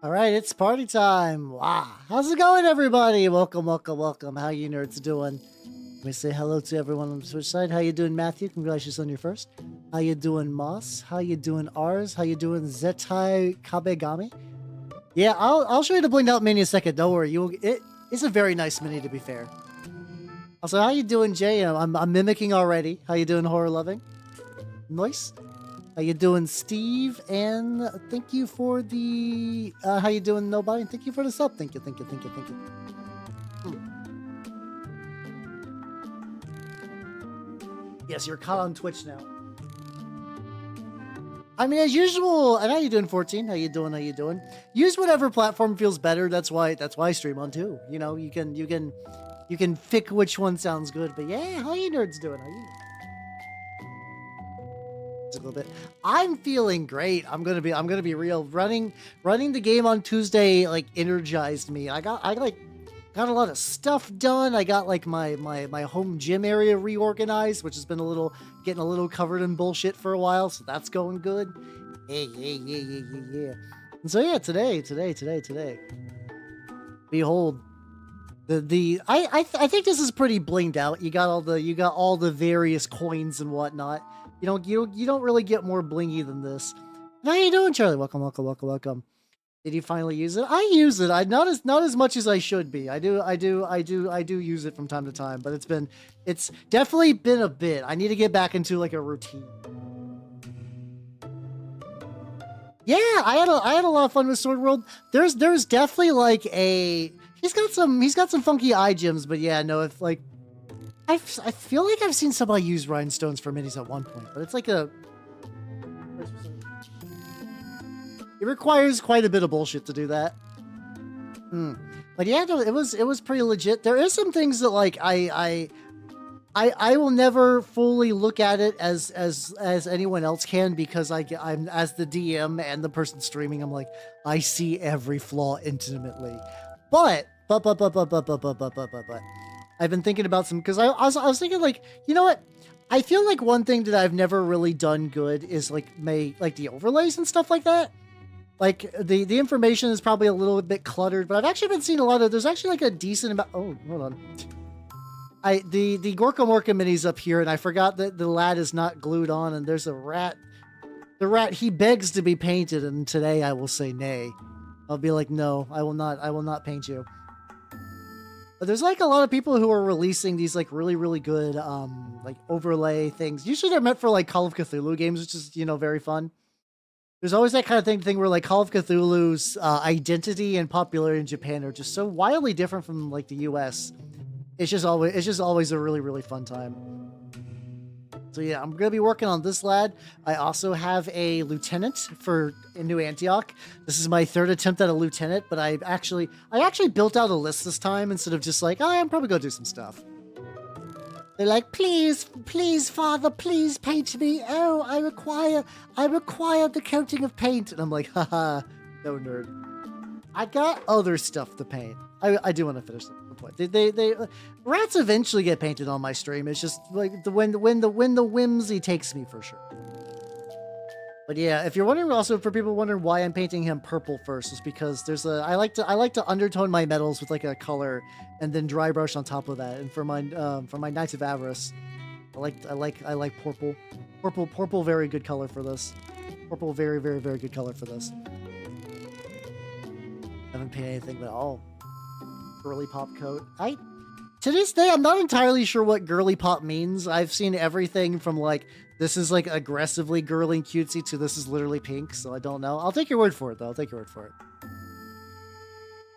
All right, it's party time. Wow. How's it going, everybody? Welcome, welcome, welcome. How you nerds doing? Let me say hello to everyone on the Switch side. How you doing, Matthew? Congratulations on your first. How you doing, Moss? How you doing, Ars? How you doing, Zetai Kabegami? Yeah, I'll show you the blinged out mini in a second. Don't worry. It's a very nice mini, to be fair. Also, how you doing, Jay? I'm mimicking already. How you doing, Horror Loving? Nice. How you doing, Steve? And thank you for the how you doing, Nobody? And thank you for the sub. Thank you. Yes, you're caught on Twitch now. I mean, as usual. And how you doing, 14? How you doing? Use whatever platform feels better. That's why I stream on too. You know, you can pick which one sounds good. But yeah, how you nerds doing? How you? A little bit. I'm feeling great. I'm gonna be real. Running the game on Tuesday like energized me. I got a lot of stuff done. I got like my home gym area reorganized, which has been getting a little covered in bullshit for a while, so that's going good. Yeah. And so yeah, today. Behold. I think this is pretty blinged out. You got all the various coins and whatnot. You don't really get more blingy than this. How you doing, Charlie? Welcome. Did you finally use it? I use it. Not as much as I should be. I do use it from time to time, but it's definitely been a bit. I need to get back into like a routine. Yeah, I had a lot of fun with Sword World. There's definitely like he's got some funky eye gems, but yeah, no, if like I feel like I've seen somebody use rhinestones for minis at one point, but it's like it requires quite a bit of bullshit to do that. But yeah, no, it was pretty legit. There is some things that like I will never fully look at it as anyone else can, because I'm as the DM and the person streaming, I'm like, I see every flaw intimately. But I've been thinking about some, because I was thinking like, you know what? I feel like one thing that I've never really done good is like the overlays and stuff like that. Like the information is probably a little bit cluttered, but I've actually been seeing a lot of, there's actually like a decent amount. Oh, hold on. The Gorka Morka minis up here, and I forgot that the lad is not glued on, and there's a rat. The rat, he begs to be painted, and today I will say nay. I'll be like, no, I will not paint you. But there's like a lot of people who are releasing these like really, really good like overlay things. Usually they're meant for like Call of Cthulhu games, which is, very fun. There's always that kind of thing where like Call of Cthulhu's identity and popularity in Japan are just so wildly different from like the US. It's just always a really, really fun time. So yeah, I'm gonna be working on this lad. I also have a lieutenant for New Antioch. This is my third attempt at a lieutenant, but I actually built out a list this time instead of just like, oh, I'm probably gonna do some stuff. They're like, please, father, please paint me. Oh, I require the coating of paint. And I'm like, haha, no nerd. I got other stuff to paint. I do want to finish the point. They rats eventually get painted on my stream. It's just like when the whimsy takes me, for sure. But yeah, if you're wondering, also for people wondering why I'm painting him purple first, is because I like to undertone my metals with like a color and then dry brush on top of that. And for my Knights of Avarice, I like purple. Purple, very good color for this. Purple, very, very, very good color for this. I haven't painted anything but all. Girly pop coat. To this day, I'm not entirely sure what girly pop means. I've seen everything from like, this is like aggressively girly and cutesy to this is literally pink, so I don't know. I'll take your word for it, though. I'll take your word for it.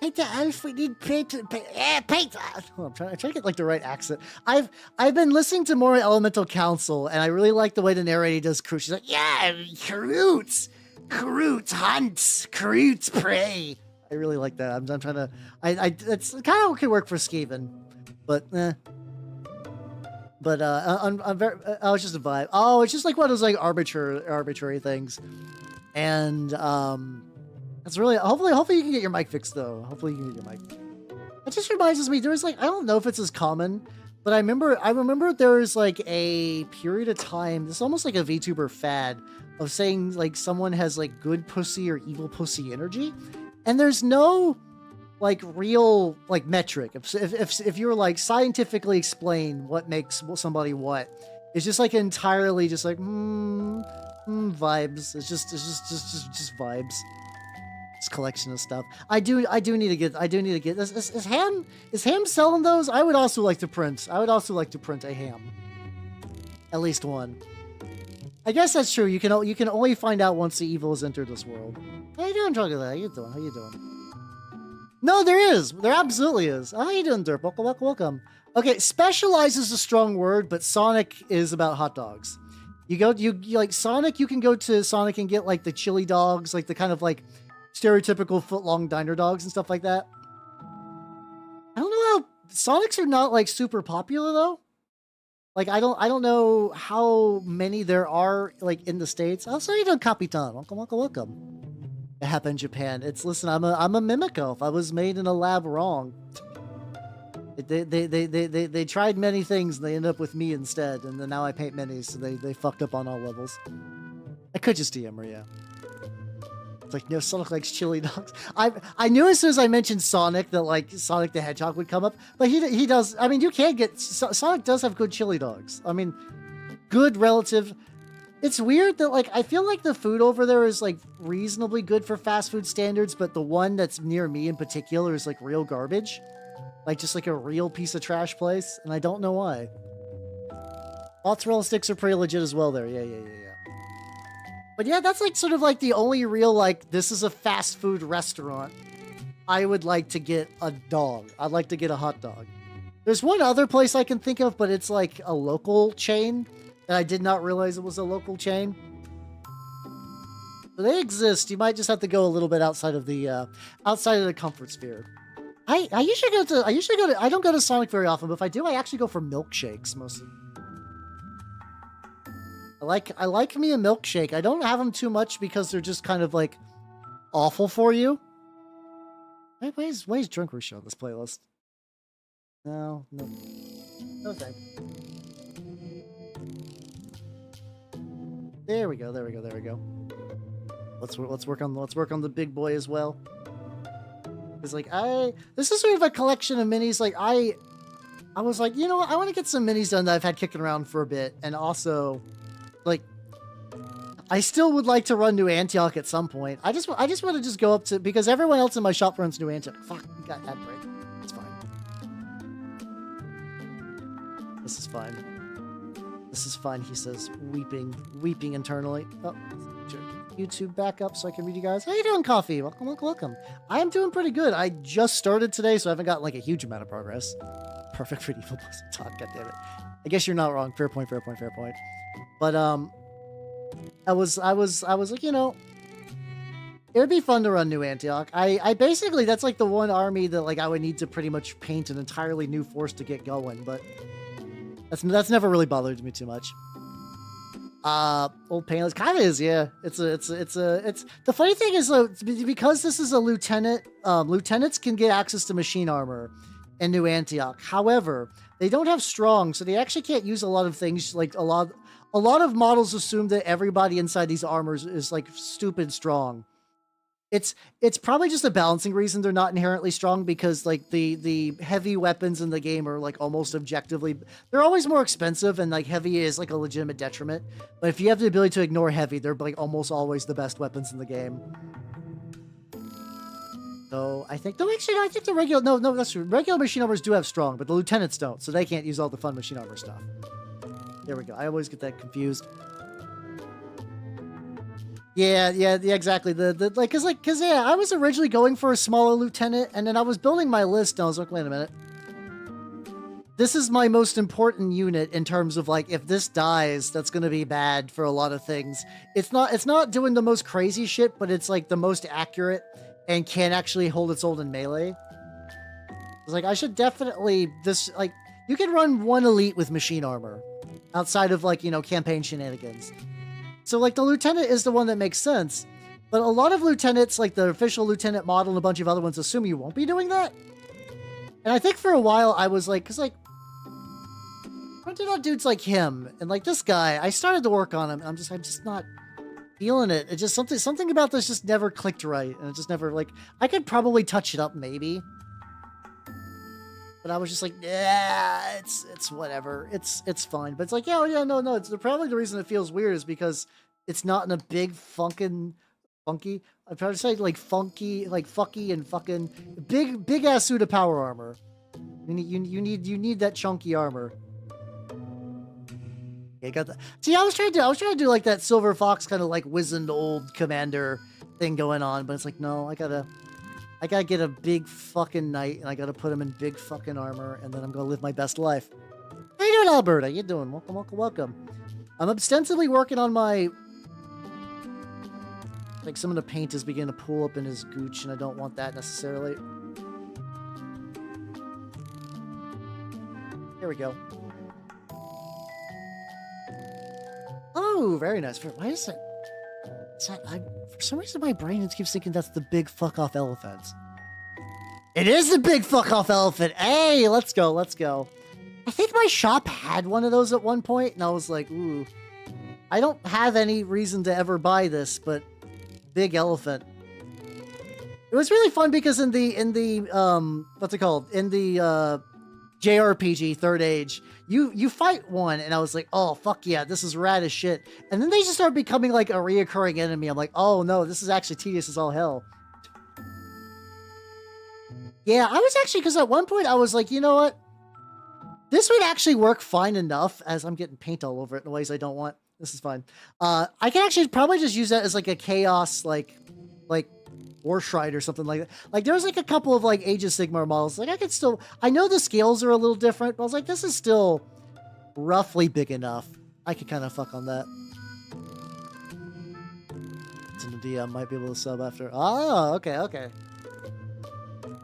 Hey, the elf, we need paint. Paint. Oh, I'm trying to get like the right accent. I've been listening to more Elemental Council, and I really like the way the narrator does Karut. She's like, yeah, Karut hunts, Karut prey. I really like that. I'm trying to. It's kind of what could work for Skaven, but I'm very. Oh, it's just a vibe. Oh, it's just like one of those like arbitrary things, and that's really. Hopefully you can get your mic fixed though. Hopefully you can get your mic. It just reminds me. There's like, I don't know if it's as common, but I remember there was like a period of time. It's almost like a VTuber fad of saying like someone has like good pussy or evil pussy energy. And there's no like real like metric. If you're like scientifically explain what makes somebody what, it's just like entirely just like vibes. It's just vibes. This collection of stuff. I do need to get this. Is Ham selling those? I would also like to print. I would also like to print a Ham. At least one. I guess that's true. You can only find out once the evil has entered this world. How you doing, Chocolate? How you doing? How you doing? No, there is. There absolutely is. How you doing, Derp? Welcome. Okay, specialize is a strong word, but Sonic is about hot dogs. You like Sonic. You can go to Sonic and get like the chili dogs, like the kind of like stereotypical foot-long diner dogs and stuff like that. I don't know how Sonics are not like super popular though. Like I don't know how many there are like in the States. Oh, sorry, you don't Capitan. Welcome. It happened in Japan. Listen, I'm a mimic elf. I was made in a lab wrong. They tried many things and they ended up with me instead, and then now I paint minis, so they fucked up on all levels. I could just DM her, yeah. It's like, no, Sonic likes chili dogs. I knew as soon as I mentioned Sonic that like Sonic the Hedgehog would come up, but he does. I mean, you can get Sonic does have good chili dogs. I mean, good relative. It's weird that like I feel like the food over there is like reasonably good for fast food standards, but the one that's near me in particular is like real garbage, like just like a real piece of trash place, and I don't know why. Mozzarella sticks are pretty legit as well there. Yeah. But yeah, that's like sort of like the only real, like, this is a fast food restaurant. I would like to get a dog. I'd like to get a hot dog. There's one other place I can think of, but it's like a local chain. And I did not realize it was a local chain. But they exist. You might just have to go a little bit outside of the comfort sphere. I don't go to Sonic very often, but if I do, I actually go for milkshakes mostly. I like me a milkshake. I don't have them too much because they're just kind of like awful for you. Why is Drunk Show on this playlist? No thanks. There we go. Let's work on the big boy as well. It's like this is sort of a collection of minis. Like I was like, you know what? I want to get some minis done that I've had kicking around for a bit, and also. Like, I still would like to run New Antioch at some point. I just want to just go up to, because everyone else in my shop runs New Antioch. Fuck, we got ad break. It's fine. This is fine, he says, weeping internally. Oh, YouTube back up so I can read you guys. How you doing, Coffee? Welcome. I am doing pretty good. I just started today, so I haven't got like a huge amount of progress. Perfect for Evil Plus talk, goddammit. I guess you're not wrong. Fair point. But I was like, you know, it would be fun to run New Antioch. I basically, that's like the one army that like I would need to pretty much paint an entirely new force to get going, but that's never really bothered me too much. Old Painless kind of is, yeah. It's the funny thing is though, because this is a lieutenant, lieutenants can get access to machine armor in New Antioch. However, they don't have strong, so they actually can't use a lot of things. Like a lot of models assume that everybody inside these armors is like stupid strong. It's probably just a balancing reason they're not inherently strong, because like the heavy weapons in the game are like almost objectively, they're always more expensive, and like heavy is like a legitimate detriment. But if you have the ability to ignore heavy, they're like almost always the best weapons in the game. So I think, I think the regular, no, that's true. Regular machine armors do have strong, but the lieutenants don't, so they can't use all the fun machine armor stuff. There we go. I always get that confused. Yeah, exactly. Cause I was originally going for a smaller lieutenant, and then I was building my list, and I was like, wait a minute. This is my most important unit in terms of like, if this dies, that's gonna be bad for a lot of things. It's not doing the most crazy shit, but it's like the most accurate and can actually hold its own in melee. It's like, I should definitely, you can run one elite with machine armor outside of like, you know, campaign shenanigans. So like the lieutenant is the one that makes sense, but a lot of lieutenants, like the official lieutenant model and a bunch of other ones, assume you won't be doing that. And I think for a while I was like, cause like, printed out dudes like him and like this guy, I started to work on him. I'm just not feeling it. It just something about this just never clicked right, and it just never like I could probably touch it up maybe, but I was just like, yeah, it's whatever. It's fine. But it's like, yeah, no. It's probably the reason it feels weird is because it's not in a big funky. I'd probably say like funky, like fucky and fucking big ass suit of power armor. You need that chunky armor. Yeah, got that. See, I was trying to do like that Silver Fox kind of like wizened old commander thing going on, but it's like, no, I gotta get a big fucking knight and I gotta put him in big fucking armor, and then I'm gonna live my best life. How you doing, Alberta? How you doing? Welcome. I'm ostensibly working on my. Like some of the paint is beginning to pool up in his gooch, and I don't want that necessarily. There we go. Oh, very nice. Why is it? For some reason, my brain just keeps thinking that's the big fuck off elephant. It is the big fuck off elephant. Hey, let's go. I think my shop had one of those at one point, and I was like, ooh, I don't have any reason to ever buy this, but big elephant. It was really fun because in the what's it called? In the JRPG Third Age, you fight one, and I was like, oh fuck yeah, this is rad as shit. And then they just start becoming like a reoccurring enemy. I'm like, oh no, this is actually tedious as all hell. Yeah, I was actually, because at one point I was like, you know what? This would actually work fine enough, as I'm getting paint all over it in ways I don't want. This is fine. I can actually probably just use that as like a chaos, like War Shrine or something like that. Like there's like a couple of like Age of Sigmar models. Like I know the scales are a little different, but I was like, this is still roughly big enough. I could kind of fuck on that. It's in the DM, might be able to sub after. Oh, okay.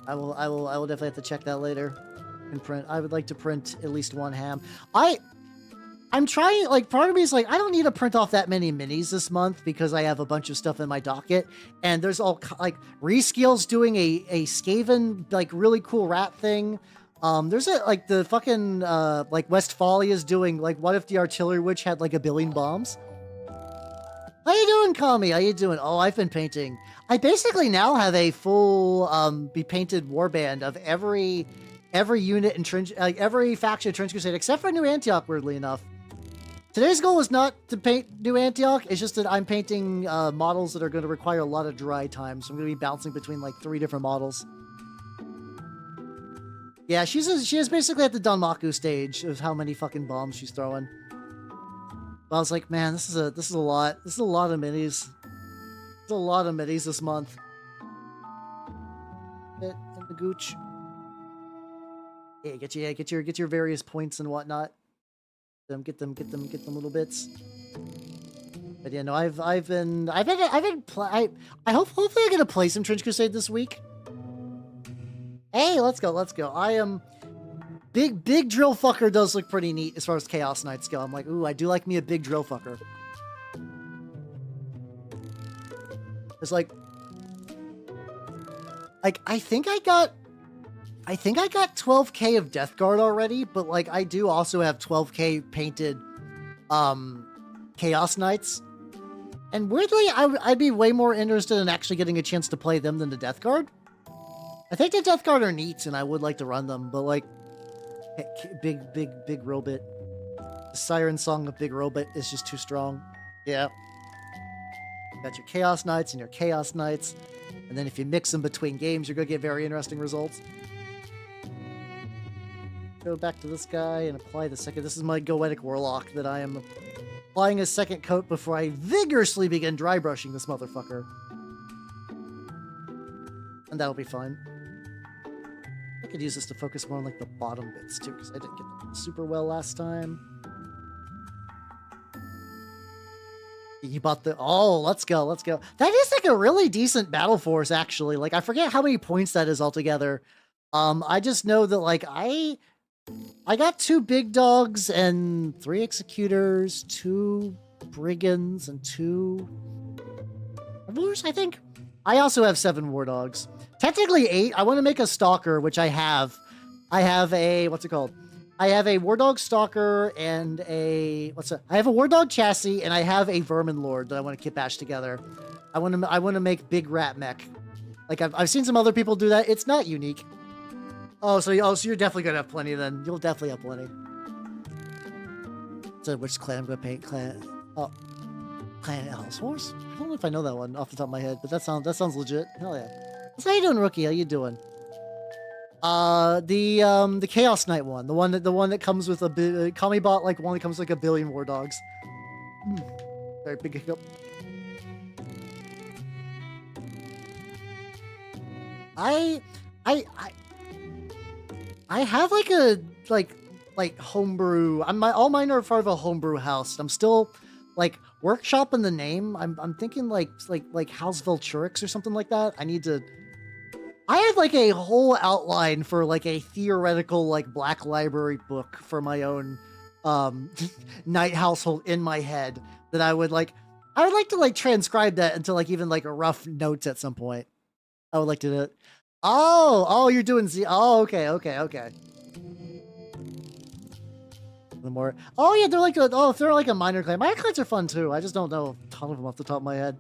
I will definitely have to check that later and print. I would like to print at least one ham. I'm trying, like, part of me is like, I don't need to print off that many minis this month because I have a bunch of stuff in my docket. And there's all, like, Reskill's doing a Skaven, like, really cool rat thing. There's like, the fucking, like, Westphalia's doing, like, what if the Artillery Witch had, like, 1 billion bombs? How you doing, Kami? How you doing? Oh, I've been painting. I basically now have a full, be painted warband of every unit in every faction in Trench Crusade, except for New Antioch, weirdly enough. Today's goal is not to paint New Antioch, it's just that I'm painting models that are going to require a lot of dry time, so I'm going to be bouncing between like 3 different models. Yeah, she is basically at the Danmaku stage of how many fucking bombs she's throwing. But I was like, man, this is a lot. This is a lot of minis. There's a lot of minis this month. Bit in the gooch. Yeah, get your various points and whatnot. Get them little bits. But yeah, no, I hopefully I'm gonna play some Trench Crusade this week. Hey, let's go. I am big drill fucker does look pretty neat as far as Chaos Knights go. I'm like, ooh, I do like me a big drill fucker. It's like I think I got 12k of Death Guard already, but like I do also have 12k painted Chaos Knights. And weirdly, I'd be way more interested in actually getting a chance to play them than the Death Guard. I think the Death Guard are neat, and I would like to run them, but like big robot. The Siren Song of Big Robot is just too strong. Yeah. You got your Chaos Knights and your Chaos Knights, and then if you mix them between games, you're gonna get very interesting results. Go back to this guy and apply the second. This is my Goetic Warlock that I am applying a second coat before I vigorously begin dry brushing this motherfucker. And that'll be fine. I could use this to focus more on like the bottom bits too, because I didn't get them super well last time. You bought the... Oh, let's go. That is like a really decent battle force, actually. Like, I forget how many points that is altogether. I just know that, like, I got 2 big dogs and 3 executors, 2 brigands, and 2 rulers, I think. I also have 7 war dogs. Technically 8. I want to make a stalker, which I have. I have a... What's it called? I have a War Dog Stalker and a I have a War Dog chassis and I have a Vermin Lord that I want to kitbash together. I want to make big rat mech. Like I've seen some other people do that. It's not unique. So you're definitely gonna have plenty then. You'll definitely have plenty. So which clan I'm gonna paint? Clan Else Horse? I don't know if I know that one off the top of my head, but that sounds legit. Hell yeah. So how you doing, Rookie? How you doing? The Chaos Knight one, the one that comes with a Kami bot, like one that comes with like a billion war dogs. Very big hiccup. I have like a like homebrew. All mine are part of a homebrew house. I'm still like workshopping the name. I'm thinking like House Velturix or something like that. I have like a whole outline for like a theoretical like Black Library book for my own night household in my head that I would like to like transcribe that into like even like a rough notes at some point. I would like to do it. Oh, you're doing Z. Oh, okay. The more. Oh yeah, they're like if they're like a minor clan. Minor clans are fun too. I just don't know a ton of them off the top of my head.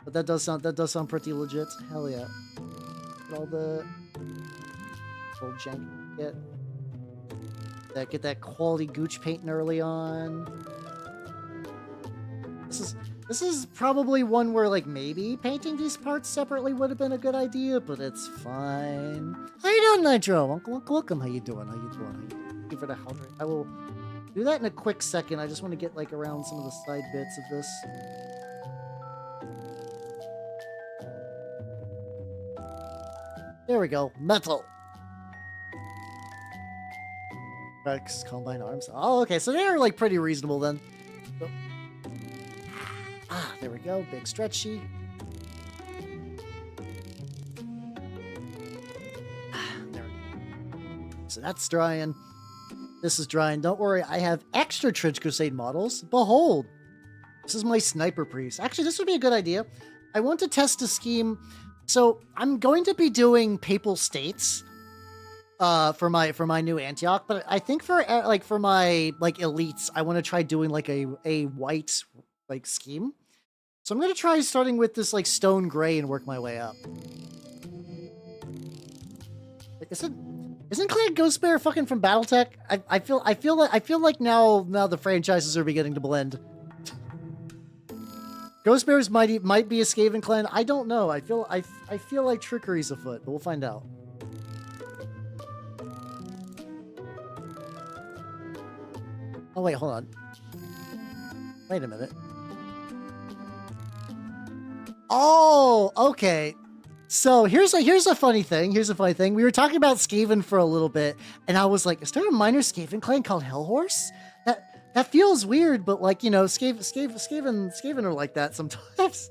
But that does sound pretty legit. Hell yeah. Get all the old jank. Get that quality gooch painting early on. This is probably one where like maybe painting these parts separately would have been a good idea, but it's fine. How you doing, Nitro? Uncle Welcome. How you doing? Thank you for the help. I will do that in a quick second. I just want to get like around some of the side bits of this. There we go. Metal. Rex Combine Arms. Oh, okay. So they're like pretty reasonable then. So, there we go. Big stretchy. There we go. So that's drying. This is drying. Don't worry. I have extra Trench Crusade models. Behold. This is my Sniper Priest. Actually, this would be a good idea. I want to test a scheme. So I'm going to be doing Papal States for my new Antioch, but I think for my like elites, I want to try doing like a white like scheme. So I'm gonna try starting with this like stone gray and work my way up. Like, isn't Clan Ghost Bear fucking from BattleTech? I feel like now the franchises are beginning to blend. Ghost Bears might be a Skaven clan. I don't know. I feel like trickery's afoot, but we'll find out. Oh wait, hold on. Wait a minute. Oh, okay. So here's a funny thing. We were talking about Skaven for a little bit, and I was like, is there a minor Skaven clan called Hellhorse? That feels weird, but like, you know, Skaven are like that sometimes.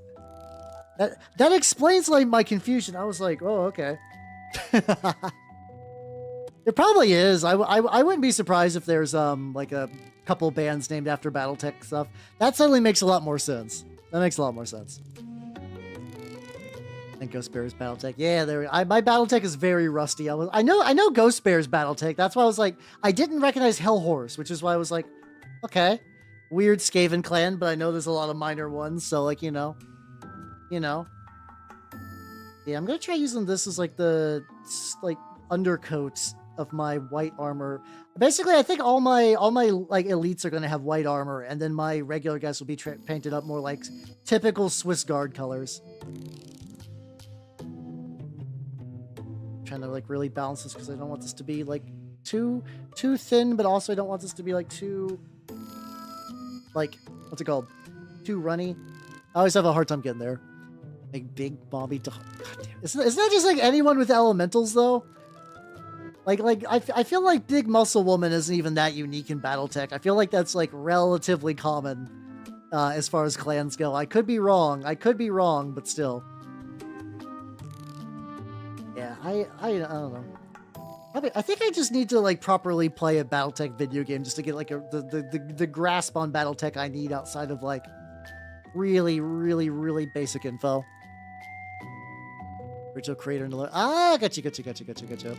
That explains like my confusion. I was like, oh, okay. It probably is. I wouldn't be surprised if there's like a couple bands named after BattleTech stuff. That suddenly makes a lot more sense. That makes a lot more sense. And Ghost Bear's BattleTech. Yeah, my BattleTech is very rusty. I know Ghost Bear's BattleTech. That's why I was like, I didn't recognize Hellhorse, which is why I was like, okay, weird Skaven clan, but I know there's a lot of minor ones, so like, you know. Yeah, I'm gonna try using this as like the like undercoat of my white armor. Basically, I think all my like elites are gonna have white armor, and then my regular guys will be painted up more like typical Swiss Guard colors. Trying to like really balance this because I don't want this to be like too thin, but also I don't want this to be like too like what's it called? Too runny. I always have a hard time getting there. Like big Bobby dog. God damn. Isn't that just like anyone with elementals though? Like I feel like Big Muscle Woman isn't even that unique in BattleTech. I feel like that's like relatively common as far as clans go. I could be wrong, but still. Yeah, I don't know. I think I just need to like properly play a BattleTech video game just to get like the grasp on BattleTech I need outside of like really basic info. Original creator and gotcha.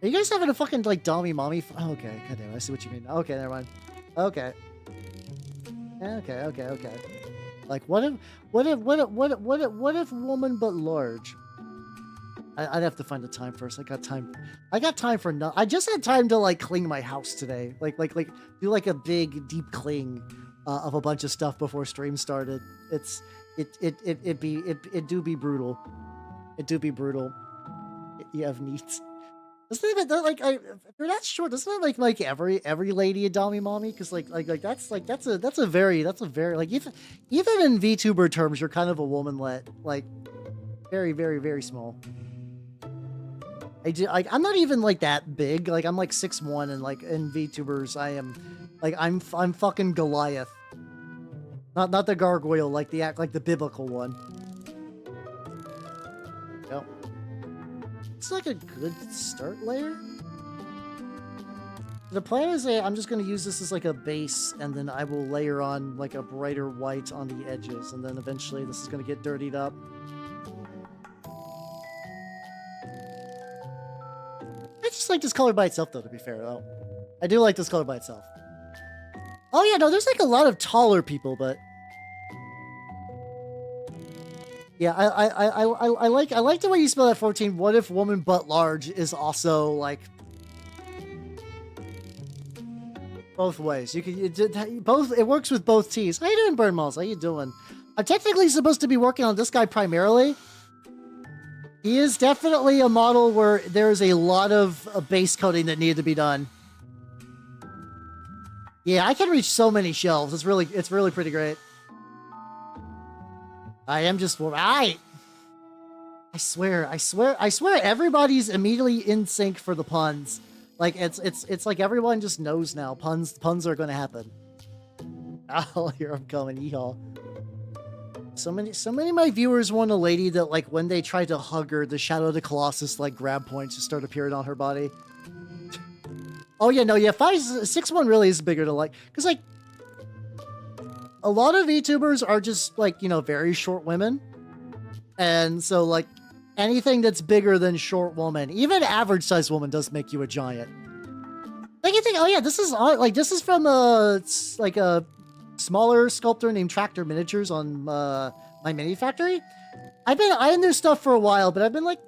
Are you guys having a fucking like dommy mommy? Oh, okay, goddamn, I see what you mean. Okay, never mind. Okay. Okay. Like, what if woman but large? I'd have to find the time first. I got time for no. I just had time to like clean my house today. Like do like a big deep clean of a bunch of stuff before stream started. It do be brutal. It do be brutal. You have needs. Doesn't it like if you're not sure? Doesn't it like every lady a dommy mommy? Because that's a very like even in VTuber terms, you're kind of a womanlet. Like very small. I'm not even like that big. Like I'm like 6'1", and like in VTubers I am like I'm fucking Goliath. Not the gargoyle, like the biblical one. Yep. It's like a good start layer. The plan is I'm just going to use this as like a base, and then I will layer on like a brighter white on the edges, and then eventually this is going to get dirtied up. I just like this color by itself, though, to be fair, though. I do like this color by itself. Oh, yeah, no, there's like a lot of taller people, but... Yeah, I like the way you spell that 14. What if woman but large is also, like... both ways. You can... both. It works with both T's. How you doing, Burn Malls? How you doing? I'm technically supposed to be working on this guy primarily. He is definitely a model where there's a lot of base coating that needed to be done. Yeah, I can reach so many shelves. It's really pretty great. I am just right. I swear, everybody's immediately in sync for the puns. Like it's like everyone just knows now. Puns are gonna happen. Oh, here I'm coming, yeehaw. So many of my viewers want a lady that, like, when they try to hug her, the Shadow of the Colossus, like, grab points just start appearing on her body. Oh, yeah, no, yeah, 6'1" really is bigger to like, because, like, a lot of VTubers are just, like, you know, very short women. And so, like, anything that's bigger than short woman, even average-sized woman does make you a giant. Like, you think, oh, yeah, this is from, like, a smaller sculptor named Traktor Miniatures on my mini factory. I've been eyeing their stuff for a while, but I've been like,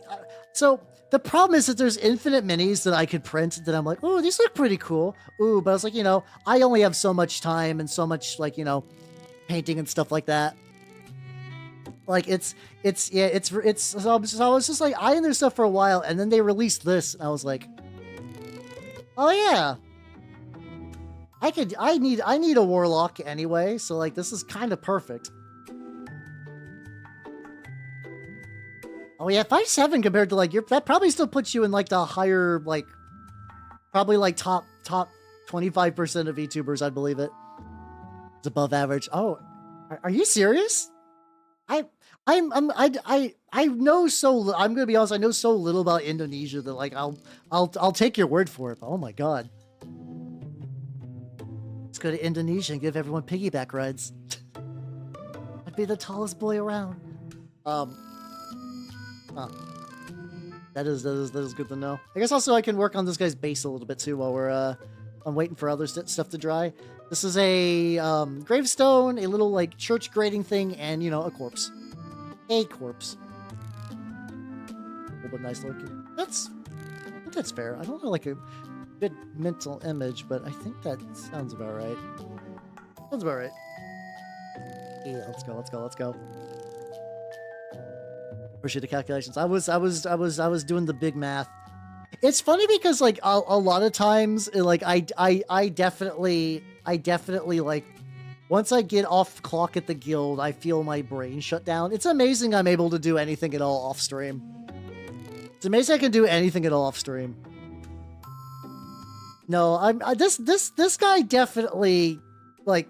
so the problem is that there's infinite minis that I could print that I'm like, oh, these look pretty cool. Ooh, but I was like, you know, I only have so much time and so much, like, you know, painting and stuff like that. Like so I was just like eyeing their stuff for a while, and then they released this, and I was like, oh yeah. I need a warlock anyway, so like this is kind of perfect. Oh yeah, 5'7" compared to like that probably still puts you in like the higher, like probably like top 25% of VTubers, I believe it. It's above average. Oh, are you serious? I know so I'm gonna be honest, I know so little about Indonesia that like I'll take your word for it. But oh my god. Let's go to Indonesia and give everyone piggyback rides. I'd be the tallest boy around. That is good to know. I guess also I can work on this guy's base a little bit too while we're I'm waiting for other stuff to dry. This is a gravestone, a little like church grading thing, and you know, a corpse. A corpse. A little bit nice looking. I think that's fair. I don't know like a good mental image, but I think that sounds about right. Sounds about right. Yeah, let's go. Appreciate the calculations. I was doing the big math. It's funny because like a lot of times like I definitely like once I get off clock at the guild, I feel my brain shut down. It's amazing I'm able to do anything at all off stream. It's amazing I can do anything at all off stream. No, this guy definitely like.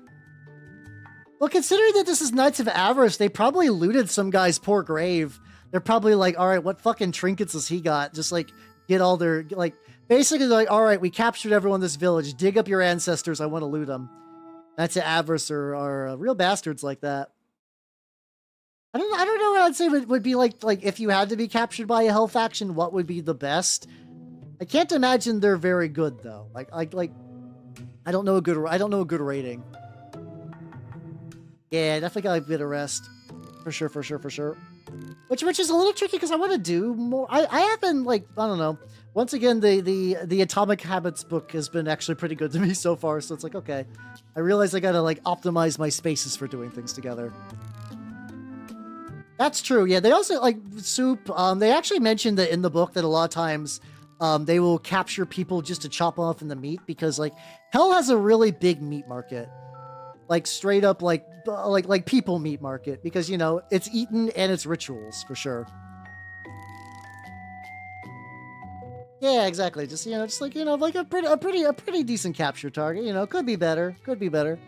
Well, considering that this is Knights of Avarice, they probably looted some guy's poor grave. They're probably like, all right, what fucking trinkets has he got? Just like get all their like. Basically, they're like, all right, we captured everyone in this village. Dig up your ancestors. I want to loot them. Knights of Avarice are real bastards like that. I don't know what I'd say would be like if you had to be captured by a hell faction, what would be the best? I can't imagine they're very good though. Like I don't know a good rating. Yeah, definitely gotta give it a rest. For sure. Which is a little tricky because I want to do more. I have been like, I don't know. Once again, the Atomic Habits book has been actually pretty good to me so far. So it's like, okay, I realize I gotta like optimize my spaces for doing things together. That's true. Yeah, they also like soup. They actually mentioned that in the book that a lot of times, they will capture people just to chop off in the meat because like Hell has a really big meat market. Like straight up like people meat market because you know it's eaten and it's rituals for sure. Yeah, exactly. Just you know, just like you know, like a pretty decent capture target. You know, could be better. Could be better.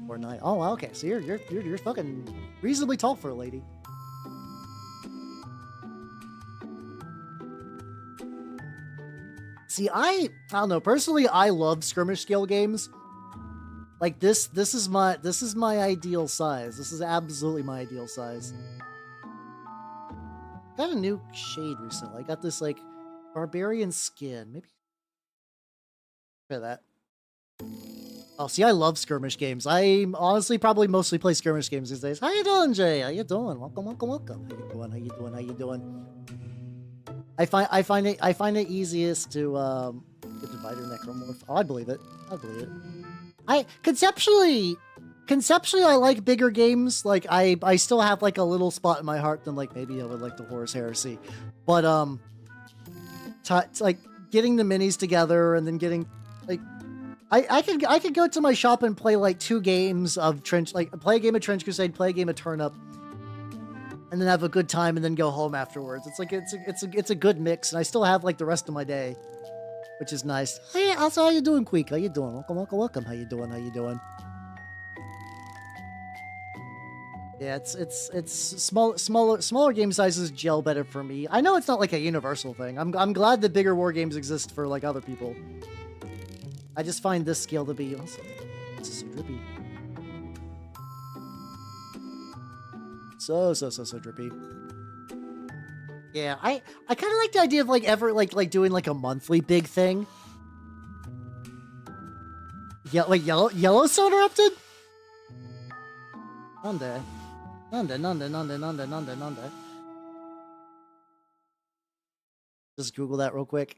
Or nine. Oh, wow, okay. So you're fucking reasonably tall for a lady. See, I don't know. Personally, I love skirmish scale games. Like this is my ideal size. This is absolutely my ideal size. Got a new shade recently. I got this like barbarian skin. Maybe try that. Oh, see, I love skirmish games. I honestly probably mostly play skirmish games these days. How you doing, Jay? How you doing? Welcome. How you doing? I find it easiest to get divider necromorph. Oh, I believe it. I conceptually I like bigger games. Like I still have like a little spot in my heart than like maybe I would like the Horus Heresy, but like getting the minis together and then getting like I could go to my shop and play like 2 games of Trench, like play a game of Trench Crusade, play a game of Turnip, and then have a good time and then go home afterwards. It's like it's a good mix, and I still have like the rest of my day, which is nice. Hey, also, how you doing, Queek? How you doing? Welcome. How you doing? Yeah, it's smaller game sizes gel better for me. I know it's not like a universal thing. I'm glad that bigger war games exist for like other people. I just find this scale to be awesome. This is so drippy. So drippy. Yeah, I kind of like the idea of like doing like a monthly big thing. Yeah, like Yellowstone erupted. Nande. Just Google that real quick.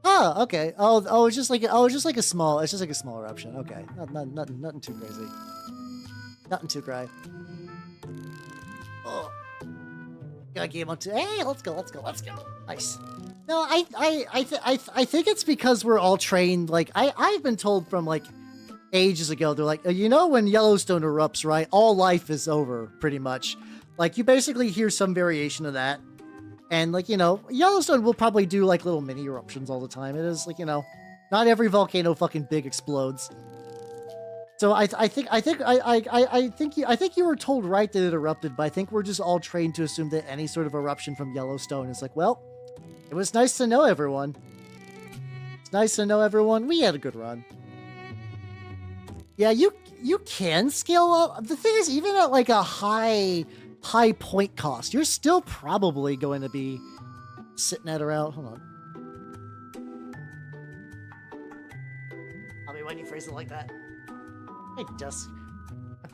Oh, okay. Oh, it's just like a small eruption. Okay, nothing too crazy. Nothing too cry. Oh, got a game on 2. Hey, let's go. Nice. No, I think it's because we're all trained. Like I've been told from like ages ago. They're like, you know, when Yellowstone erupts, right? All life is over, pretty much. Like you basically hear some variation of that. And like, you know, Yellowstone will probably do like little mini eruptions all the time. It is like, you know, not every volcano fucking big explodes. So I think you were told right that it erupted, but I think we're just all trained to assume that any sort of eruption from Yellowstone is like, well, it was nice to know everyone. It's nice to know everyone. We had a good run. Yeah, you can scale up. The thing is, even at like a high point cost, you're still probably going to be sitting at around, hold on. I mean, when you phrase it like that. My desk.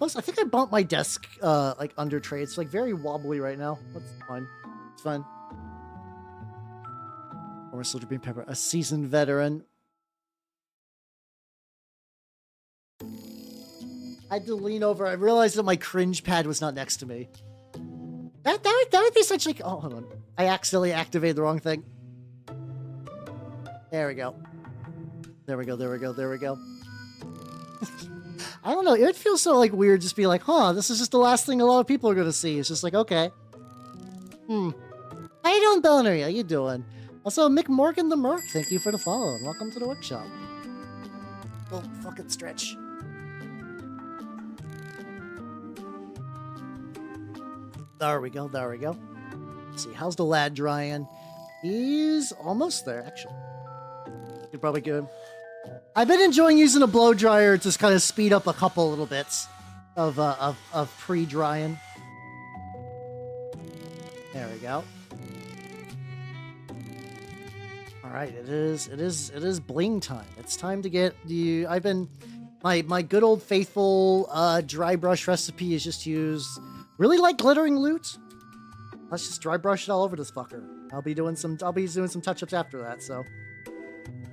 I think I bumped my desk like under trade. It's like very wobbly right now. That's fine. It's fine. Former soldier being pepper, a seasoned veteran. I had to lean over. I realized that my cringe pad was not next to me. That would be such like, oh, hold on. I accidentally activated the wrong thing. There we go. There we go. I don't know. It would feel so like weird just be like, huh, this is just the last thing a lot of people are going to see. It's just like, okay. How you doing, Belliner? How you doing? Also, Mick Morgan the Merc, thank you for the follow and welcome to the workshop. Oh, fucking stretch. There we go. Let's see, how's the lad drying? He's almost there, actually. Could probably give him. I've been enjoying using a blow dryer to kind of speed up a couple little bits of pre-drying. There we go. All right, it is bling time. It's time to get you. I've been my good old faithful dry brush recipe is just use really light glittering loot. Let's just dry brush it all over this fucker. I'll be doing some touch-ups after that, so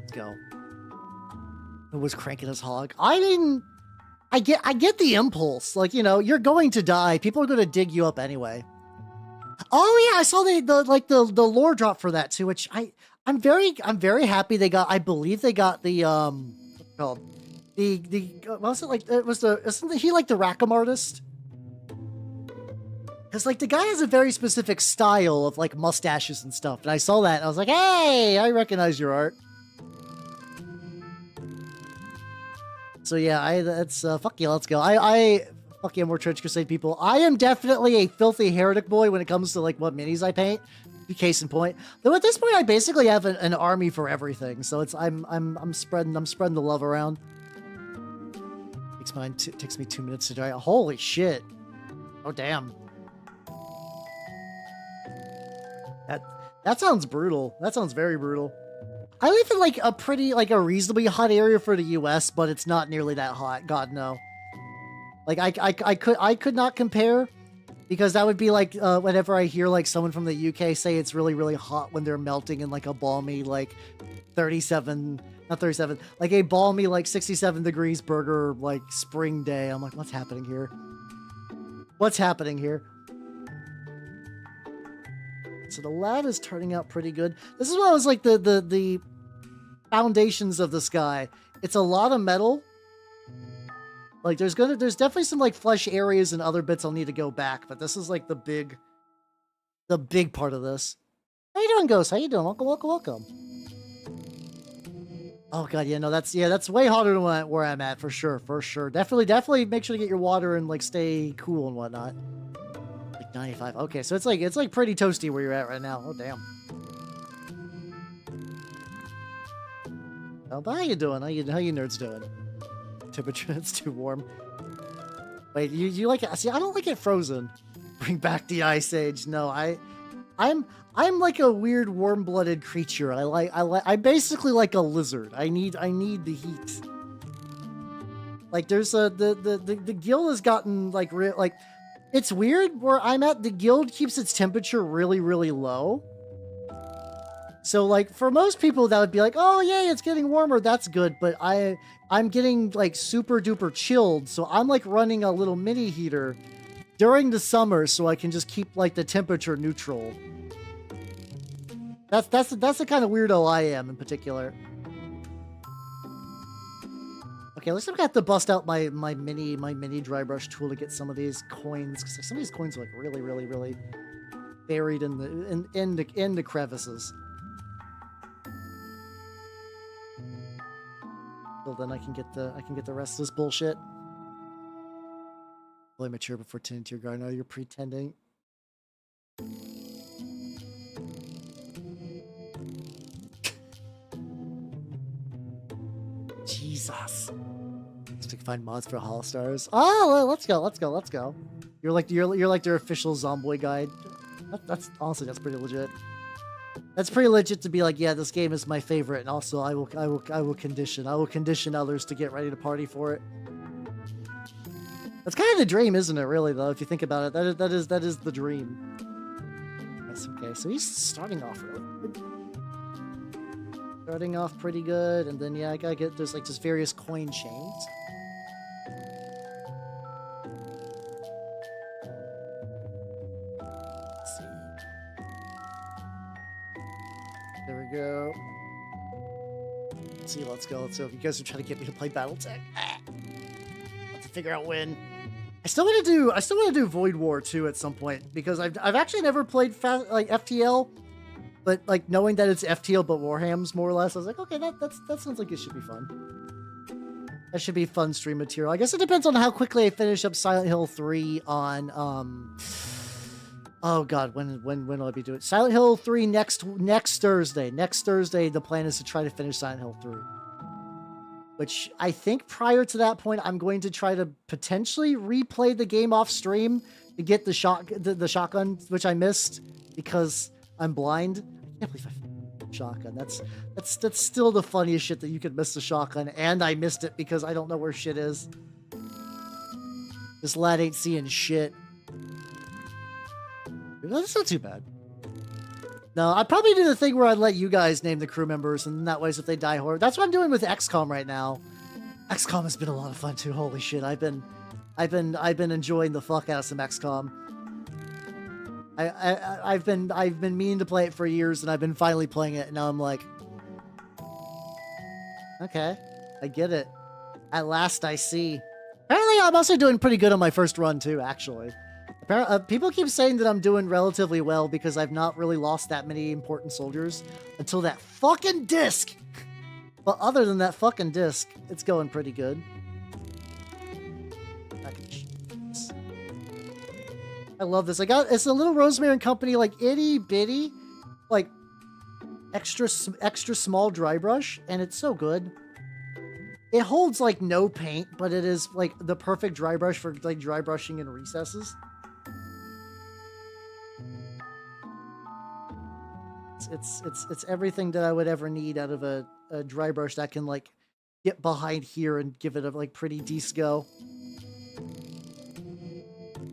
let's go. It was cranking his hog. I get the impulse. Like, you know, you're going to die. People are going to dig you up anyway. Oh yeah, I saw the lore drop for that too, which I'm very happy they got. I believe they got the what's it called? What was it like? Isn't he like the Rackham artist? Because, like, the guy has a very specific style of, like, mustaches and stuff. And I saw that, and I was like, hey, I recognize your art. So, yeah, that's, fuck yeah, let's go. Fuck yeah, more Church Crusade people. I am definitely a filthy heretic boy when it comes to, like, what minis I paint. Case in point. Though at this point, I basically have an army for everything. So I'm spreading the love around. Takes me 2 minutes to dry. Holy shit. Oh, damn. That sounds brutal. That sounds very brutal. I live in like a reasonably hot area for the US, but it's not nearly that hot. God no. Like I could not compare, because that would be like whenever I hear like someone from the UK say it's really hot when they're melting in like a balmy like 37, not 37, like a balmy like 67 degrees burger like spring day. I'm like, what's happening here? What's happening here? So the lad is turning out pretty good. This is what I was like the foundations of the sky. It's a lot of metal. Like there's definitely some like flesh areas and other bits I'll need to go back, but this is like the big part of this. How you doing, Ghost? How you doing? Welcome. Oh god, yeah, no, that's way hotter than where I'm at for sure. Definitely make sure to get your water and like stay cool and whatnot. 95. Okay, so it's like pretty toasty where you're at right now. Oh damn. Oh, but how you doing? How you nerds doing? Temperature, it's too warm. Wait, you like it? See, I don't like it frozen. Bring back the Ice Age. No, I'm like a weird warm-blooded creature. I'm basically like a lizard. I need the heat. Like there's the guild has gotten like it's weird where I'm at. The guild keeps its temperature really low. So like for most people that would be like, oh yay, it's getting warmer, that's good. But I'm getting like super duper chilled. So I'm like running a little mini heater during the summer so I can just keep like the temperature neutral. That's the kind of weirdo I am in particular. Okay, looks like I have to bust out my mini dry brush tool to get some of these coins, because some of these coins are like really buried in the crevices. Well, then I can get the rest of this bullshit. Fully mature before tending to your garden. Oh, you're pretending. Jesus. Let's find mods for Hall Stars. Oh, let's go. You're like their official Zomboid guide. That's honestly, that's pretty legit. That's pretty legit to be like, yeah, this game is my favorite, and also I will condition others to get ready to party for it. That's kind of the dream, isn't it? Really, though, if you think about it, that is the dream. That's okay. So he's starting off really good. Starting off pretty good, and then yeah, I gotta get there's like just various coin chains. Let's see. There we go. Let's see, let's go. If you guys are trying to get me to play BattleTech, have to figure out when. I still want to do Void War 2 at some point, because I've actually never played like FTL. But like knowing that it's FTL but Warham's more or less, I was like, okay, that sounds like it should be fun. That should be fun stream material. I guess it depends on how quickly I finish up Silent Hill 3 on oh god, when will I be doing Silent Hill 3 next Thursday. Next Thursday, the plan is to try to finish Silent Hill 3. which I think prior to that point, I'm going to try to potentially replay the game off stream to get the shotgun, which I missed because I'm blind. I can't believe I shotgun. That's still the funniest shit that you could miss the shotgun, and I missed it because I don't know where shit is. This lad ain't seeing shit. That's not too bad. No, I'd probably do the thing where I'd let you guys name the crew members, and that way, if they die horror, that's what I'm doing with XCOM right now. XCOM has been a lot of fun too. Holy shit, I've been enjoying the fuck out of some XCOM. I've been meaning to play it for years, and I've been finally playing it, and now I'm like, okay, I get it. At last, I see. Apparently, I'm also doing pretty good on my first run too. Actually. People keep saying that I'm doing relatively well because I've not really lost that many important soldiers until that fucking disc. But other than that fucking disc, it's going pretty good. I love this. It's a little Rosemary and Company, like itty bitty, like extra small dry brush, and it's so good. It holds like no paint, but it is like the perfect dry brush for like dry brushing in recesses. It's everything that I would ever need out of a dry brush that can like get behind here and give it a like pretty decent go.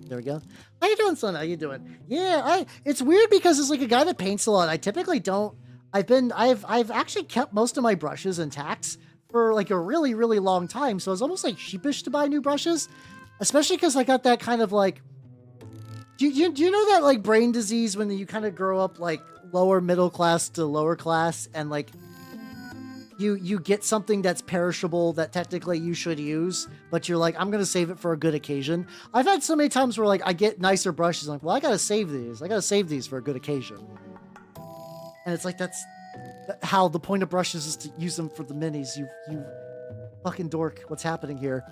There we go. How you doing, son? How you doing? Yeah, it's weird because it's like a guy that paints a lot. I typically don't. I've actually kept most of my brushes intact for like a really, really long time. So I was almost like sheepish to buy new brushes, especially because I got that kind of like, do you know that like brain disease when you kind of grow up like lower middle class to lower class, and like you get something that's perishable that technically you should use, but you're like, I'm gonna save it for a good occasion. I've had so many times where like I get nicer brushes, I'm like, well, I gotta save these for a good occasion. And it's like, that's how the point of brushes is to use them for the minis. You fucking dork. What's happening here?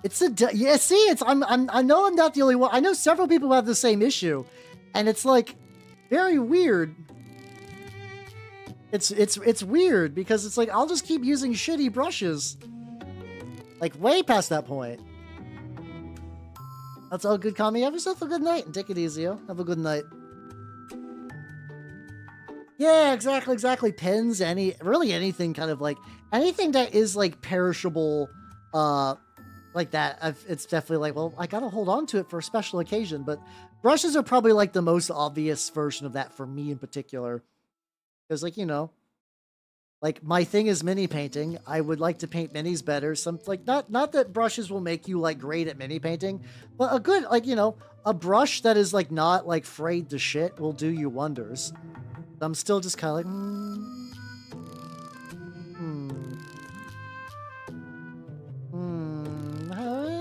It's yeah. See, I know I'm not the only one. I know several people who have the same issue, and it's like very weird. It's weird because it's like I'll just keep using shitty brushes, like way past that point. That's all good, Kami. Have yourself a good night and take it easy, yo. Have a good night. Yeah, exactly. Pens, really anything kind of like anything that is like perishable, like that. It's definitely like, well, I gotta hold on to it for a special occasion. But brushes are probably like the most obvious version of that for me in particular, because like, you know, like my thing is mini painting. I would like to paint minis better. Some like not that brushes will make you like great at mini painting, but a good like, you know, a brush that is like not like frayed to shit will do you wonders. I'm still just kind of like, I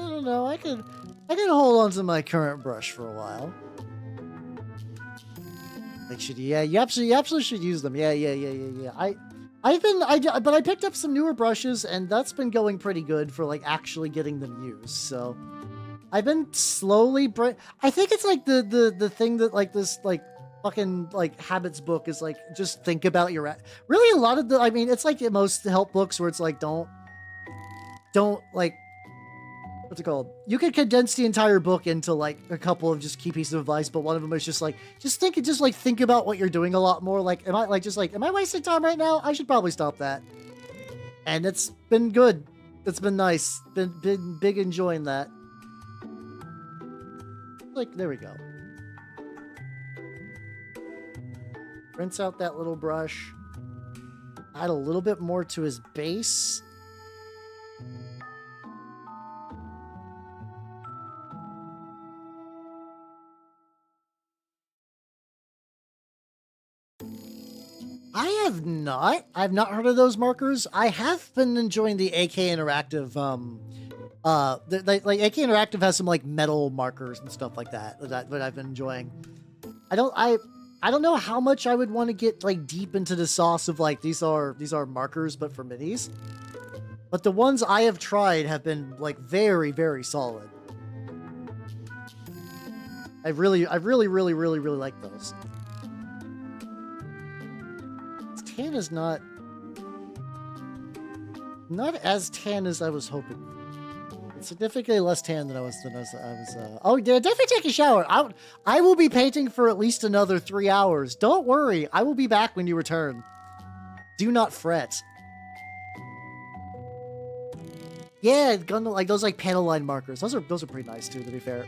don't know. I could hold on to my current brush for a while. Yeah, you absolutely should use them. Yeah. But I picked up some newer brushes, and that's been going pretty good for like actually getting them used. So I've been slowly. I think it's like the thing that like this like fucking like habits book is like, just think about your really a lot of the, I mean, it's like most help books where it's like don't like, what's it called, you could condense the entire book into like a couple of just key pieces of advice, but one of them is just like think about what you're doing a lot more. Like am I wasting time right now? I should probably stop that. And it's been good. It's been nice. Been big enjoying that. Like, there we go. Rinse out that little brush. Add a little bit more to his base. I've not heard of those markers. I have been enjoying the AK Interactive, like AK Interactive has some like metal markers and stuff like that that I've been enjoying. I don't know how much I would want to get like deep into the sauce of like these are markers but for minis. But the ones I have tried have been like very, very solid. I really like those. This tan is not. Not as tan as I was hoping. It's significantly less tan than I was. Oh, yeah, definitely take a shower. I will be painting for at least another 3 hours. Don't worry, I will be back when you return. Do not fret. Yeah, like those like panel line markers. Those are pretty nice too. To be fair,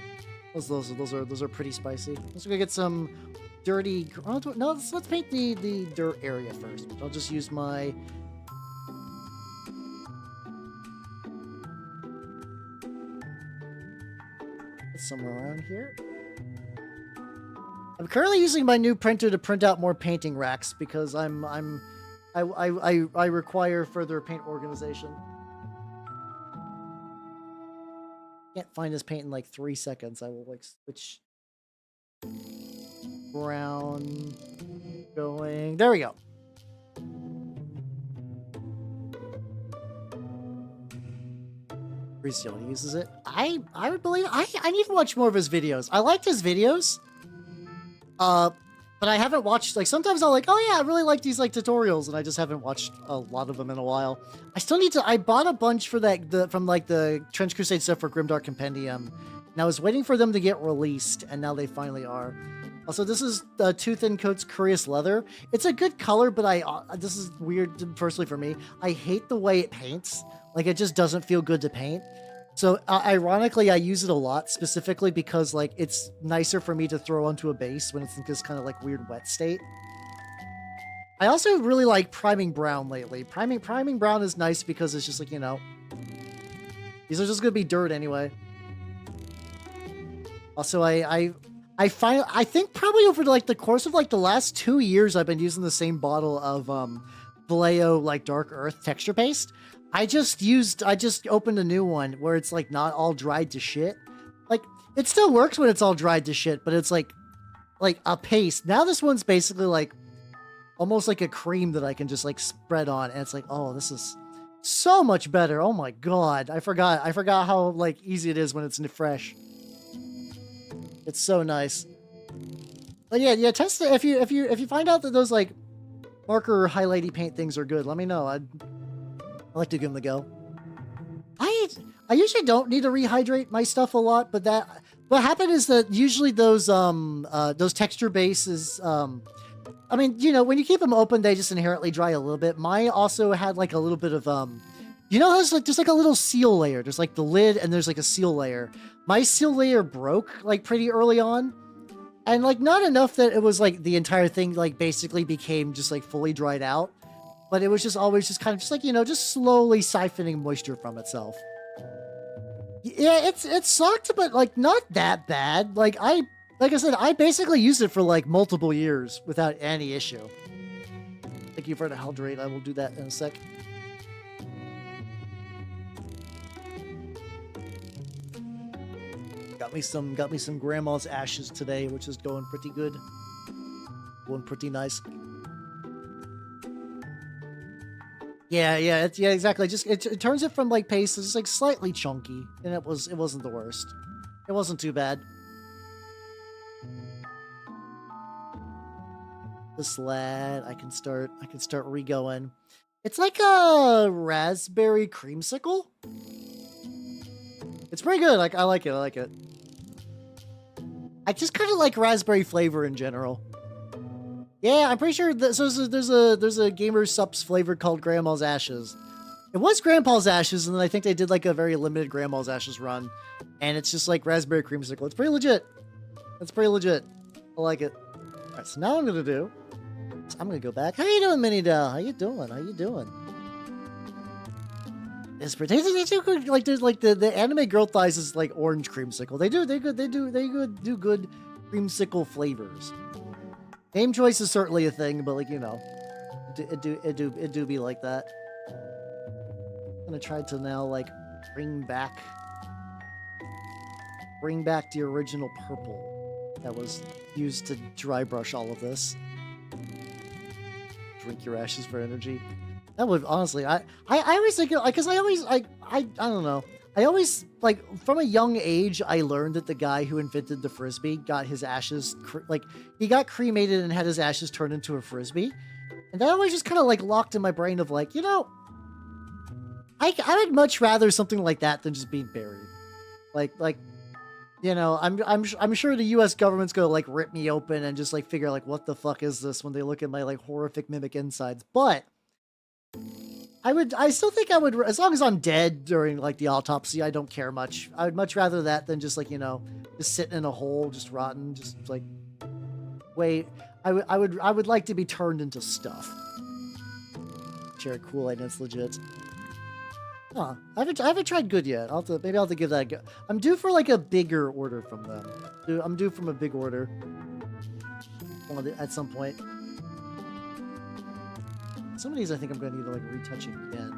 those are pretty spicy. Let's go get some dirty. Oh, no, let's paint the dirt area first. I'll just use my. Somewhere around here. I'm currently using my new printer to print out more painting racks because I require further paint organization. Can't find this paint in like 3 seconds. I will like switch brown going. There we go. He only uses it. I would believe I need to watch more of his videos. I liked his videos. But I haven't watched, like, sometimes I'll like, oh yeah, I really like these like tutorials, and I just haven't watched a lot of them in a while. I still need to. I bought a bunch for that from like the Trench Crusade stuff for Grimdark Compendium, and I was waiting for them to get released, and now they finally are. Also, this is Tooth and Coat's Curious Leather. It's a good color, but this is weird personally for me. I hate the way it paints. Like, it just doesn't feel good to paint. So, ironically, I use it a lot, specifically because, like, it's nicer for me to throw onto a base when it's in this kind of, like, weird wet state. I also really like priming brown lately. Priming brown is nice because it's just, like, you know, these are just going to be dirt anyway. Also, I think probably over, like, the course of, like, the last 2 years, I've been using the same bottle of, Vallejo, like, Dark Earth texture paste. I just opened a new one where it's like not all dried to shit. Like, it still works when it's all dried to shit, but it's like a paste. Now this one's basically like almost like a cream that I can just like spread on, and it's like, oh, this is so much better. Oh my god. I forgot how like easy it is when it's fresh. It's so nice. But yeah, test it if you find out that those like marker highlighty paint things are good, let me know. I'd like to give them a go. I usually don't need to rehydrate my stuff a lot, but what happened is that usually those texture bases, I mean, you know, when you keep them open, they just inherently dry a little bit. Mine also had like a little bit of you know, there's like a little seal layer. There's like the lid and there's like a seal layer. My seal layer broke like pretty early on, and like not enough that it was like the entire thing like basically became just like fully dried out. But it was just always just kind of just like, you know, just slowly siphoning moisture from itself. Yeah, it sucked, but like not that bad. Like I said, I basically used it for like multiple years without any issue. Thank you for the hydrate. I will do that in a sec. Got me some grandma's ashes today, which is going pretty good. Going pretty nice. Yeah, exactly. Just it turns it from like paste to just like slightly chunky, and it wasn't the worst. It wasn't too bad. This lad, I can start re-going. It's like a raspberry creamsicle. It's pretty good. Like I like it. I just kind of like raspberry flavor in general. Yeah, I'm pretty sure there's a Gamer Supps flavor called Grandma's Ashes. It was Grandpa's Ashes, and then I think they did like a very limited Grandma's Ashes run, and it's just like raspberry creamsicle. It's pretty legit. It's pretty legit. I like it. All right, so now what I'm gonna do is I'm gonna go back. How you doing, Mini Doll? How you doing? It's pretty. They do good. Like there's like the anime girl thighs is like orange creamsicle. They do good creamsicle flavors. Name choice is certainly a thing, but like, you know, it do be like that. I'm gonna try to now like bring back the original purple that was used to dry brush all of this. Drink your ashes for energy. That would honestly, I always think, because I don't know. I always, like, from a young age, I learned that the guy who invented the Frisbee got his ashes, he got cremated and had his ashes turned into a Frisbee. And that always just kind of, like, locked in my brain of, like, you know, I would much rather something like that than just being buried. Like, you know, I'm sure the U.S. government's gonna like rip me open and just like figure like what the fuck is this when they look at my like horrific mimic insides. But I still think I would, as long as I'm dead during like the autopsy, I don't care much. I would much rather that than just like, you know, just sitting in a hole, just rotten, just like, wait. I would like to be turned into stuff. Sure, cool, and it's legit. Huh. I haven't tried good yet. Maybe I'll have to give that a go. I'm due for like a bigger order from them. I'm due from a big order. At some point. Some of these I think I'm gonna need to like retouching again.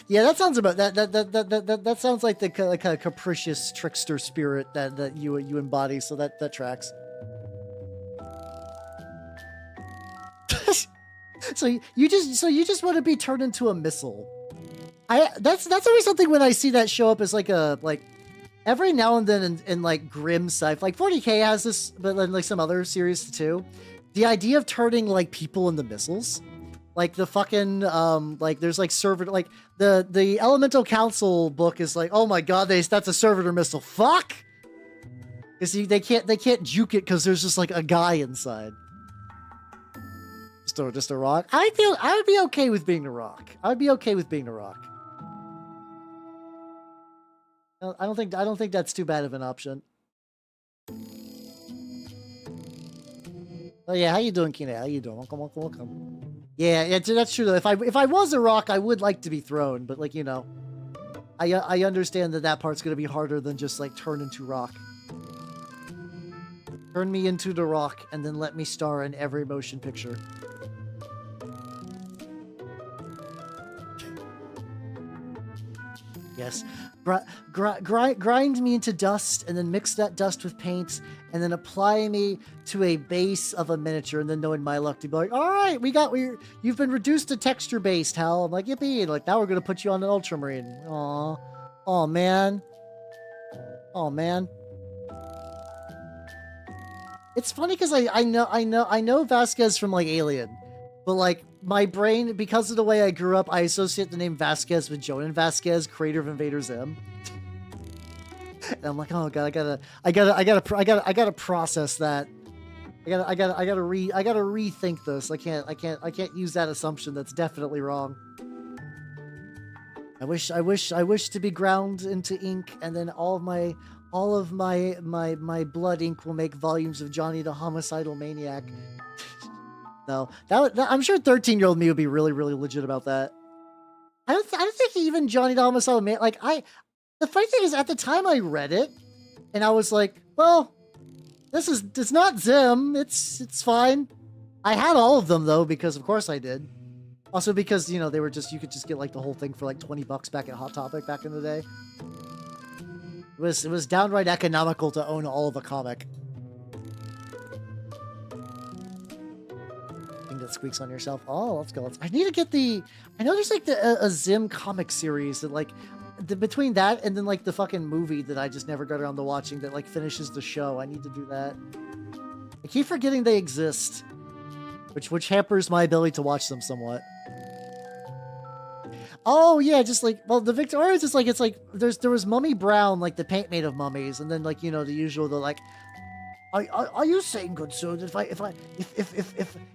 Yeah, that sounds about that sounds like the kind of capricious trickster spirit that you embody, so that tracks. So you just want to be turned into a missile. That's always something when I see that show up as like every now and then in like grim sci-fi, like 40K has this, but then like some other series too. The idea of turning like people into missiles, like the fucking like there's like servitor, like the Elemental Council book is like, oh my god, that's a servitor missile. Fuck, because they can't juke it because there's just like a guy inside. Just a rock. I would be okay with being the rock. I would be okay with being the rock. I don't think that's too bad of an option. Oh yeah, how you doing, Kina? How you doing? Welcome. Yeah, that's true though. If I was a rock, I would like to be thrown, but like, you know, I understand that part's gonna be harder than just like turn into rock. Turn me into the rock and then let me star in every motion picture. Yes. Grind me into dust and then mix that dust with paint and then apply me to a base of a miniature, and then knowing my luck to be like, all right, you've been reduced to texture based, Hal. I'm like, yippee. And like, now we're going to put you on an ultramarine. Aw. Oh, man. Oh, man. It's funny because I know Vasquez from like Alien, but like my brain, because of the way I grew up, I associate the name Vasquez with Jonan Vasquez, creator of Invader Zim. And I'm like, oh god, I gotta process that. I gotta rethink this. I can't use that assumption. That's definitely wrong. I wish to be ground into ink, and then all of my blood ink will make volumes of Johnny the Homicidal Maniac. No, I'm sure 13-year-old me would be really, really legit about that. I don't think even Johnny the Homicidal Maniac, like the funny thing is, at the time I read it, and I was like, well, it's not Zim, it's fine. I had all of them though, because of course I did. Also because, you know, they were you could just get like the whole thing for like $20 back at Hot Topic back in the day. It was downright economical to own all of a comic. Thing that squeaks on yourself. Oh, let's go. I need to get I know there's like a Zim comic series that like, between that and then like the fucking movie that I just never got around to watching that like finishes the show. I need to do that. I keep forgetting they exist, which hampers my ability to watch them somewhat. Oh yeah, just like, well, the Victorians is like, it's like there was Mummy Brown, like the paint made of mummies, and then like, you know, the usual, the like, are you saying, good sir, that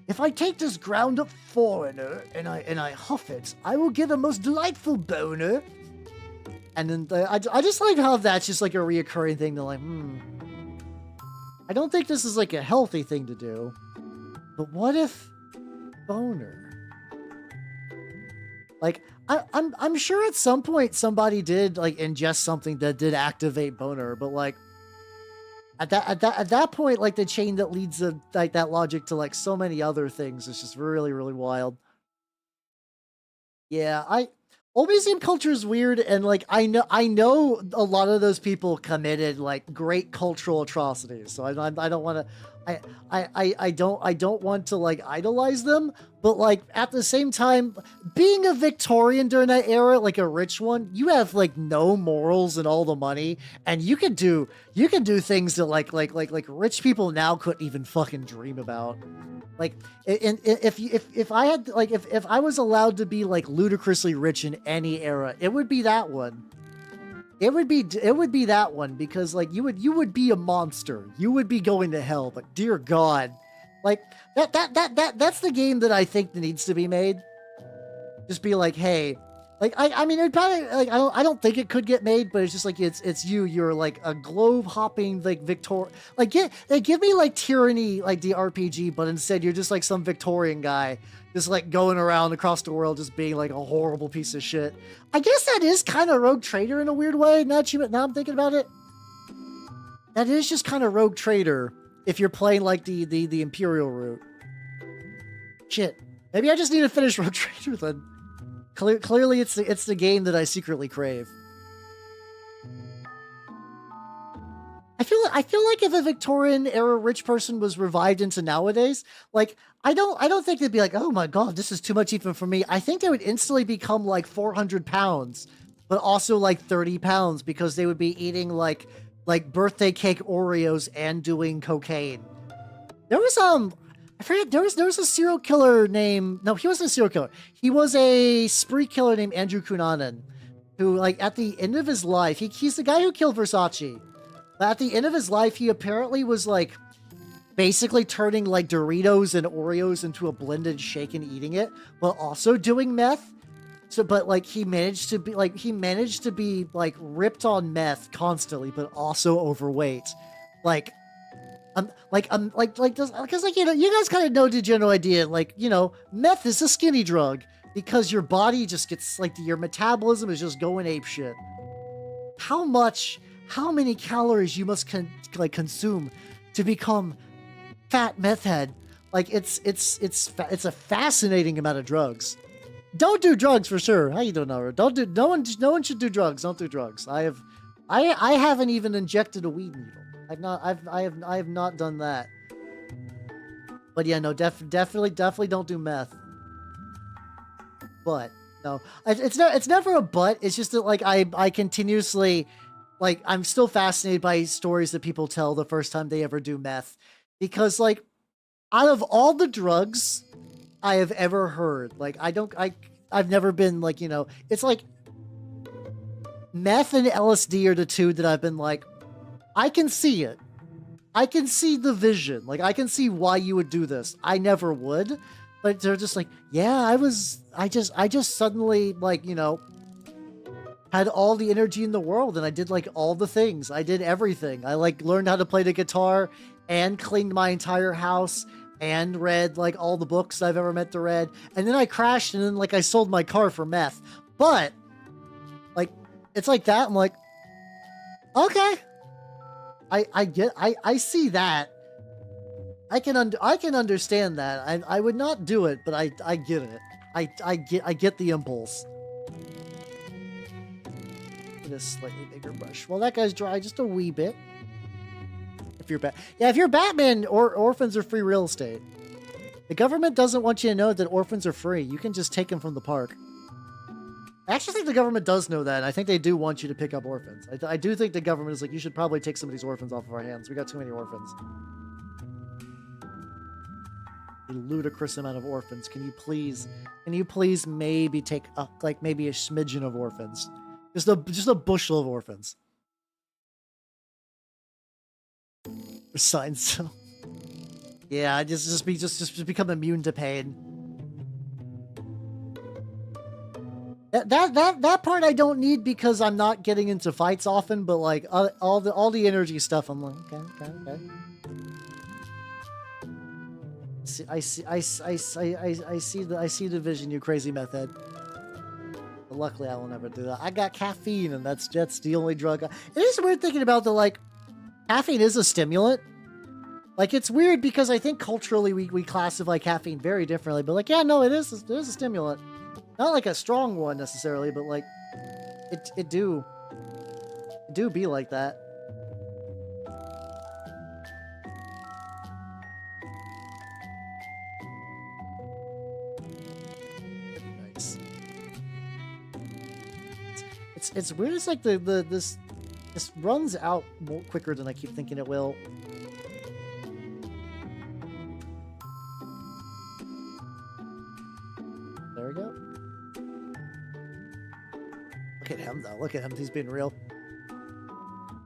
if I take this ground up foreigner and I huff it, I will get a most delightful boner? And then I just like how that's just like a reoccurring thing to like, I don't think this is like a healthy thing to do, but what if boner? Like, I'm sure at some point somebody did like ingest something that did activate boner, but like at that point, like the chain that leads like that logic to like so many other things is just really, really wild. Yeah, old museum culture is weird, and like I know a lot of those people committed like great cultural atrocities, so I don't want to I don't want to like idolize them, but like at the same time, being a Victorian during that era, like a rich one, you have like no morals and all the money, and you can do things that like rich people now couldn't even fucking dream about. Like, if I had like if I was allowed to be like ludicrously rich in any era, it would be that one. It would be that one because like you would be a monster. You would be going to hell. But dear God, like that's the game that I think that needs to be made. Just be like, hey, like I mean, it probably like I don't think it could get made, but it's just like you're like a globe hopping like like give me like Tyranny like the RPG, but instead you're just like some Victorian guy just like going around across the world just being like a horrible piece of shit. I guess that is kind of Rogue Trader in a weird way. Now I'm thinking about it. That is just kind of Rogue Trader if you're playing like the Imperial route. Shit. Maybe I just need to finish Rogue Trader then. Clearly, it's the game that I secretly crave. I feel like if a Victorian era rich person was revived into nowadays, like I don't think they'd be like, oh my God, this is too much even for me. I think they would instantly become like 400 pounds, but also like 30 pounds because they would be eating like birthday cake Oreos and doing cocaine. There was I forget, there was a serial killer named, no, he wasn't a serial killer. He was a spree killer named Andrew Cunanan, who, like, at the end of his life, he's the guy who killed Versace. But at the end of his life, he apparently was, like, basically turning, like, Doritos and Oreos into a blended shake and eating it, but also doing meth. So, but, like, he managed to be, like, ripped on meth constantly, but also overweight. Like, because like, you know, you guys kind of know the general idea, like, you know, meth is a skinny drug because your body just gets like your metabolism is just going ape shit. How many calories you must consume to become fat meth head? Like it's a fascinating amount of drugs. Don't do drugs for sure. How you doing, Nara? No one should do drugs. Don't do drugs. I haven't even injected a weed needle. I have not done that. But yeah, no, definitely don't do meth. But no, it's never a but. It's just that like I continuously, like, I'm still fascinated by stories that people tell the first time they ever do meth, because like out of all the drugs I have ever heard, like I've never been like, you know, it's like meth and LSD are the two that I've been like, I can see it. I can see the vision. Like, I can see why you would do this. I never would. But they're just like, yeah, I just suddenly, like, you know, had all the energy in the world and I did, like, all the things. I did everything. I, like, learned how to play the guitar and cleaned my entire house and read, like, all the books I've ever meant to read. And then I crashed and then, like, I sold my car for meth. But, like, it's like that. I'm like, okay. I see that. I can understand that. I would not do it, but I get it. I get the impulse. Get a slightly bigger brush. Well, that guy's dry just a wee bit. If you're Batman, orphans are free real estate. The government doesn't want you to know that orphans are free. You can just take them from the park. I actually think the government does know that, and I think they do want you to pick up orphans. I do think the government is like, you should probably take some of these orphans off of our hands. We got too many orphans. A ludicrous amount of orphans. Can you please maybe take like maybe a smidgen of orphans? Just a bushel of orphans. Signs. So yeah, just become immune to pain. That part I don't need because I'm not getting into fights often, but like all the energy stuff, I'm like, okay. I see the vision, you crazy meth head. But luckily, I will never do that. I got caffeine, and that's the only drug. It is weird thinking about like caffeine is a stimulant. Like, it's weird because I think culturally we classify caffeine very differently. But like, yeah, no, it is a stimulant. Not like a strong one necessarily, but like it do be like that. Nice. It's weird. It's like this runs out more quicker than I keep thinking it will. Look at him, though. Look at him. He's being real.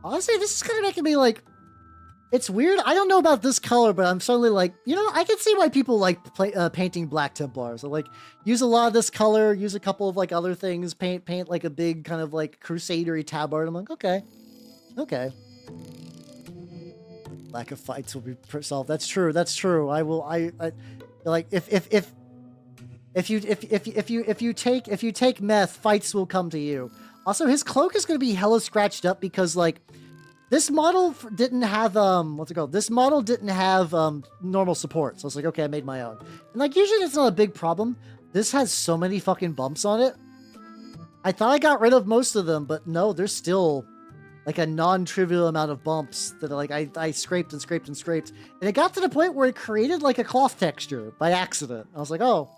Honestly, this is kind of making me like... It's weird. I don't know about this color, but I'm suddenly like, you know, I can see why people like painting Black Templars. So, like, use a lot of this color, use a couple of, like, other things, paint like a big kind of, like, crusadery tabard. I'm like, okay. Okay. Lack of fights will be solved. That's true. That's true. I like if you take meth, fights will come to you. Also, his cloak is going to be hella scratched up because like this model didn't have what's it called? This model didn't have normal support. So it's like, okay, I made my own. And like usually it's not a big problem. This has so many fucking bumps on it. I thought I got rid of most of them, but no, there's still like a non-trivial amount of bumps that like I scraped and scraped and scraped. And it got to the point where it created like a cloth texture by accident. I was like, oh,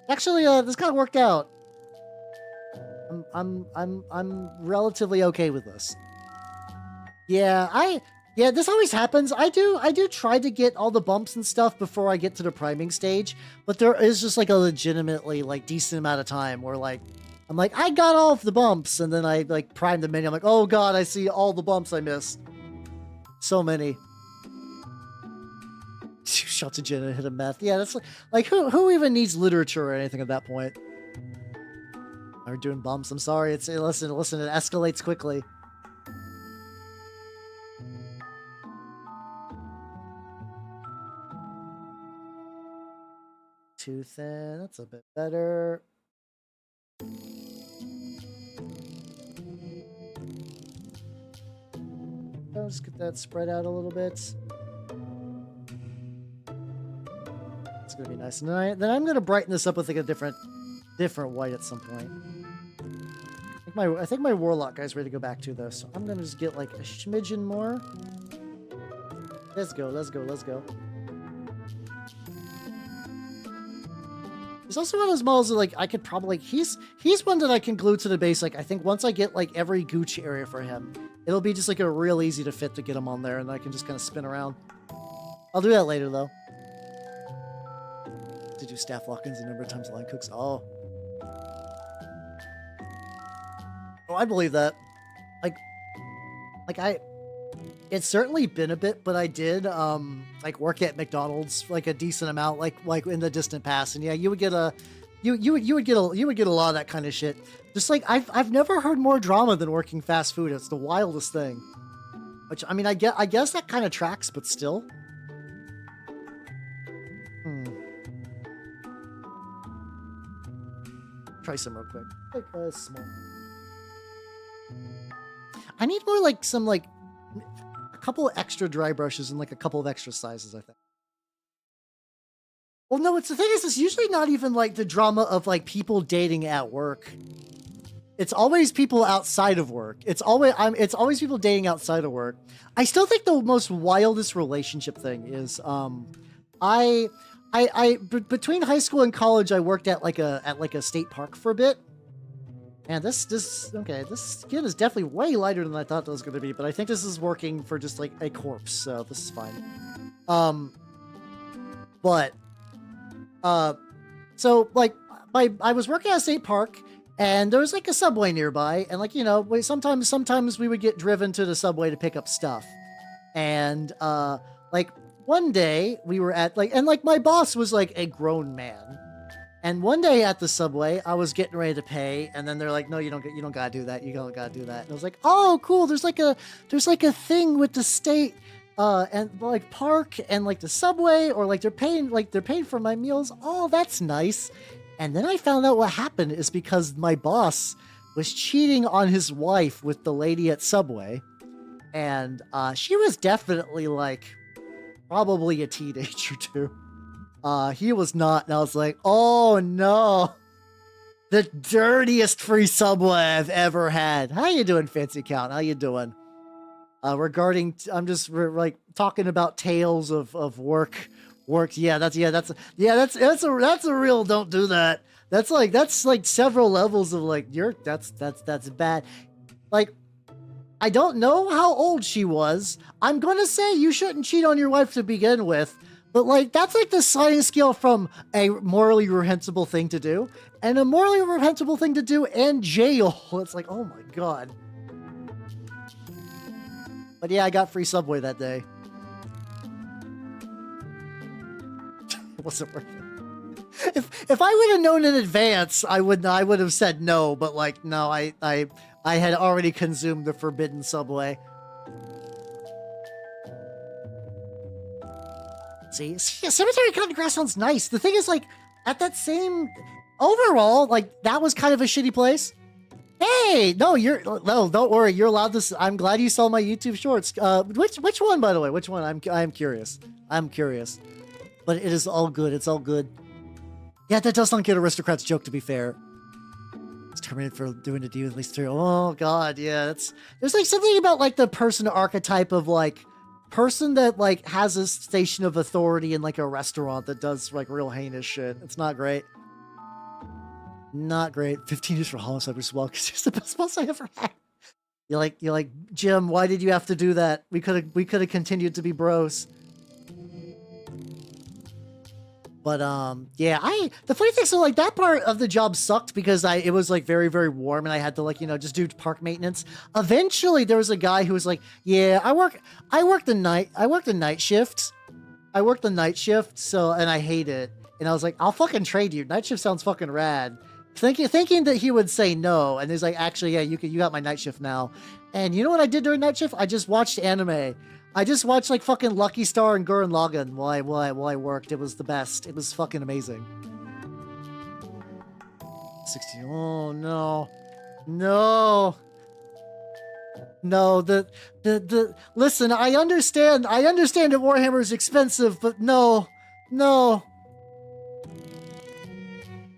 actually, this kind of worked out. I'm relatively okay with this. Yeah, this always happens. I do try to get all the bumps and stuff before I get to the priming stage, but there is just like a legitimately like decent amount of time where like I'm like, I got all of the bumps, and then I like prime the menu. I'm like, oh god, I see all the bumps I missed. So many. Shots of gin and hit a meth. Yeah, that's like who even needs literature or anything at that point? We're doing bumps. I'm sorry. It's listen. It escalates quickly. Too thin. That's a bit better. Let's get that spread out a little bit. It's gonna be nice. And then I'm gonna brighten this up with like a different white at some point. I think my Warlock guy's ready to go back to though, so I'm gonna just get like a smidgen more. Let's go. He's also one of those models that like I could probably he's one that I can glue to the base. Like I think once I get like every gooch area for him, it'll be just like a real easy to fit to get him on there, and I can just kind of spin around. I'll do that later though. To do staff lock-ins a number of times line cooks. Oh, I believe that. It's certainly been a bit, but I did like work at McDonald's like a decent amount, like in the distant past, and yeah, you would get a lot of that kind of shit. Just like I've never heard more drama than working fast food. It's the wildest thing. Which I mean, I guess that kind of tracks, but still. Try some real quick. Like small. I need more like some like a couple of extra dry brushes and like a couple of extra sizes, I think. Well, no, it's the thing is, it's usually not even like the drama of like people dating at work. It's always people outside of work. It's always people dating outside of work. I still think the most wildest relationship thing is between high school and college, I worked at like a state park for a bit. And this skin is definitely way lighter than I thought it was going to be, but I think this is working for just like a corpse, so this is fine. So like I was working at a state park, and there was like a subway nearby, and like, you know, sometimes we would get driven to the subway to pick up stuff. And like one day we were at like my boss was like a grown man. And one day at the subway, I was getting ready to pay, and then they're like, "No, you don't gotta do that. You don't gotta do that." And I was like, "Oh, cool. There's like a thing with the state, and like park and like the subway, or like they're paying for my meals. Oh, that's nice." And then I found out what happened is because my boss was cheating on his wife with the lady at Subway, and she was definitely like probably a teenager too. He was not, and I was like, oh no, the dirtiest free Subway I've ever had. How you doing, Fancy Count? How you doing? I'm just like talking about tales of work. Yeah, that's a real don't do that. That's like several levels of like that's bad. Like, I don't know how old she was. I'm gonna say you shouldn't cheat on your wife to begin with. But like that's like the sliding scale from a morally reprehensible thing to do and a morally reprehensible thing to do and jail. It's like, oh my god. But yeah, I got free Subway that day. It wasn't worth it. If I would have known in advance, I would have said no. But like, no, I had already consumed the forbidden Subway. See, Cemetery Cutting Grass sounds nice. The thing is, like, at that same overall, like that was kind of a shitty place. Hey, no, don't worry, you're allowed to. I'm glad you saw my YouTube shorts. Which one, by the way? Which one? I'm curious. I'm curious. But it is all good. It's all good. Yeah, that does not get Aristocrat's joke. To be fair, it's terminated for doing a deed with at least 3. Oh god, yeah. There's like something about like the person archetype of like. Person that like has a station of authority in like a restaurant that does like real heinous shit. It's not great. Not great. 15 years for homicide as well because it's the best boss I ever had. You're like Jim. Why did you have to do that? We could have continued to be bros. But yeah, the funny thing, so like that part of the job sucked because it was like very, very warm and I had to like, just do park maintenance. Eventually there was a guy who was like, yeah, I work the night shift. So, and I hate it. And I was like, I'll fucking trade you. Night shift sounds fucking rad. Thinking that he would say no. And he's like, actually, yeah, you got my night shift now. And you know what I did during night shift? I just watched anime. I just watched like fucking Lucky Star and Gurren Lagann while I worked. It was the best. It was fucking amazing. 16. Oh no. No. No, the listen, I understand that Warhammer is expensive, but no.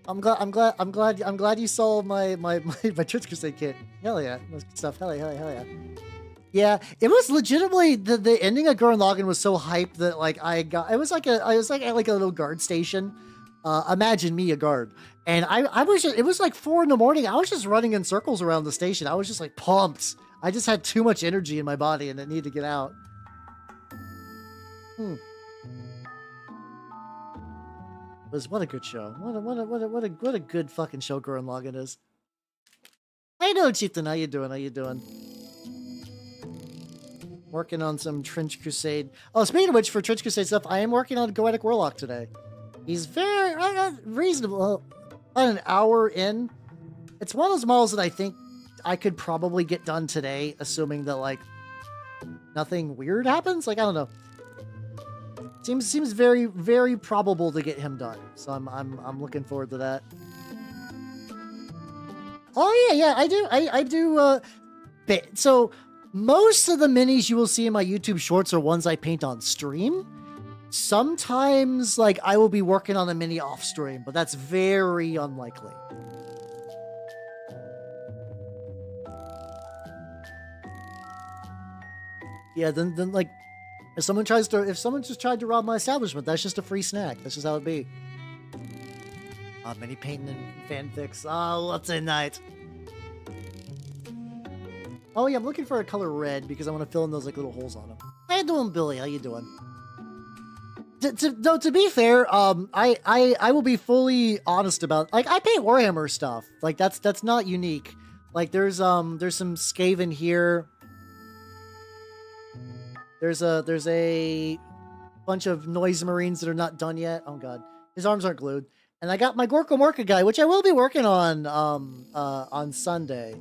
I'm glad you saw my Twitch Crusade kit. Hell yeah. That's good stuff. Hell yeah. Yeah, it was legitimately the ending of Gurren Lagann was so hyped that like I was like at a little guard station. Imagine me a guard, and it was like 4 a.m. I was just running in circles around the station. I was just like pumped. I just had too much energy in my body and it needed to get out. What a good show. What a good fucking show Gurren Lagann is. How you doing, Chieftain? How you doing? Working on some Trench Crusade. Oh, speaking of which, for Trench Crusade stuff, I am working on Goetic Warlock today. He's very reasonable. About an hour in. It's one of those models that I think I could probably get done today, assuming that like nothing weird happens. Like I don't know. Seems very, very probable to get him done. So I'm looking forward to that. Oh yeah, I do. So. Most of the minis you will see in my YouTube shorts are ones I paint on stream. Sometimes, like, I will be working on a mini off stream, but that's very unlikely. Yeah, then like, if someone just tried to rob my establishment, that's just a free snack. That's just how it be. Mini painting and fanfics. Oh, what's a night? Oh yeah, I'm looking for a color red because I want to fill in those like little holes on them. How you doing, Billy? How you doing? To be fair, I will be fully honest about like I paint Warhammer stuff. Like that's not unique. Like there's some Skaven here. There's a bunch of Noise Marines that are not done yet. Oh god, his arms aren't glued. And I got my Gorko Morka guy, which I will be working on Sunday.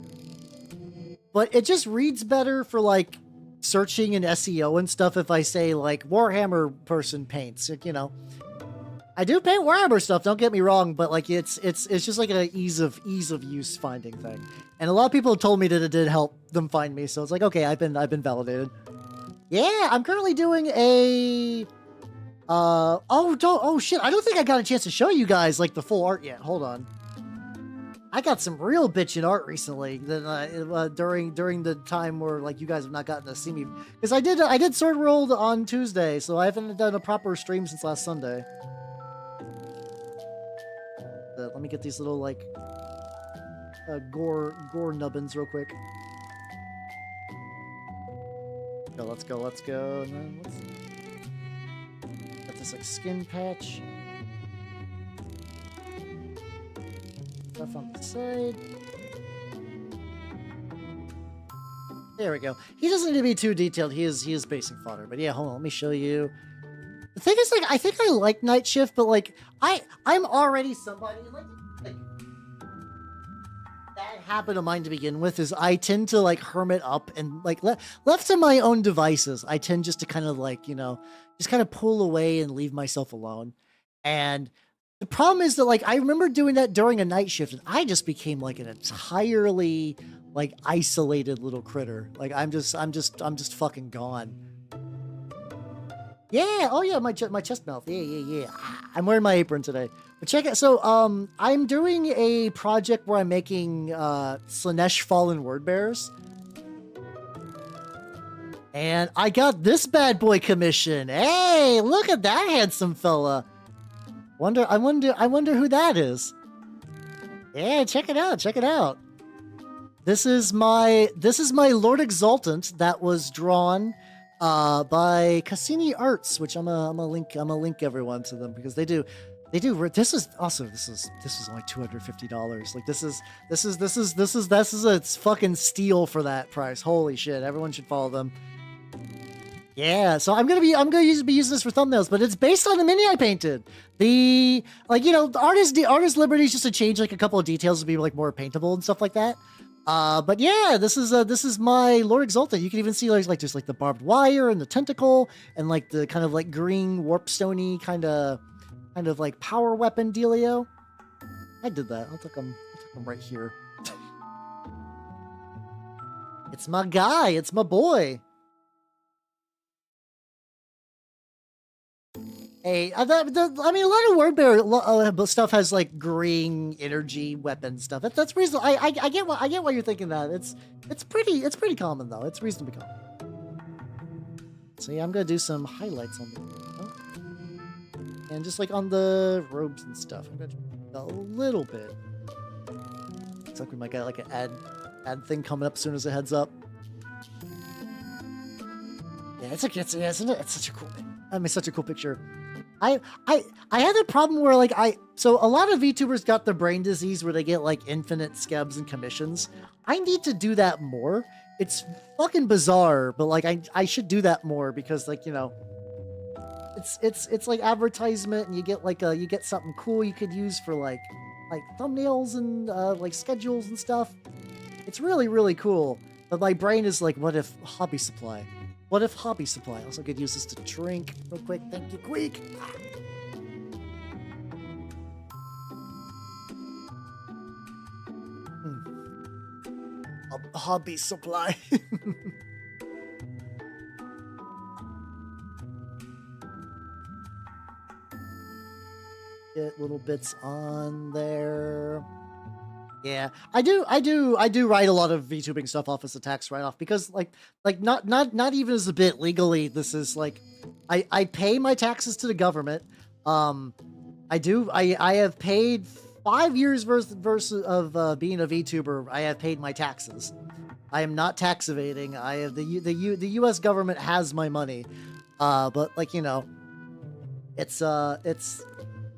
But it just reads better for like searching and SEO and stuff if I say like Warhammer person paints, I do paint Warhammer stuff, don't get me wrong, but like it's just like an ease of use finding thing. And a lot of people have told me that it did help them find me, so it's like okay, I've been validated. Yeah, I'm currently doing a oh shit, I don't think I got a chance to show you guys like the full art yet. Hold on. I got some real bitchin' art recently that during the time where like you guys have not gotten to see me, because I did Sword World on Tuesday, so I haven't done a proper stream since last Sunday. Let me get these little like gore nubbins real quick. Let's go. And then got this like skin patch. Stuff on the side. There we go. He doesn't need to be too detailed. He is basic fodder. But yeah, hold on. Let me show you. The thing is, like, I think I like night shift, but like, I'm already somebody like that habit of mine to begin with is I tend to like hermit up and like left to my own devices. I tend just to kind of like, you know, just kind of pull away and leave myself alone. And the problem is that like I remember doing that during a night shift, and I just became like an entirely like isolated little critter. Like I'm just fucking gone. Yeah, oh yeah, my chest mouth. Yeah. I'm wearing my apron today. But check it. So I'm doing a project where I'm making Slanesh Fallen Word Bearers. And I got this bad boy commission. Hey, look at that handsome fella. I wonder who that is. Yeah, check it out. This is my Lord Exultant that was drawn by Cassini Arts, which I'm a link everyone to them because they do this is only $250. Like this is a fucking steal for that price. Holy shit, everyone should follow them. Yeah, so I'm gonna be using this for thumbnails, but it's based on the mini I painted. The artist liberty is just to change like a couple of details to be like more paintable and stuff like that. But yeah, this is my Lord Exultant. You can even see like just like the barbed wire and the tentacle and like the kind of like green warpstone-y kind of like power weapon dealio. I did that. I'll take him right here. It's my guy. It's my boy. Hey, I mean, a lot of word bear stuff has like green energy weapon stuff. That's reasonable. I get why you're thinking that. It's pretty common though. It's reasonably common. So yeah, I'm gonna do some highlights on the and just like on the robes and stuff. I'm gonna do a little bit. Looks like we might get like an ad thing coming up as soon as it heads up. Yeah, it's such a cool. I mean, such a cool picture. I had a problem where like so a lot of VTubers got the brain disease where they get like infinite scabs and commissions. I need to do that more. It's fucking bizarre, but like I should do that more because like, you know, it's like advertisement and you get something cool you could use for like thumbnails and like schedules and stuff. It's really, really cool. But my brain is like, what if hobby supply? What if hobby supply? I also could use this to drink real quick. Thank you, Queek. A hobby supply. Get little bits on there. Yeah, I do write a lot of VTubing stuff off as a tax write-off because like not even as a bit legally. This is like I pay my taxes to the government. I have paid 5 years versus of being a VTuber. I have paid my taxes. I am not tax evading. I have the U.S. government has my money. But like, you know, it's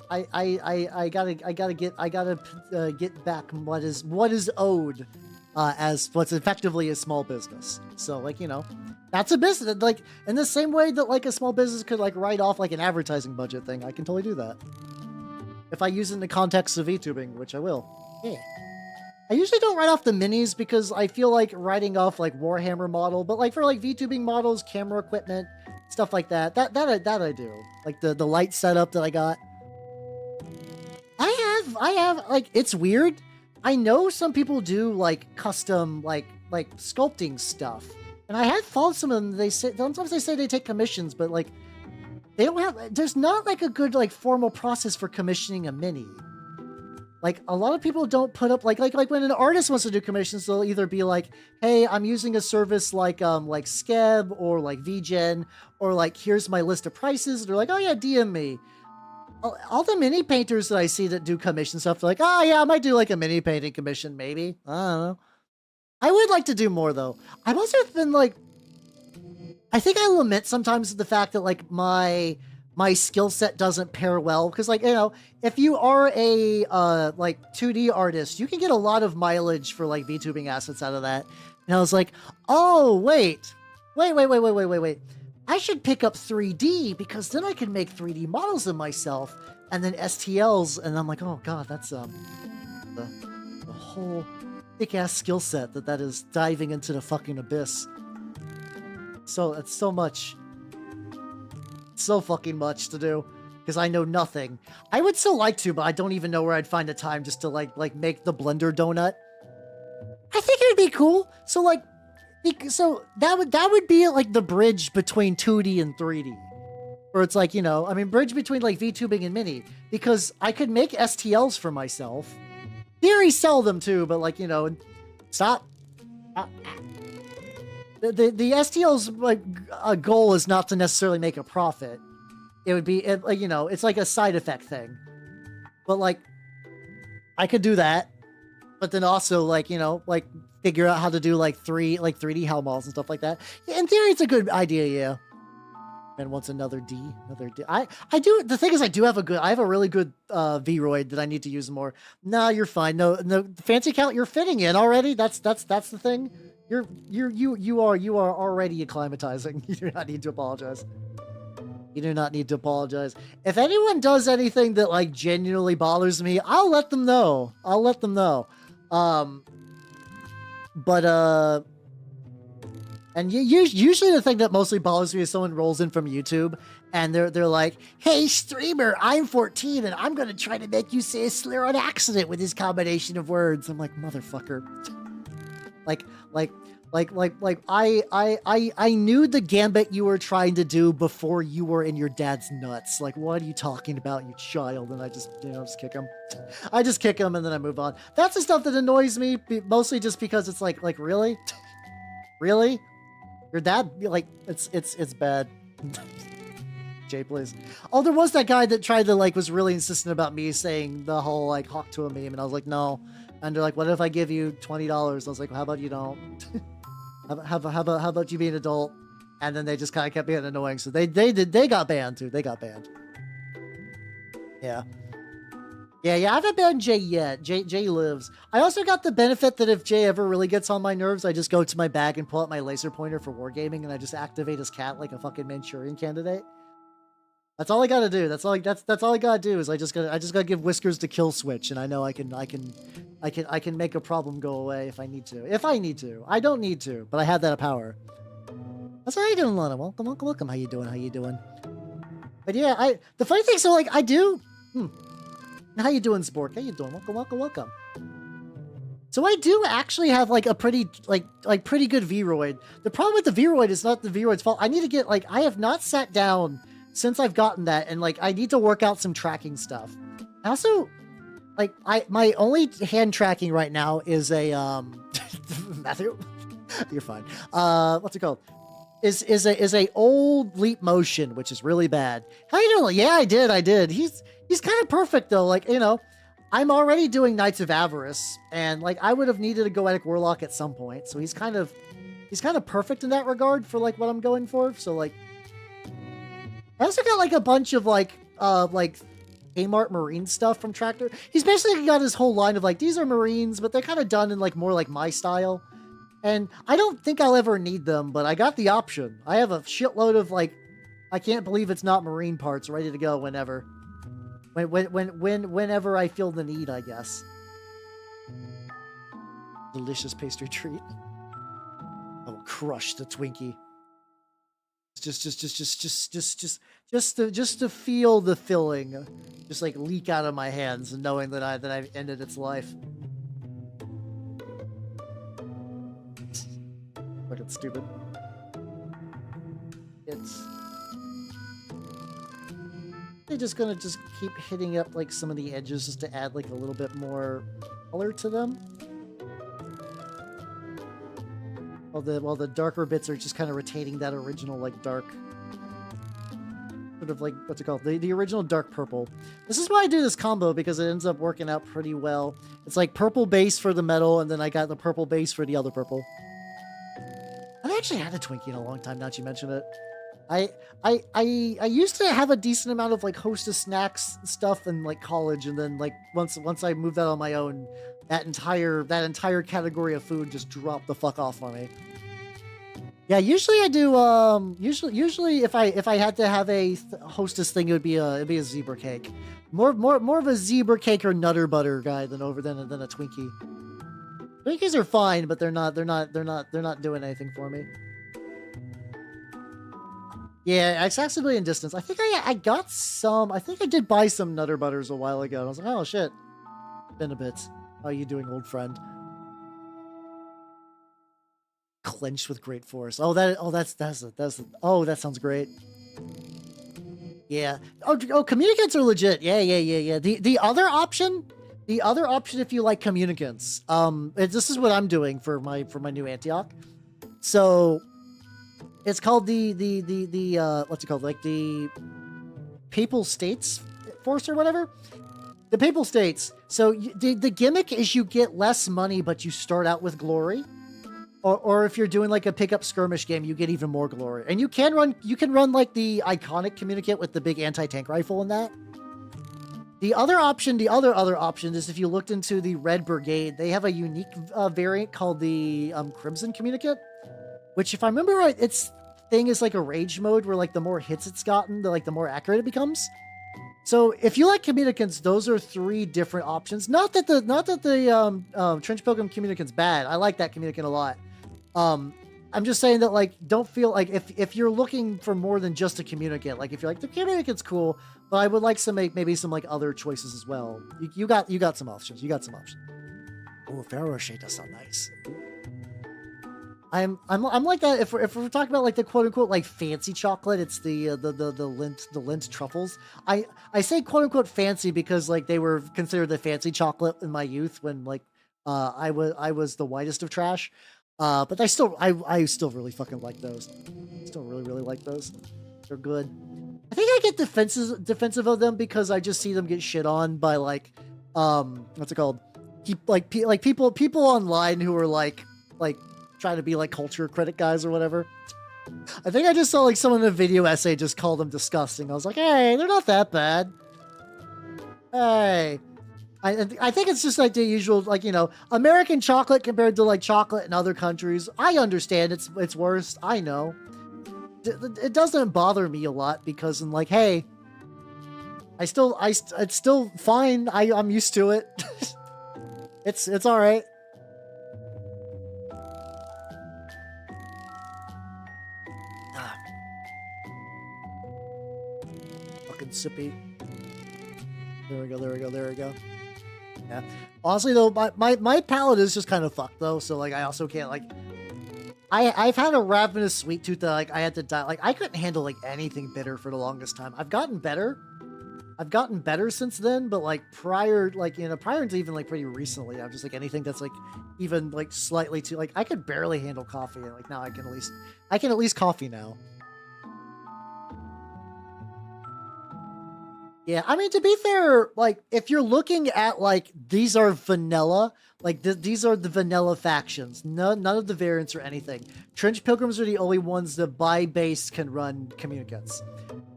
I gotta get back what is owed as what's effectively a small business. So like, you know, that's a business. Like in the same way that like a small business could like write off like an advertising budget thing, I can totally do that if I use it in the context of VTubing, which I will. Yeah. I usually don't write off the minis because I feel like writing off like Warhammer model, but like for like VTubing models, camera equipment, stuff like that I do. Like the light setup that I got. I have like, it's weird. I know some people do like custom like sculpting stuff, and I have followed some of them. Sometimes they say they take commissions, but like they don't have. There's not like a good like formal process for commissioning a mini. Like a lot of people don't put up like when an artist wants to do commissions, they'll either be like, "Hey, I'm using a service like Skeb or like VGen, or like here's my list of prices." And they're like, "Oh yeah, DM me." All the mini painters that I see that do commission stuff, they're like, "Oh yeah, I might do like a mini painting commission, maybe." I don't know. I would like to do more though. I've also been like, I think I lament sometimes the fact that like my my skill set doesn't pair well. Because, like, you know, if you are a, like, 2D artist, you can get a lot of mileage for, like, VTubing assets out of that. And I was like, oh, wait. I should pick up 3D, because then I can make 3D models of myself, and then STLs, and I'm like, oh, God, that's, the whole thick-ass skill set that is diving into the fucking abyss. So, it's so much. So fucking much to do, because I know nothing. I would still like to, but I don't even know where I'd find the time just to like make the blender donut. I think it would be cool. So like, so that would be like the bridge between 2D and 3D, where it's like, you know, I mean, bridge between like VTubing and mini, because I could make STLs for myself. Theory sell them too, but like, you know, stop. The STL's like a goal is not to necessarily make a profit. It would be, you know, it's like a side effect thing. But like, I could do that, but then also like, you know, like figure out how to do like 3D hell models and stuff like that. In theory, it's a good idea, yeah. And once another D. I do. The thing is, I have a really good Vroid that I need to use more. Nah, you're fine. No, fancy count. You're fitting in already. That's the thing. You are already acclimatizing. You do not need to apologize. You do not need to apologize. If anyone does anything that like genuinely bothers me, I'll let them know. And usually the thing that mostly bothers me is someone rolls in from YouTube and they're like, "Hey streamer, I'm 14 and I'm gonna try to make you say a slur on accident with this combination of words." I'm like, motherfucker. I knew the gambit you were trying to do before you were in your dad's nuts. Like, what are you talking about, you child? And I just, you know, just kick him. I just kick him and then I move on. That's the stuff that annoys me, mostly just because it's like really? Really? Your dad, like, it's bad. Jay, please. Oh, there was that guy that tried to, like, was really insistent about me saying the whole, like, hawk to a meme, and I was like, no. And they're like, what if I give you $20? I was like, well, how about you don't? how about you be an adult? And then they just kind of kept being annoying, so they got banned, too. They got banned. Yeah. Yeah, I haven't banned Jay yet. Jay lives. I also got the benefit that if Jay ever really gets on my nerves, I just go to my bag and pull out my laser pointer for wargaming, and I just activate his cat like a fucking Manchurian candidate. That's all I gotta do. That's all I gotta do is I just gotta give Whiskers the kill switch, and I know I can make a problem go away if I need to. If I need to. I don't need to, but I have that power. That's how you doing, Lana? Welcome. How you doing? But yeah, the funny thing, so like I do. How you doing, Spork? How you doing? Welcome. So I do actually have like a pretty pretty good Vroid. The problem with the Vroid is not the Vroid's fault. I need to get I have not sat down since I've gotten that, and like I need to work out some tracking stuff. Also, my only hand tracking right now is a Matthew. You're fine. What's it called? Is a old Leap Motion, which is really bad. How you doing? Yeah, I did. He's kind of perfect though. Like, you know, I'm already doing Knights of Avarice, and like I would have needed a Goetic Warlock at some point. So he's kind of perfect in that regard for like what I'm going for. So like, I also got like a bunch of like Kmart Marine stuff from Traktor. He's basically got his whole line of like, these are Marines, but they're kind of done in like more like my style. And I don't think I'll ever need them, but I got the option. I have a shitload of like, I can't believe it's not Marine parts ready to go whenever. Whenever I feel the need, I guess. Delicious pastry treat. I will crush the Twinkie. Just to feel the filling, just like leak out of my hands, and knowing that I've ended its life. Fucking stupid. They're just gonna keep hitting up like some of the edges just to add like a little bit more color to them. While the darker bits are just kind of retaining that original like dark, sort of like, what's it called? The original dark purple. This is why I do this combo, because it ends up working out pretty well. It's like purple base for the metal, and then I got the purple base for the other purple. I actually had a Twinkie in a long time, now that you mention it. I used to have a decent amount of like Hostess snacks stuff in like college, and then like once I moved out on my own, that entire category of food just dropped the fuck off for me. Yeah, usually I do. Usually if I had to have a Hostess thing, it'd be a zebra cake. More of a zebra cake or Nutter Butter guy than a Twinkie. Twinkies are fine, but they're not doing anything for me. Yeah, accessibility and distance. I think I got some. I think I did buy some Nutter Butters a while ago. And I was like, oh shit, been a bit. How you doing, old friend? Clenched with great force. Oh, that sounds great. Yeah. Oh, communicants are legit. Yeah. The other option if you like communicants, this is what I'm doing for my new Antioch. So it's called the what's it called? Like the Papal States Force or whatever. The Papal States. So the gimmick is you get less money, but you start out with glory. Or if you're doing like a pickup skirmish game, you get even more glory. And you can run like the iconic communicant with the big anti-tank rifle in that. The other option is if you looked into the Red Brigade, they have a unique variant called the Crimson Communicant, which if I remember right, its thing is like a rage mode where like the more hits it's gotten, the more accurate it becomes. So if you like communicants, those are 3 different options. Not that the Trench Pilgrim communicant's bad. I like that communicant a lot. I'm just saying that like don't feel like if you're looking for more than just a communicant, like if you're like the communicant's cool, but I would like some maybe some like other choices as well. You got some options. Oh, Pharaoh Shade does sound nice. I'm like that if we're talking about like the quote unquote like fancy chocolate, it's the lint truffles. I say quote unquote fancy because like they were considered the fancy chocolate in my youth when like I was the whitest of trash. But I still really fucking like those. Still really like those. They're good. I think I get defensive of them because I just see them get shit on by like what's it called? People online who are like trying to be like culture critic guys or whatever. I think I just saw like someone in a video essay just call them disgusting. I was like, hey, they're not that bad. Hey. I think it's just like the usual, like, you know, American chocolate compared to like chocolate in other countries. I understand it's worse. I know. It doesn't bother me a lot because I'm like, hey, it's still fine. I'm used to it. It's all right. Fucking sippy. There we go. Yeah. Honestly though, my palate is just kind of fucked though, so like I also can't like I've had a ravenous sweet tooth that like I had to die. Like I couldn't handle like anything bitter for the longest time. I've gotten better since then, but like prior to even like pretty recently, I'm just like anything that's like even like slightly too like I could barely handle coffee, and like now I can at least coffee now. Yeah, I mean, to be fair, like, if you're looking at, like, these are vanilla, like, these are the vanilla factions. None of the variants or anything. Trench Pilgrims are the only ones that, by base, can run communicants.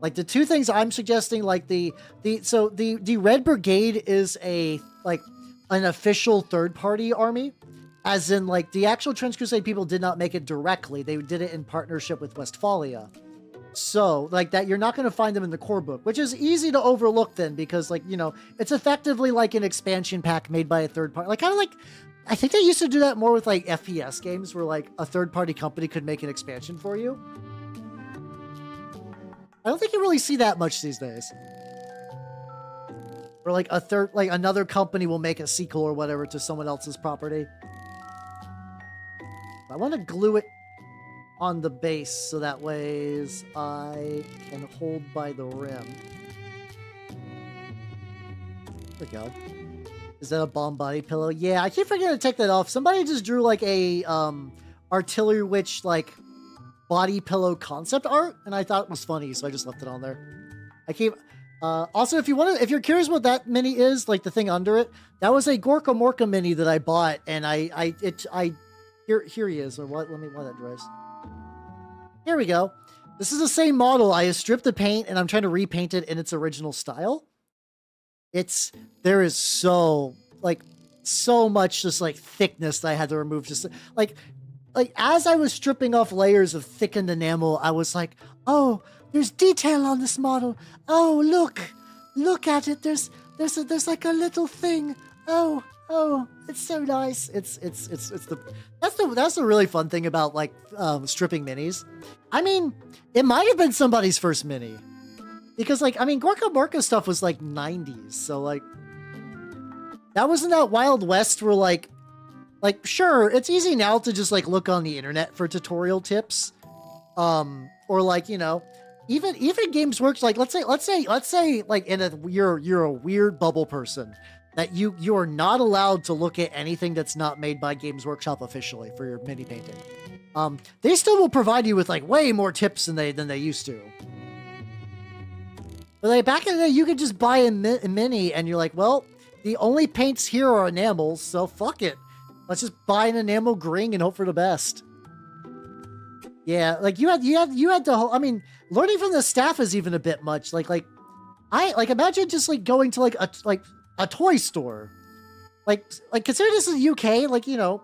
Like, the 2 things I'm suggesting, like, the Red Brigade is an official third-party army. As in, like, the actual Trench Crusade people did not make it directly. They did it in partnership with Westphalia. So, like that, you're not going to find them in the core book, which is easy to overlook then because, like, you know, it's effectively like an expansion pack made by a third party. Like, kind of like, I think they used to do that more with, like, FPS games where, like, a third-party company could make an expansion for you. I don't think you really see that much these days. Or, like, another company will make a sequel or whatever to someone else's property. I want to glue it on the base so that way I can hold by the rim. There we go. Is that a bomb body pillow? Yeah, I keep forgetting to take that off. Somebody just drew like a artillery witch like body pillow concept art, and I thought it was funny, so I just left it on there. I keep also, if you're curious what that mini is, like the thing under it, that was a Gorka Morka mini that I bought, and here he is, or what? Let me that dries. Here we go. This is the same model. I stripped the paint and I'm trying to repaint it in its original style. There is so much just like thickness that I had to remove. Just like as I was stripping off layers of thickened enamel, I was like, oh, there's detail on this model. Oh, look at it. There's like a little thing. Oh, it's so nice. That's the really fun thing about like stripping minis. I mean, it might have been somebody's first mini, because like, I mean, Gorka Morka stuff was like 90s, so like that wasn't that Wild West where like sure, it's easy now to just like look on the internet for tutorial tips, or like, you know, even Games Works, like let's say like you're a weird bubble person that you are not allowed to look at anything that's not made by Games Workshop officially for your mini painting. They still will provide you with like way more tips than they used to. But like back in the day, you could just buy a mini and you're like, well, the only paints here are enamels, so fuck it. Let's just buy an enamel green and hope for the best. Yeah, like you had to. I mean, learning from the staff is even a bit much. Like imagine just like going to like a toy store. Like consider this is UK. Like, you know,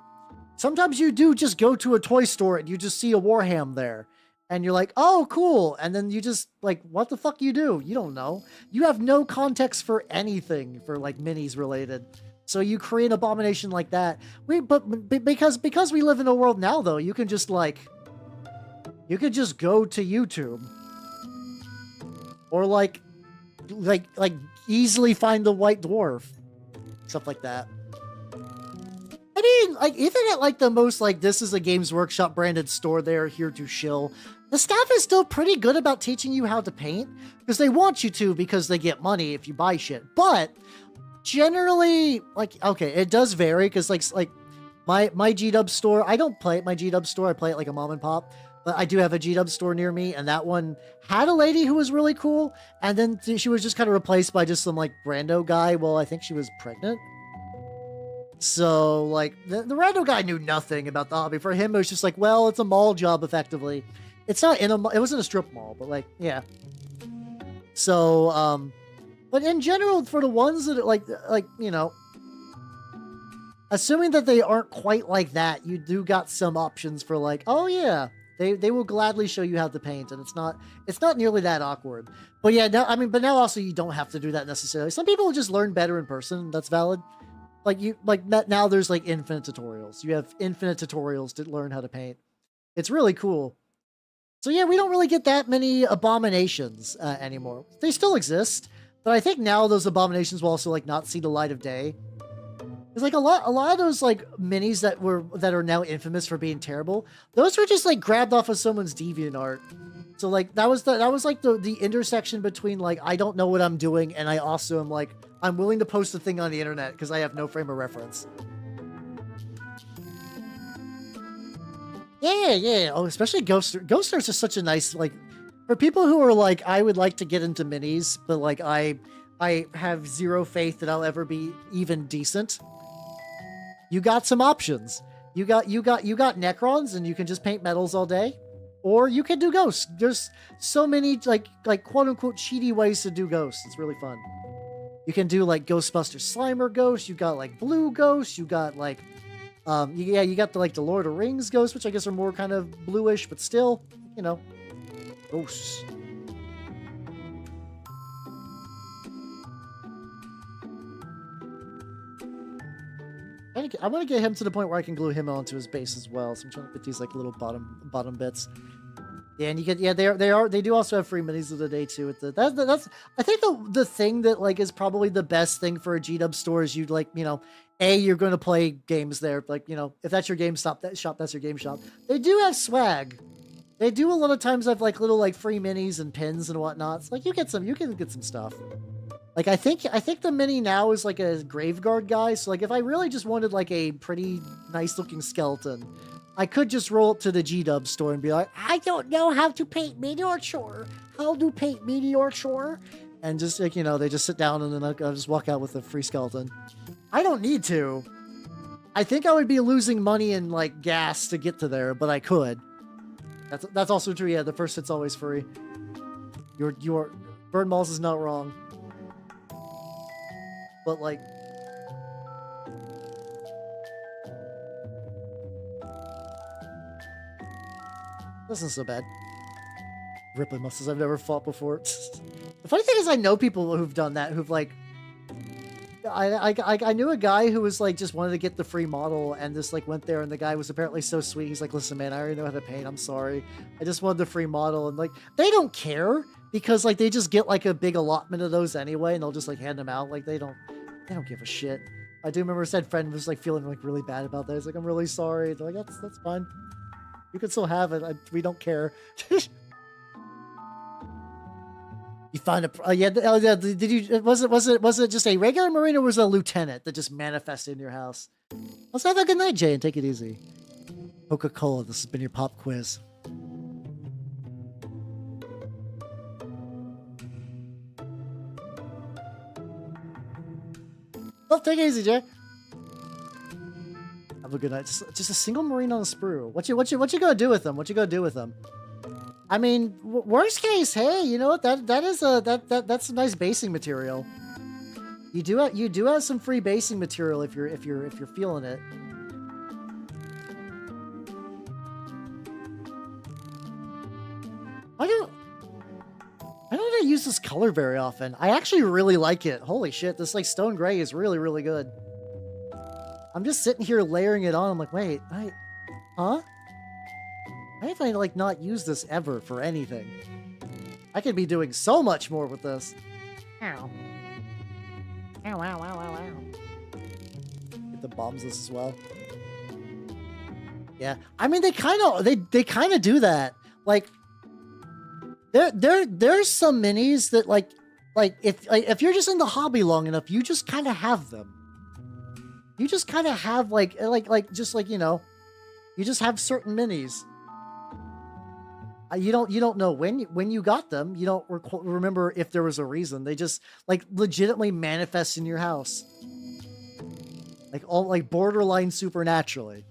sometimes you do just go to a toy store and you just see a Warhammer there. And you're like, oh, cool. And then you just like, what the fuck you do? You don't know. You have no context for anything for like minis related. So you create an abomination like that. Because we live in a world now though, you can just go to YouTube. Or like easily find the White Dwarf. Stuff like that. I mean, like, even at like the most like this is a Games Workshop branded store, they're here to shill. The staff is still pretty good about teaching you how to paint because they want you to, because they get money if you buy shit. But generally, like, okay, it does vary because like my G-Dub store, I don't play at my G-Dub store. I play it like a mom and pop. But I do have a G-Dub store near me, and that one had a lady who was really cool, and then she was just kind of replaced by just some like rando guy. Well, I think she was pregnant. So, like, the rando guy knew nothing about the hobby. For him, it was just like, well, it's a mall job, effectively. It's not in a mall. It wasn't a strip mall, but, like, yeah. So, but in general, for the ones that, like, you know, assuming that they aren't quite like that, you do got some options for, like, oh, yeah, they will gladly show you how to paint, and it's not nearly that awkward. But, yeah, now, I mean, but now also you don't have to do that necessarily. Some people will just learn better in person. That's valid. Now there's like infinite tutorials. You have infinite tutorials to learn how to paint. It's really cool. So yeah, we don't really get that many abominations anymore. They still exist, but I think now those abominations will also like not see the light of day. There's like a lot of those like minis that are now infamous for being terrible. Those were just like grabbed off of someone's DeviantArt. So like that was like the intersection between like I don't know what I'm doing and I also am like I'm willing to post a thing on the internet because I have no frame of reference. Yeah. Oh, especially Ghost Star's just such a nice, like, for people who are like, I would like to get into minis, but like I have zero faith that I'll ever be even decent. You got some options. You got Necrons, and you can just paint metals all day, or you can do ghosts. There's so many like quote unquote cheaty ways to do ghosts. It's really fun. You can do like Ghostbuster Slimer ghosts. You got like blue ghosts. You got like, you got the Lord of Rings ghosts, which I guess are more kind of bluish, but still, you know, ghosts. I want to get him to the point where I can glue him onto his base as well. So I'm trying to get these like little bottom bits. Yeah, and you get they do also have free minis of the day too. That's I think the thing that like is probably the best thing for a G-Dub store is you'd like, you know, you're going to play games there. Like, you know, if that's your game shop, that's your game shop. They do have swag. They do a lot of times have like little like free minis and pins and whatnot. It's like you can get some stuff. Like I think the mini now is like a Graveguard guy. So like if I really just wanted like a pretty nice looking skeleton, I could just roll up to the G-Dub store and be like, I don't know how to paint Meteor. How to paint Meteor? And just like, you know, they just sit down and then I'll just walk out with a free skeleton. I don't need to. I think I would be losing money and like gas to get to there, but I could. That's also true. Yeah, the first hit's always free. Your Burn Balls is not wrong. But like, this isn't so bad. Rippling muscles I've never fought before. The funny thing is, I know people who've done that. Who've like, I knew a guy who was like just wanted to get the free model and just like went there, and the guy was apparently so sweet. He's like, "Listen, man, I already know how to paint. I'm sorry. I just wanted the free model." And like, they don't care because like they just get like a big allotment of those anyway, and they'll just like hand them out. Like they don't give a shit. I do remember said friend was like feeling like really bad about that. He's like, "I'm really sorry." They're like, "That's fine. You can still have it. We don't care." You find a yeah. Did you? Was it just a regular Marine or was it a lieutenant that just manifested in your house? Let's have a good night, Jay, and take it easy. Coca-Cola. This has been your pop quiz. Well, take it easy, Jay. Have a good night. Just a single Marine on a sprue. What you gonna do with them? What you gonna do with them? I mean, worst case, hey, you know what? That's some nice basing material. You do have some free basing material if you're feeling it. I don't use this color very often. I actually really like it. Holy shit, this like stone gray is really, really good. I'm just sitting here layering it on. I'm like, wait, huh? Why have I like not used this ever for anything? I could be doing so much more with this. Ow. Ow, ow, ow, ow, ow. Get the bombs this as well. Yeah, I mean they kind of do that. Like there's some minis that like if you're just in the hobby long enough, you just kind of have them. You just kind of have just you know, you just have certain minis. You don't know when you got them. You don't remember if there was a reason. They just like legitimately manifest in your house, like all like borderline supernaturally.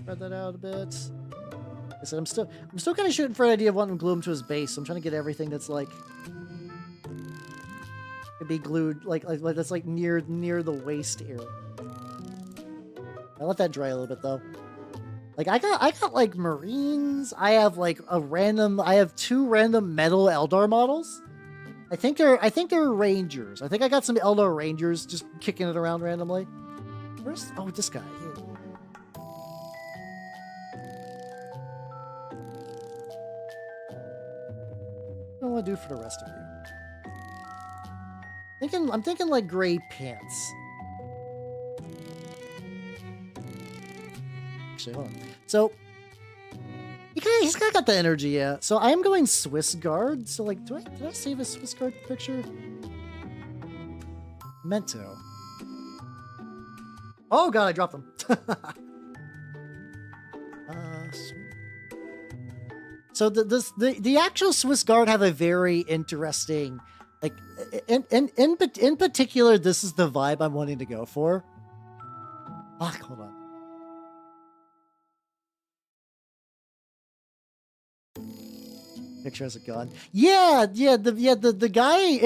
Spread that out a bit. I said I'm still kind of shooting for an idea of wanting to glue him to his base. So I'm trying to get everything that's like could be glued like that's like near the waist area. I let that dry a little bit though. Like I got like Marines. I have two random metal Eldar models. I think they're Rangers. I think I got some Eldar Rangers just kicking it around randomly. Where's this guy? What do I want to do for the rest of you? I'm thinking like gray pants. Actually, hold on. So he's kind of got the energy, yeah. So I am going Swiss Guard. So like, did I save a Swiss Guard picture? Meant to. Oh god, I dropped them. So the actual Swiss Guard have a very interesting, like in particular, this is the vibe I'm wanting to go for. Fuck, hold on. Picture has a gun. Yeah, the guy,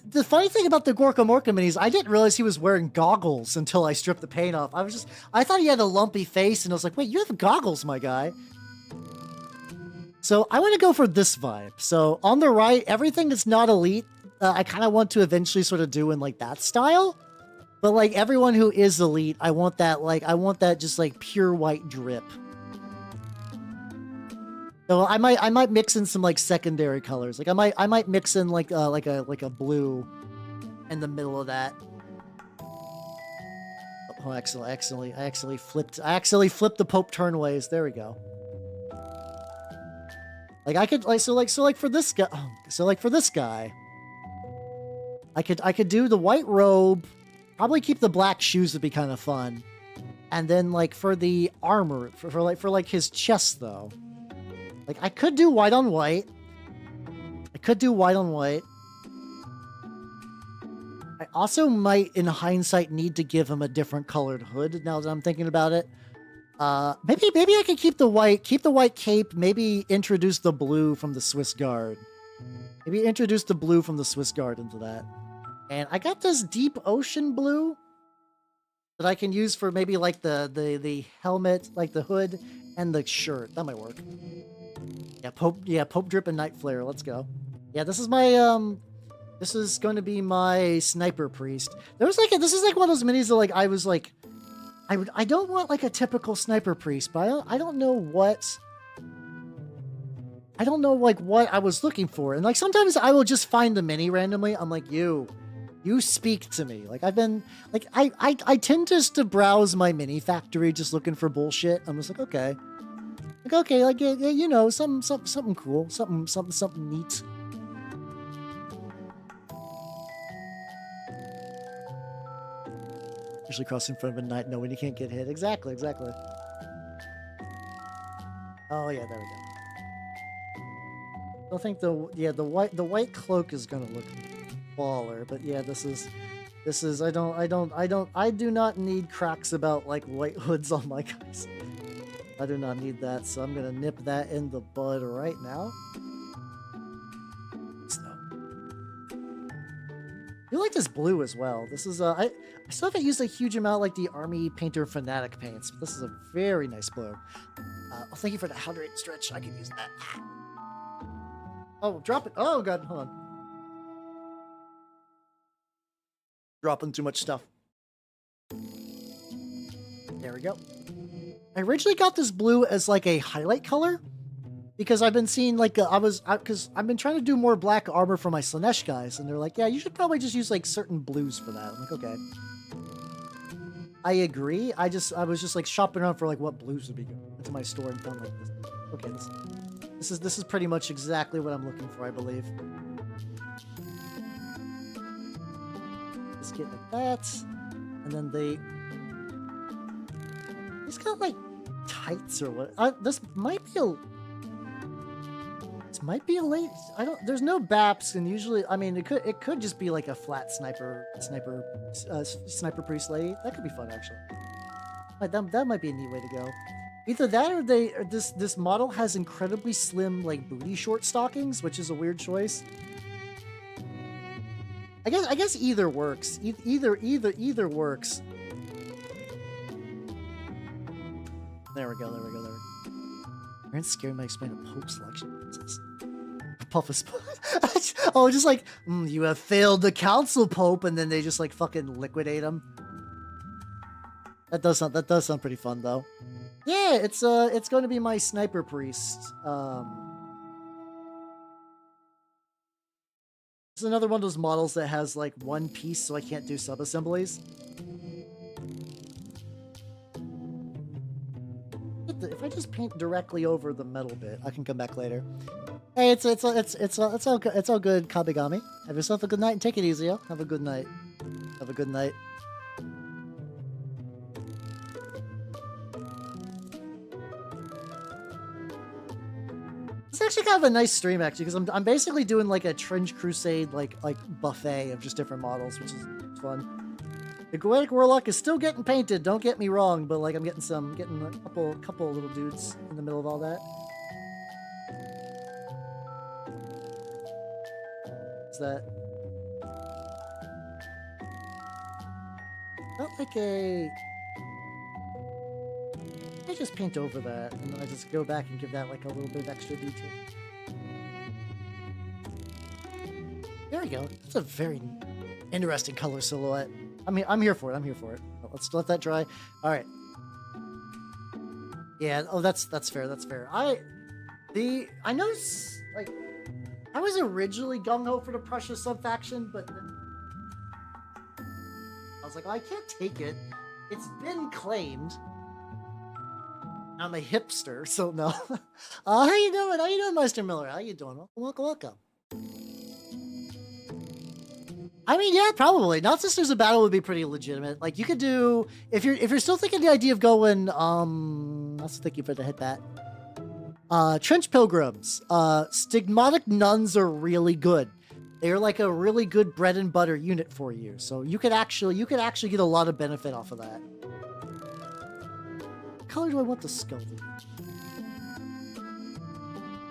the funny thing about the Gorka Morka minis, I didn't realize he was wearing goggles until I stripped the paint off. I thought he had a lumpy face, and I was like, wait, you have goggles, my guy. So I want to go for this vibe. So on the right, everything that's not elite, I kind of want to eventually sort of do in like that style. But like everyone who is elite, I want that just like pure white drip. So I might mix in some like secondary colors. Like I might mix in like a blue in the middle of that. Oh, I actually flipped the Pope turnways. There we go. Like I could so for this guy. For this guy, I could do the white robe. Probably keep the black shoes would be kind of fun. And then like for the armor for his chest though. Like, I could do white on white. also might, in hindsight, need to give him a different colored hood now that I'm thinking about it. Maybe I could keep the white cape, maybe introduce the blue from the Swiss Guard. Maybe introduce the blue from the Swiss Guard into that. And I got this deep ocean blue that I can use for maybe like the helmet, like the hood and the shirt. That might work. Pope Drip and Night Flare. Let's go. Yeah, this is my this is going to be my sniper priest. This is like one of those minis that like I was like I don't want like a typical sniper priest, but I don't know what like what I was looking for. And like sometimes I will just find the mini randomly. I'm like, you speak to me. Like I've been like I tend just to browse my mini factory just looking for bullshit. I'm just like, okay. Like okay, like yeah, you know, something cool, something neat. Usually cross in front of a knight knowing you can't get hit. Exactly. Oh yeah, there we go. I don't think the white cloak is gonna look baller, but yeah, this is I do not need cracks about like white hoods on my guys. I do not need that, so I'm gonna nip that in the bud right now. I like this blue as well. This is I still haven't used a huge amount like the Army Painter Fanatic paints, but this is a very nice blue. Oh, thank you for the 100 stretch. I can use that. Oh, drop it. Oh god, hold on. Dropping too much stuff. There we go. I originally got this blue as like a highlight color because I've been seeing like because I've been trying to do more black armor for my Slanesh guys, and they're like, yeah, you should probably just use like certain blues for that. I'm like, okay. I agree. I was just like shopping around for like what blues would be good. Went to my store and found like this. Okay, this is pretty much exactly what I'm looking for, I believe. Just get like that, and then it's got like tights or what? This might be a late. There's no baps, and usually, I mean, it could just be like a flat sniper priest lady. That could be fun actually. That might be a neat way to go. Either that or this model has incredibly slim like booty short stockings, which is a weird choice. I guess either works. Either works. There we go. Aaron's scared me explain a Pope selection. Puff a spot. Oh, just like, you have failed the council, Pope, and then they just like fucking liquidate him. That does sound pretty fun though. Yeah, it's going to be my sniper priest. It's another one of those models that has like one piece, so I can't do sub-assemblies. If I just paint directly over the metal bit, I can come back later. Hey, it's all good. It's all good, Kabigami. Have yourself a good night and take it easy, yo. Have a good night. Have a good night. It's actually kind of a nice stream actually, because I'm basically doing like a Trench Crusade like buffet of just different models, which is fun. The Goetic Warlock is still getting painted, don't get me wrong, but like I'm getting a couple little dudes in the middle of all that. What's that? Not like a... I just paint over that, and then I just go back and give that like a little bit of extra detail. There we go. It's a very interesting color silhouette. I mean, I'm here for it. Let's let that dry. All right. Yeah. Oh, that's fair. That's fair. I know, like, I was originally gung ho for the Prussia sub-faction, but then I was like, oh, I can't take it. It's been claimed. I'm a hipster, so no. How you doing? How you doing, Meister Miller? How you doing? Welcome. I mean, yeah, probably. Not Sisters of Battle would be pretty legitimate. Like, you could do if you're still thinking the idea of going. Let's thank you for the hit bat. Trench Pilgrims. Stigmatic Nuns are really good. They're like a really good bread and butter unit for you. So you could actually get a lot of benefit off of that. What color do I want the skull to be?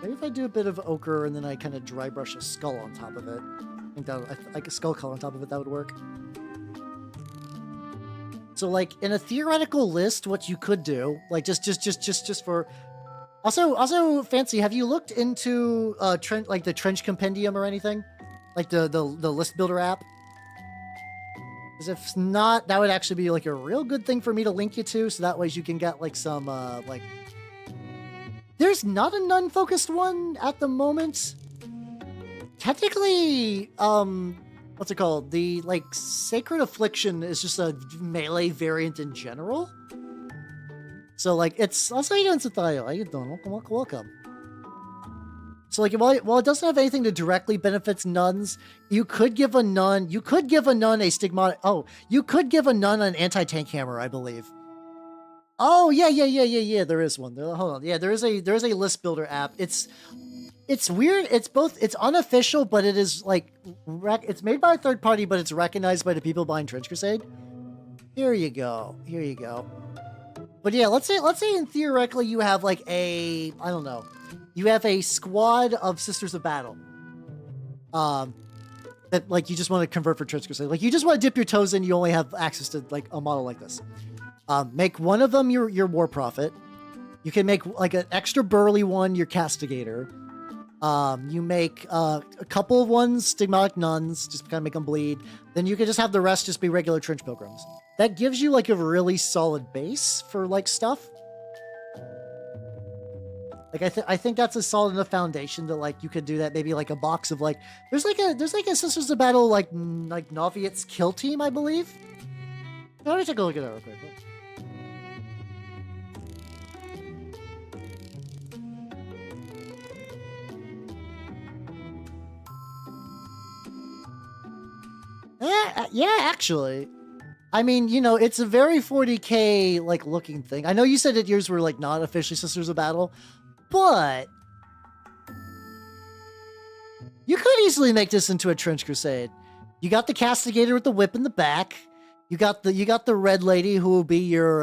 Maybe if I do a bit of ochre and then I kind of dry brush a skull on top of it. I think that like a skull color on top of it, that would work. So like in a theoretical list, what you could do, like just for also Fancy, have you looked into like the Trench Compendium or anything? Like the list builder app? Because if not, that would actually be like a real good thing for me to link you to, so that way you can get like some like there's not a nun-focused one at the moment. Technically, what's it called? The, like, Sacred Affliction is just a melee variant in general. So, like, it's... Also, how you doing, Sathayo? How you doing? Welcome. So, like, while it doesn't have anything that directly benefits nuns, you could give a nun... You could give a nun a stigmatic... Oh, you could give a nun an anti-tank hammer, I believe. Oh, yeah, there is one. Hold on. Yeah, there is a list builder app. It's weird. It's unofficial, but it is like it's made by a third party, but it's recognized by the people behind Trench Crusade. Here you go. But yeah, let's say in theoretically you have like I don't know, you have a squad of Sisters of Battle. That like you just want to convert for Trench Crusade. Like you just want to dip your toes in. You only have access to like a model like this. Make one of them your war prophet. You can make like an extra burly one your castigator. You make a couple of ones stigmatic nuns, just kind of make them bleed. Then you can just have the rest just be regular trench pilgrims. That gives you like a really solid base for like stuff. Like I think that's a solid enough foundation that like you could do that. Maybe like a box of like there's like a Sisters of Battle like Noviate's kill team, I believe. Let me take a look at that real quick. Yeah, actually. I mean, you know, it's a very 40k like looking thing. I know you said that yours were like not officially Sisters of Battle, but you could easily make this into a Trench Crusade. You got the castigator with the whip in the back. You got the red lady who will be your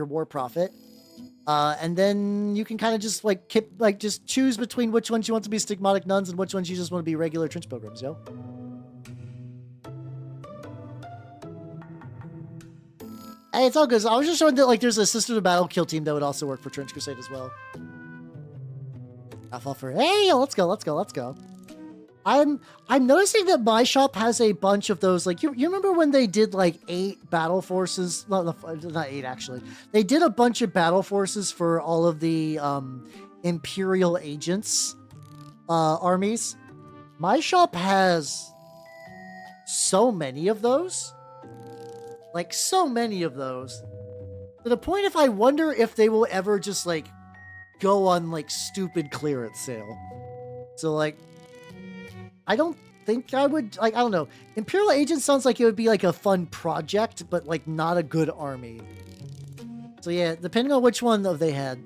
war prophet. And then you can kind of just just choose between which ones you want to be stigmatic nuns and which ones you just want to be regular trench pilgrims, yo. Hey, it's all good. I was just showing that like there's a Sisters of Battle kill team that would also work for Trench Crusade as well. Alpha for hey, let's go. I'm noticing that my shop has a bunch of those. Like you remember when they did like 8 battle forces? Not 8 actually. They did a bunch of battle forces for all of the Imperial agents armies. My shop has so many of those. Like so many of those. To the point if I wonder if they will ever just like go on like stupid clearance sale. So like I don't think I would, like, I don't know. Imperial Agent sounds like it would be like a fun project, but like not a good army. So yeah, depending on which one they had.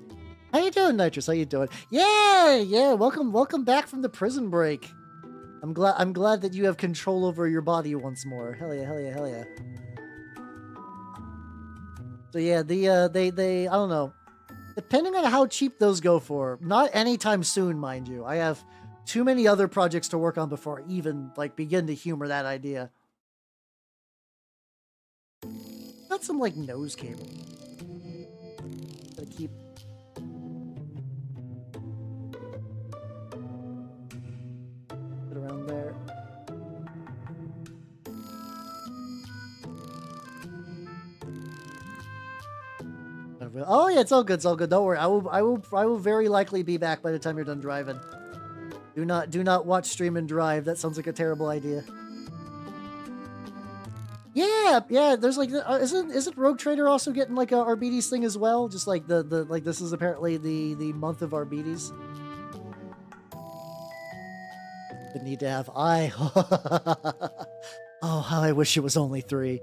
How you doing, Nitrous? How you doing? Yeah. Welcome back from the prison break. I'm glad that you have control over your body once more. Hell yeah. So yeah, they I don't know. Depending on how cheap those go for, not anytime soon, mind you. I have too many other projects to work on before I even like begin to humor that idea. Got some like nose cable. Gotta keep. Put around there. Oh yeah, it's all good. Don't worry. I will very likely be back by the time you're done driving. Do not watch, stream, and drive. That sounds like a terrible idea. Yeah. There's like, isn't Rogue Trader also getting like a Arbites thing as well? Just like the like this is apparently the month of Arbites. The need to have Oh, how I wish it was only 3.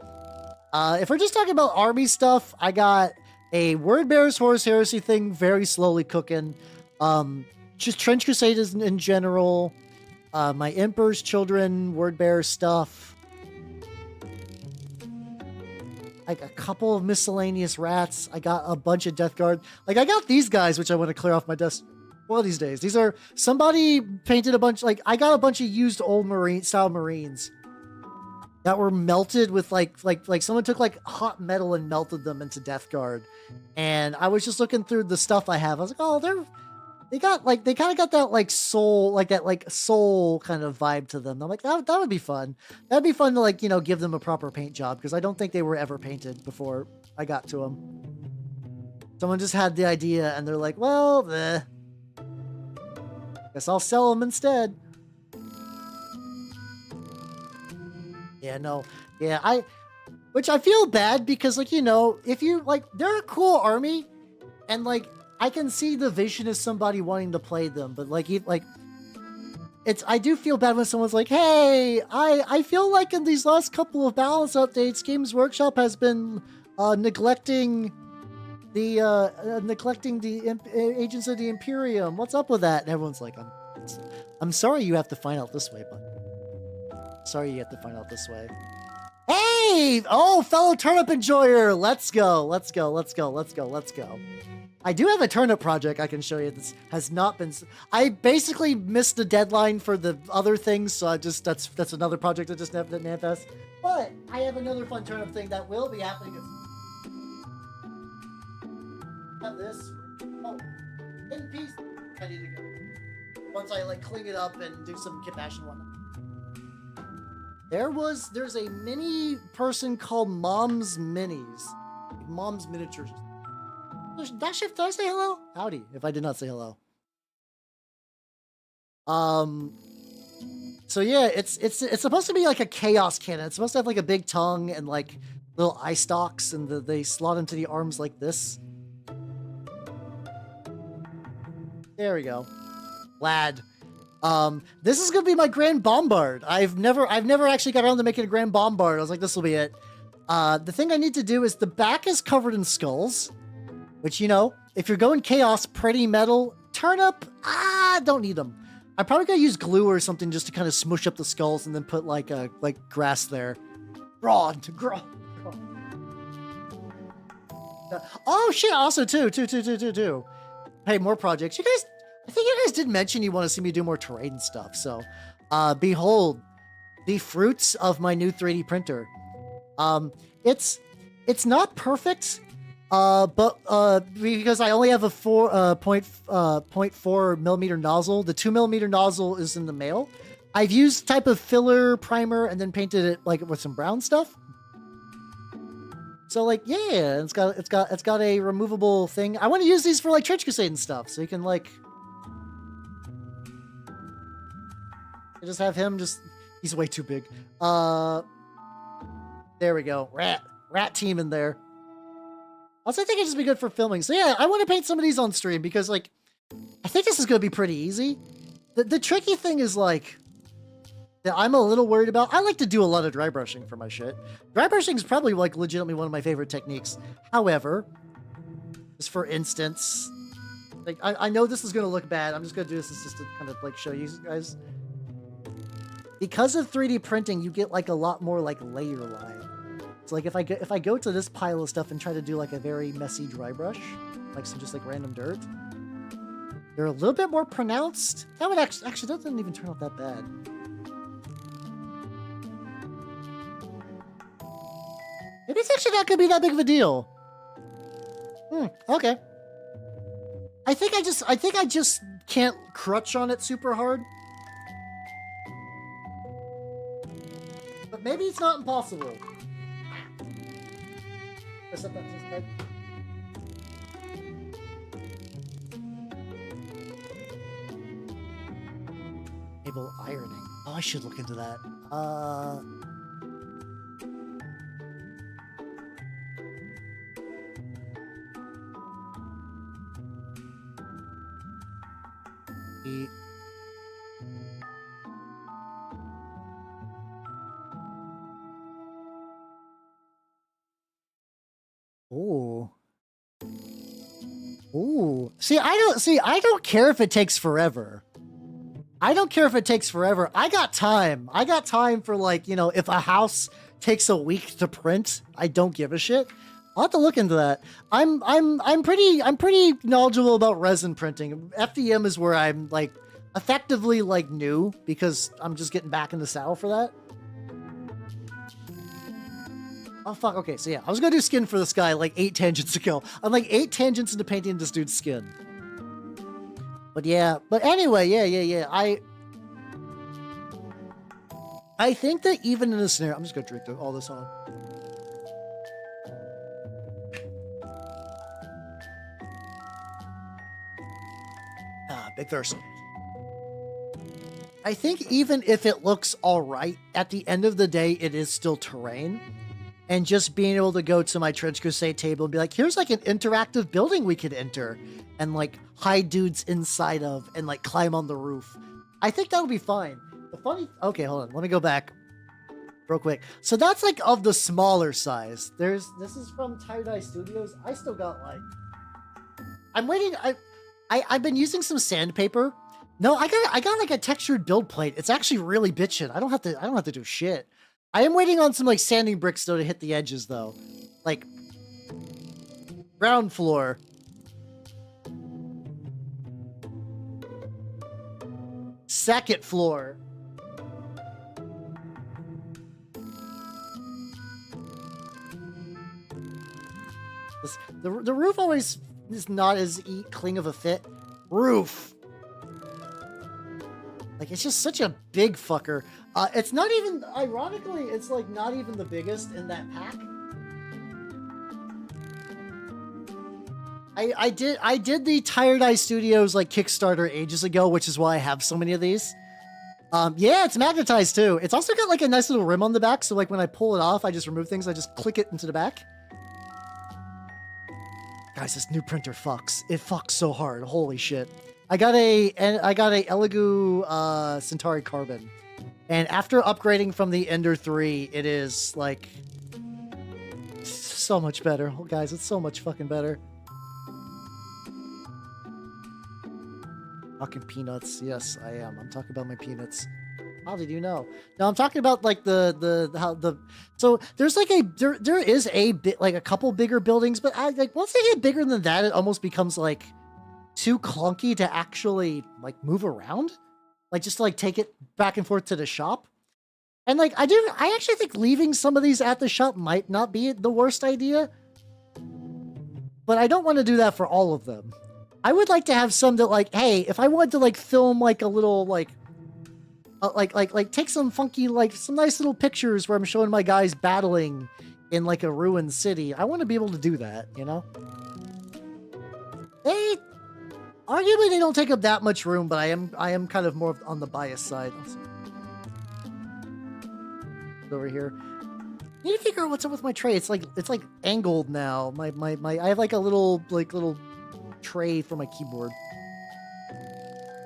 If we're just talking about army stuff, I got a Word Bearers Horus Heresy thing very slowly cooking. Just Trench Crusaders in general. my Emperor's Children word bearer stuff. Like a couple of miscellaneous rats. I got a bunch of Death Guard. Like I got these guys, which I want to clear off my desk one of these days. These are, somebody painted a bunch, like I got a bunch of used old marine style Marines that were melted with like someone took like hot metal and melted them into Death Guard. And I was just looking through the stuff I have. I was like, oh, they kind of got that like soul, like that like soul kind of vibe to them. I'm like, that would be fun. That'd be fun to like, you know, give them a proper paint job, because I don't think they were ever painted before I got to them. Someone just had the idea and they're like, well, guess I'll sell them instead. Yeah, no. Yeah, which I feel bad because, like, you know, if you like, they're a cool army and like, I can see the vision of somebody wanting to play them, but like, I do feel bad when someone's like, hey, I feel like in these last couple of balance updates, Games Workshop has been neglecting the Agents of the Imperium. What's up with that? And everyone's like, I'm sorry you have to find out this way, but sorry you have to find out this way. Hey, oh, fellow turnip enjoyer, let's go. I do have a turnip project I can show you. This has not been. I basically missed the deadline for the other things, so that's another project that just didn't manifest. But I have another fun turnip thing that will be happening. Have this. Oh, in peace. Ready to go. Once I like clean it up and do some kipash and whatnot. There's a mini person called Mom's Minis, Mom's Miniatures. Did I say hello? Howdy, if I did not say hello. So yeah, it's supposed to be like a chaos cannon. It's supposed to have like a big tongue and like little eye stalks, and they slot into the arms like this. There we go. Lad. This is gonna be my Grand Bombard. I've never actually got around to making a Grand Bombard. I was like, this will be it. The thing I need to do is the back is covered in skulls. Which, you know, if you're going chaos, pretty metal, turnip, don't need them. I'm probably gonna use glue or something just to kind of smush up the skulls and then put like grass there. Ground. Oh shit! Also, too. Hey, more projects. I think you guys did mention you want to see me do more terrain stuff. So, behold, the fruits of my new 3D printer. It's not perfect. But because I only have a 0.4 millimeter nozzle, the 2 millimeter nozzle is in the mail. I've used type of filler primer and then painted it like with some brown stuff. So like, yeah, it's got a removable thing. I want to use these for like Church Crusade and stuff, so you can like, just have him he's way too big. There we go, rat team in there. Also, I think it'd just be good for filming. So yeah, I want to paint some of these on stream because like, I think this is going to be pretty easy. The tricky thing is like, that I'm a little worried about. I like to do a lot of dry brushing for my shit. Dry brushing is probably like legitimately one of my favorite techniques. However, just for instance, like I know this is going to look bad. I'm just going to do this just to kind of like show you guys. Because of 3D printing, you get like a lot more like layer line. So like if I go to this pile of stuff and try to do like a very messy dry brush, like some just like random dirt, they're a little bit more pronounced. That would actually that doesn't even turn out that bad. Maybe it's actually not gonna be that big of a deal. Okay. I think I just can't crutch on it super hard. But maybe it's not impossible. Enable ironing. Oh, I should look into that. Ooh. Ooh. I don't care if it takes forever. I don't care if it takes forever. I got time. I got time for like, you know, if a house takes a week to print, I don't give a shit. I'll have to look into that. I'm pretty knowledgeable about resin printing. FDM is where I'm like effectively like new because I'm just getting back in the saddle for that. Oh fuck, okay, so yeah, I was gonna do skin for this guy like 8 tangents ago. I'm like 8 tangents into painting this dude's skin. But yeah, but anyway, yeah. I think that even in this scenario, I'm just gonna drink all this on. Big thirst. I think even if it looks all right, at the end of the day, it is still terrain. And just being able to go to my Trench Crusade table and be like, here's like an interactive building we could enter and like hide dudes inside of and like climb on the roof. I think that'll be fine. Okay, hold on. Let me go back real quick. So that's like of the smaller size. This is from Tired Eye Studios. I still got like, I'm waiting. I've been using some sandpaper. No, I got like a textured build plate. It's actually really bitchin'. I don't have to do shit. I am waiting on some like sanding bricks though to hit the edges though. Like ground floor. Second floor. The roof always is not as clean of a fit. Roof. Like, it's just such a big fucker. It's not even, ironically, it's like not even the biggest in that pack. I did the Tired Eye Studios like Kickstarter ages ago, which is why I have so many of these. Yeah, it's magnetized too. It's also got like a nice little rim on the back, so like when I pull it off, I just remove things, I just click it into the back. Guys, this new printer fucks. It fucks so hard. Holy shit. I got a Elegoo Centauri Carbon. And after upgrading from the Ender 3, it is like so much better. Oh, guys, it's so much fucking better. Fucking peanuts. Yes, I am. I'm talking about my peanuts. How did you know? No, I'm talking about like so there's like there is a bit like a couple bigger buildings, but like once they get bigger than that, it almost becomes like too clunky to actually like move around, like just to, like take it back and forth to the shop. And like I actually think leaving some of these at the shop might not be the worst idea, but I don't want to do that for all of them. I would like to have some that like, hey, if I wanted to like film like a little like take some funky like some nice little pictures where I'm showing my guys battling in like a ruined city, I want to be able to do that, you know. Arguably, they don't take up that much room, but I am kind of more on the bias side. Over here, I need to figure out what's up with my tray. It's like angled now. My I have like a little tray for my keyboard.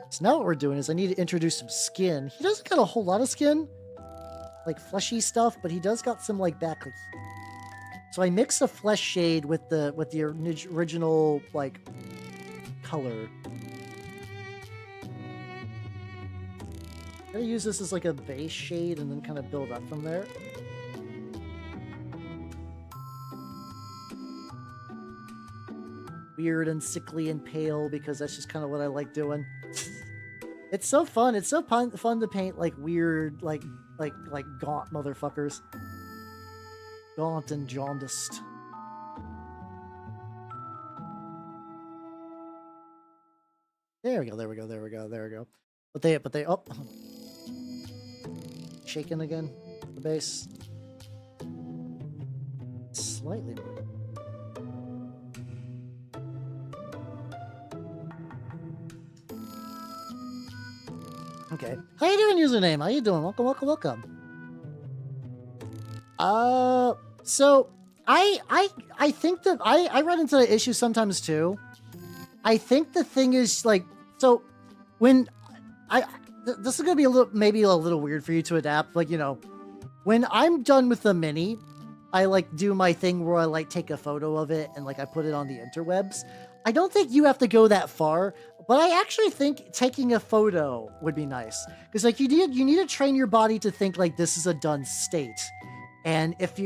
So now what we're doing is I need to introduce some skin. He doesn't got a whole lot of skin, like fleshy stuff, but he does got some like back. So I mix the flesh shade with the original like color. I'm gonna use this as like a base shade and then kind of build up from there. Weird and sickly and pale because that's just kind of what I like doing. It's so fun. It's so fun to paint like weird, like gaunt motherfuckers. Gaunt and jaundiced. There we go. But they oh, shaking again. The base. Slightly more. Okay. How you doing, username? How you doing? Welcome. So I think that I run into the issue sometimes too. I think the thing is like, so when this is gonna be maybe a little weird for you to adapt. Like, you know, when I'm done with the mini, I like do my thing where I like take a photo of it and like I put it on the interwebs. I don't think you have to go that far, but I actually think taking a photo would be nice, because like you need to train your body to think like this is a done state. And if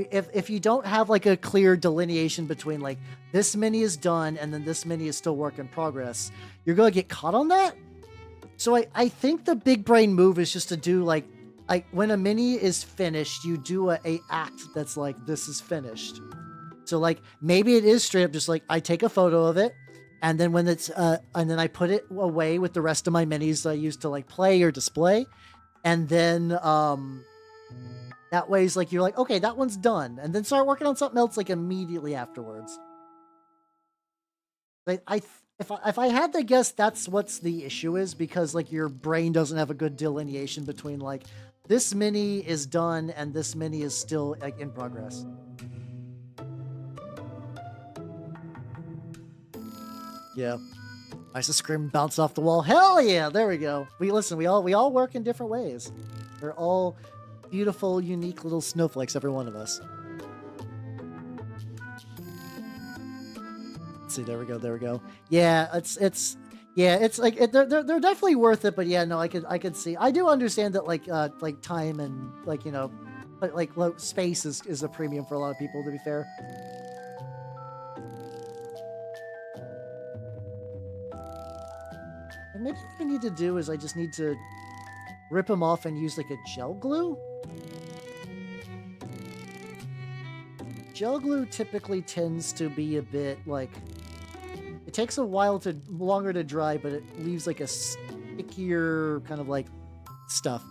you don't have like a clear delineation between like this mini is done and then this mini is still work in progress, you're gonna get caught on that. So I think the big brain move is just to do like when a mini is finished, you do a act that's like this is finished. So like maybe it is straight up just like I take a photo of it, and then when it's and then I put it away with the rest of my minis that I used to like play or display, and then that way, it's like you're like, okay, that one's done, and then start working on something else like immediately afterwards. Like if I had to guess, that's what's the issue is, because like your brain doesn't have a good delineation between like this mini is done and this mini is still like in progress. Yeah, nice to scream, bounce off the wall. Hell yeah, there we go. We all work in different ways. We're all beautiful, unique little snowflakes, every one of us. Let's see, there we go. Yeah, it's like they're definitely worth it, but yeah, no, I could see. I do understand that like time and like, you know, but like space is a premium for a lot of people, to be fair. And maybe what I need to do is I just need to rip them off and use like a gel glue. Gel glue typically tends to be a bit like, it takes a while longer to dry, but it leaves like a stickier kind of like stuff.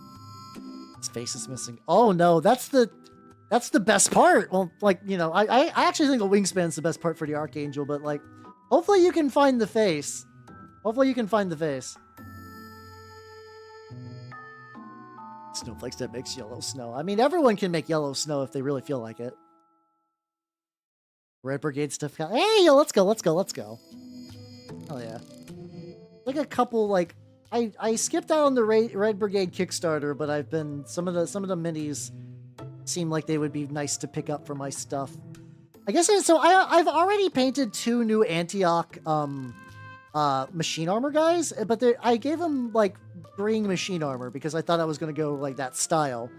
His face is missing. Oh no, that's the best part. Well, like, you know, I actually think the wingspan's the best part for the Archangel, but like, hopefully you can find the face. Hopefully you can find the face. Snowflakes that makes yellow snow. I mean, everyone can make yellow snow if they really feel like it. Red Brigade stuff. Hey, let's go. Oh yeah. Like a couple, like I skipped out on the Red Brigade Kickstarter, but I've been some of the minis seem like they would be nice to pick up for my stuff. I guess so. I've already painted 2 new Antioch machine armor guys, but I gave them like green machine armor because I thought I was gonna go like that style.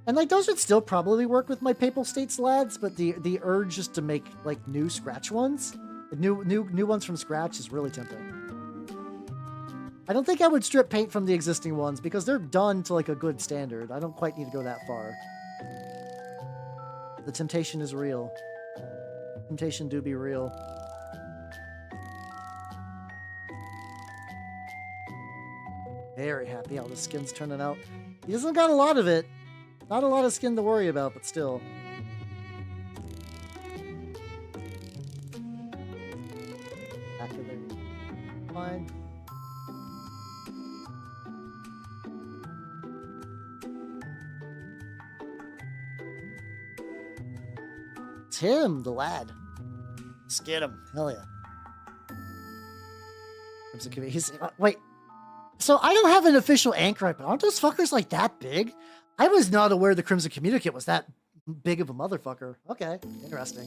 And like those would still probably work with my Papal States lads, but the urge just to make like new scratch ones, new ones from scratch is really tempting. I don't think I would strip paint from the existing ones because they're done to like a good standard. I don't quite need to go that far. The temptation is real. Temptation do be real. Very happy how the skin's turning out. He doesn't got a lot of it. Not a lot of skin to worry about, but still. Back to there. Fine. Tim, the lad. Let's get him. Hell yeah. Wait. So I don't have an official Anchorite, but aren't those fuckers like that big? I was not aware the Crimson Communicant was that big of a motherfucker. Okay, interesting.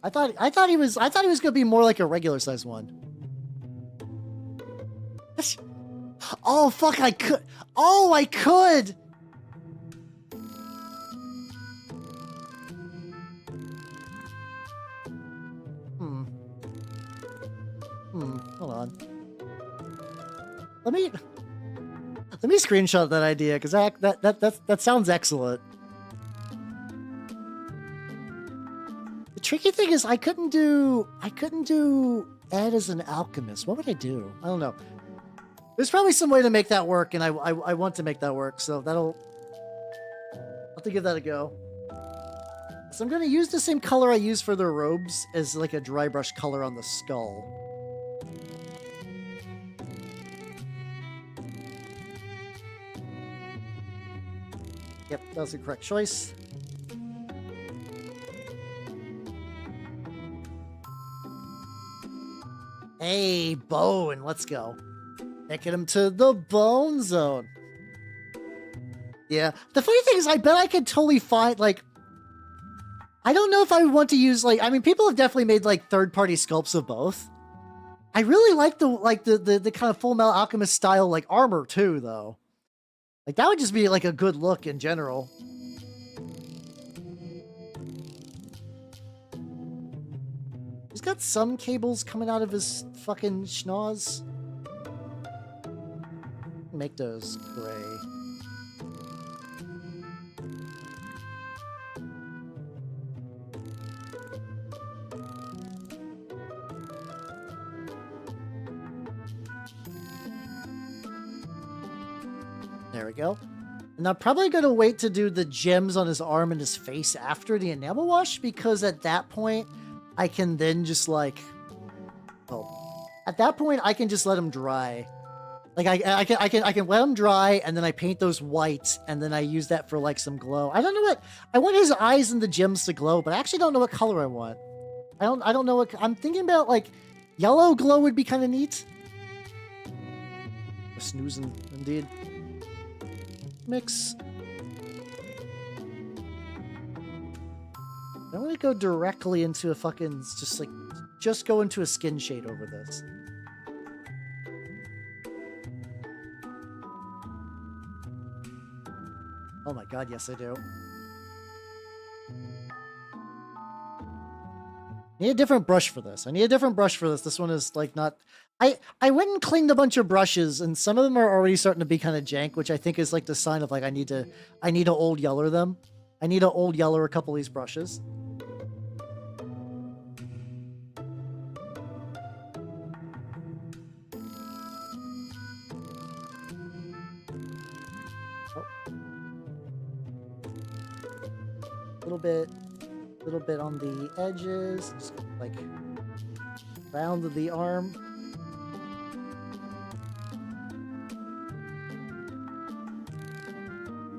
I thought he was gonna be more like a regular sized one. Oh fuck! I could. Oh, I could. Hold on. Let me screenshot that idea because that sounds excellent. The tricky thing is I couldn't do Ed as an alchemist. What would I do? I don't know. There's probably some way to make that work, and I want to make that work. So I'll have to give that a go. So I'm gonna use the same color I use for their robes as like a dry brush color on the skull. Yep, that was the correct choice. Hey, Bone, let's go. Taking him to the Bone Zone. Yeah, the funny thing is I bet I could totally find, like, I don't know if I would want to use, like, I mean, people have definitely made, like, third-party sculpts of both. I really like the kind of Full Metal Alchemist style like armor too, though. Like that would just be like a good look in general. He's got some cables coming out of his fucking schnoz. Make those gray. There we go. And I'm probably going to wait to do the gems on his arm and his face after the enamel wash, because at that point, I can then just like... Oh. At that point, I can just let him dry. Like, I can let him dry, and then I paint those white, and then I use that for, like, some glow. I don't know what... I want his eyes and the gems to glow, but I actually don't know what color I want. I don't know what... I'm thinking about, like, yellow glow would be kind of neat. Snoozing, indeed. Mix. I want to go directly into a fucking... Just go into a skin shade over this. Oh my god, yes I do. I need a different brush for this. This one is like not... I went and cleaned a bunch of brushes, and some of them are already starting to be kind of jank, which I think is like the sign of like I need to old yeller them. I need to old yeller a couple of these brushes. Little bit on the edges, just like round the arm.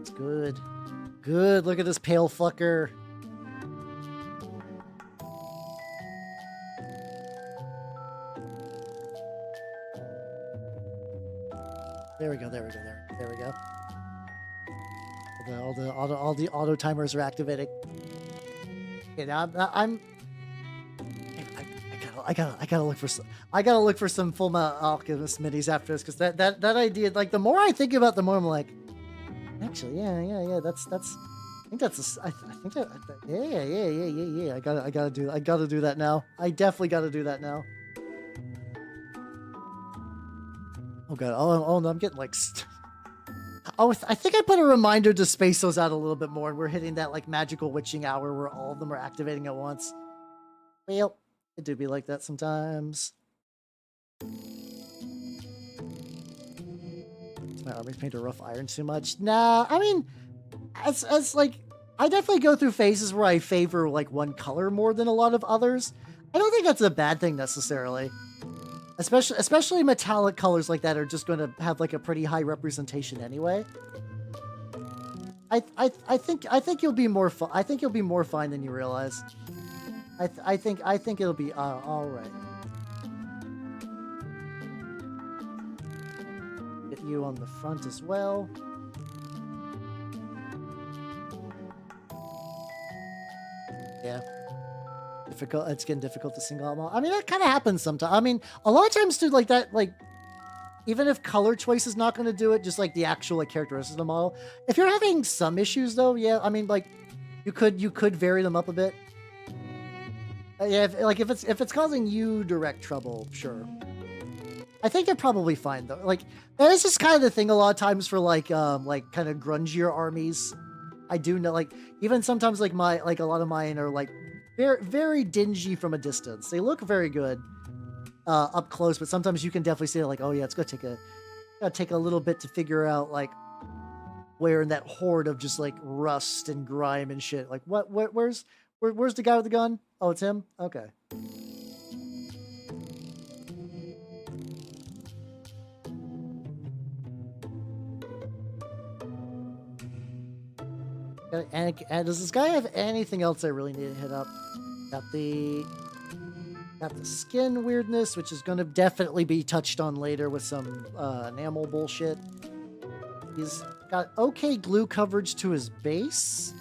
It's good. Good. Look at this pale fucker. There we go. There we go. All the auto timers are activating. Okay, now I gotta look for some Full Metal Alchemist minis after this, because that idea, like, the more I think about it, the more I'm like, actually, yeah. I gotta do that now. I definitely gotta do that now. Oh god. Oh no, I'm getting like. Oh, I think I put a reminder to space those out a little bit more, and we're hitting that like magical witching hour where all of them are activating at once. Well, it do be like that sometimes. My army's painted rough iron too much. Nah, I mean, as like, I definitely go through phases where I favor like one color more than a lot of others. I don't think that's a bad thing necessarily. Especially metallic colors like that are just going to have like a pretty high representation anyway. I think you'll be more fun. I think you'll be more fine than you realize. I think it'll be all right. Get you on the front as well. Yeah. Difficult. It's getting difficult to single out. I mean, that kind of happens sometimes. I mean, a lot of times, dude, like that, like, even if color choice is not going to do it, just like the actual like characteristics of the model. If you're having some issues, though, yeah, I mean, like, you could vary them up a bit. Yeah, if it's causing you direct trouble, sure. I think you're probably fine though. Like, that is just kind of the thing a lot of times for like kind of grungier armies. I do know, like, even sometimes like a lot of mine are like very, very dingy from a distance. They look very good up close, but sometimes you can definitely see like, oh yeah, it's gonna take a little bit to figure out like where in that horde of just like rust and grime and shit. Like, where's the guy with the gun? Oh, it's him? Okay. And does this guy have anything else I really need to hit up? Got the skin weirdness, which is going to definitely be touched on later with some enamel bullshit. He's got okay glue coverage to his base.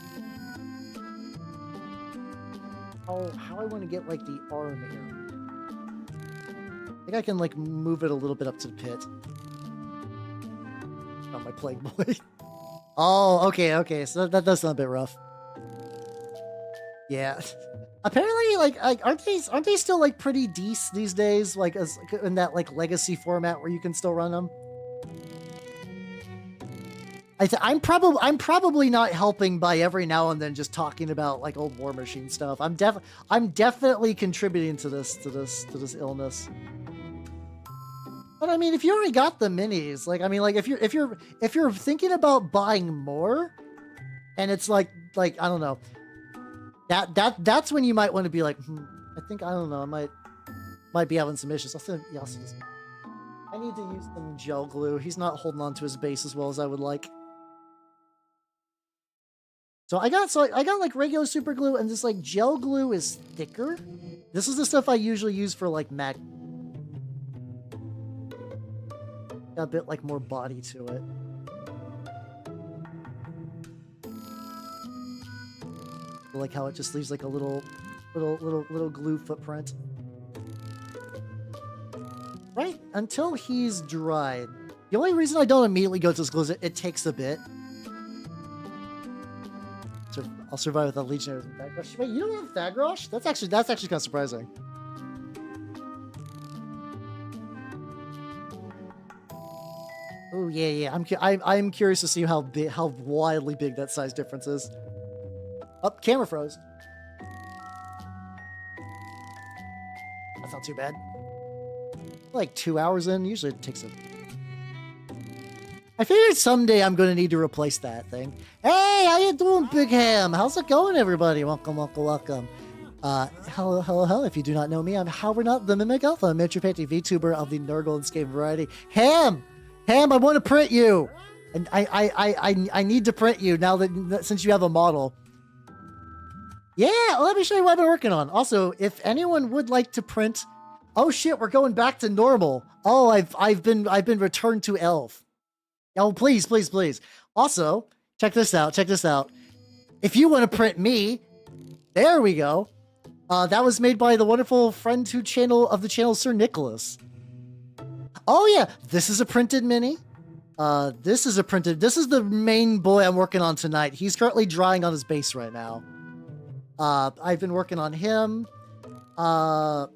How I want to get like the arm here. think I can like move it a little bit up to the pit. Oh, my plague boy. Oh, okay. So that does sound a bit rough. Yeah. Apparently, like aren't they still like pretty decent these days? Like as in that like legacy format where you can still run them. I'm probably not helping by every now and then just talking about like old War Machine stuff. I'm definitely contributing to this illness. But I mean, if you already got the minis, like I mean, like if you're thinking about buying more, and it's like I don't know, that's when you might want to be like, I think I don't know, I might be having some issues. I need to use some gel glue. He's not holding on to his base as well as I would like. So I got like regular super glue, and this like gel glue is thicker. This is the stuff I usually use for like mag. Got a bit like more body to it. I like how it just leaves like a little glue footprint. Right until he's dried. The only reason I don't immediately go to this glue is it takes a bit. So I'll survive with a Legionnaires and Thagrosh. Wait, you don't have Thagrosh? That's actually kind of surprising. Oh yeah. I'm curious to see how wildly big that size difference is. Oh, camera froze. That's not too bad. Like 2 hours in, usually it takes a... I figured someday I'm going to need to replace that thing. Hey, how you doing, Big Ham? How's it going, everybody? Welcome. Hello. If you do not know me, I'm Howard, not the Mimic Alpha, a miniature painting VTuber of the Nurgle and Scale variety. Ham, I want to print you, and I need to print you now that since you have a model. Yeah, let me show you what I've been working on. Also, if anyone would like to print, oh shit, we're going back to normal. Oh, I've been returned to elf. Oh, please. Also, check this out. If you want to print me, there we go. That was made by the wonderful friend of the channel, Sir Nicholas. Oh yeah, this is a printed mini. This is the main boy I'm working on tonight. He's currently drying on his base right now. I've been working on him. Yeah,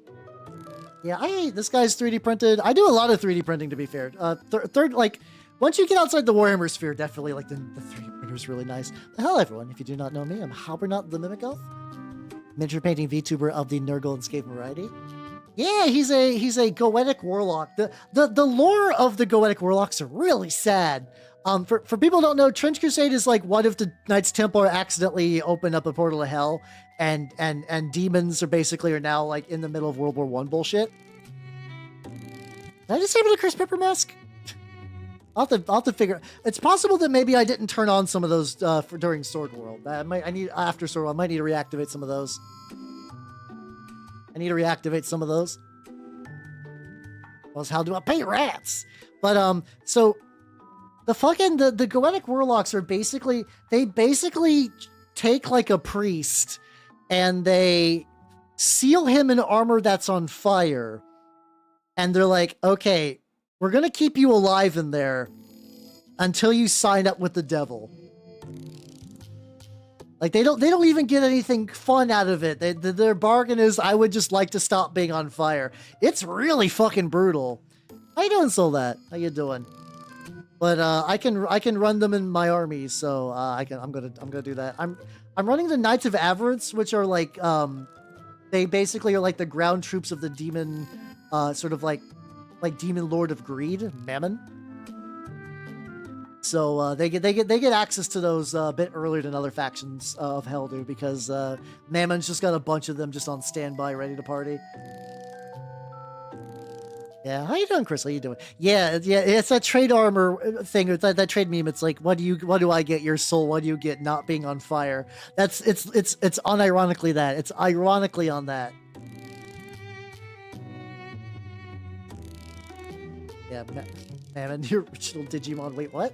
this guy's 3D printed. I do a lot of 3D printing, to be fair. Third, like, once you get outside the Warhammer sphere, definitely, like, the 3D printer is really nice. But hello, everyone. If you do not know me, I'm Howard, not the Mimic Elf, miniature painting VTuber of the Nurgle and Scale variety. Yeah, he's a Goetic Warlock. The lore of the Goetic Warlocks are really sad. For people who don't know, Trench Crusade is like what if the Knights Templar accidentally opened up a portal to hell, and demons are now like in the middle of World War I bullshit. Did I disable the Chris Pepper mask? I'll have to figure. It's possible that maybe I didn't turn on some of those during Sword World. After Sword World, I might need to reactivate some of those. Well, how do I pay rats? But so the Goetic Warlocks are basically take like a priest and they seal him in armor that's on fire, and they're like, okay, we're gonna keep you alive in there until you sign up with the devil. Like they don't even get anything fun out of it. Their bargain is, I would just like to stop being on fire. It's really fucking brutal. How you doing, Soldat? How you doing? But I can run them in my army, so I'm gonna do that. I'm running the Knights of Avarice, which are like they basically are like the ground troops of the demon, sort of like demon lord of greed, Mammon. So they get access to those a bit earlier than other factions of Hell do, because Mammon's just got a bunch of them just on standby, ready to party. Yeah, how you doing, Chris? How you doing? Yeah, it's that trade armor thing, or that trade meme. It's like, what do I get? Your soul. What do you get? Not being on fire. It's unironically that. It's ironically on that. Yeah, Mammon, your original Digimon. Wait, what?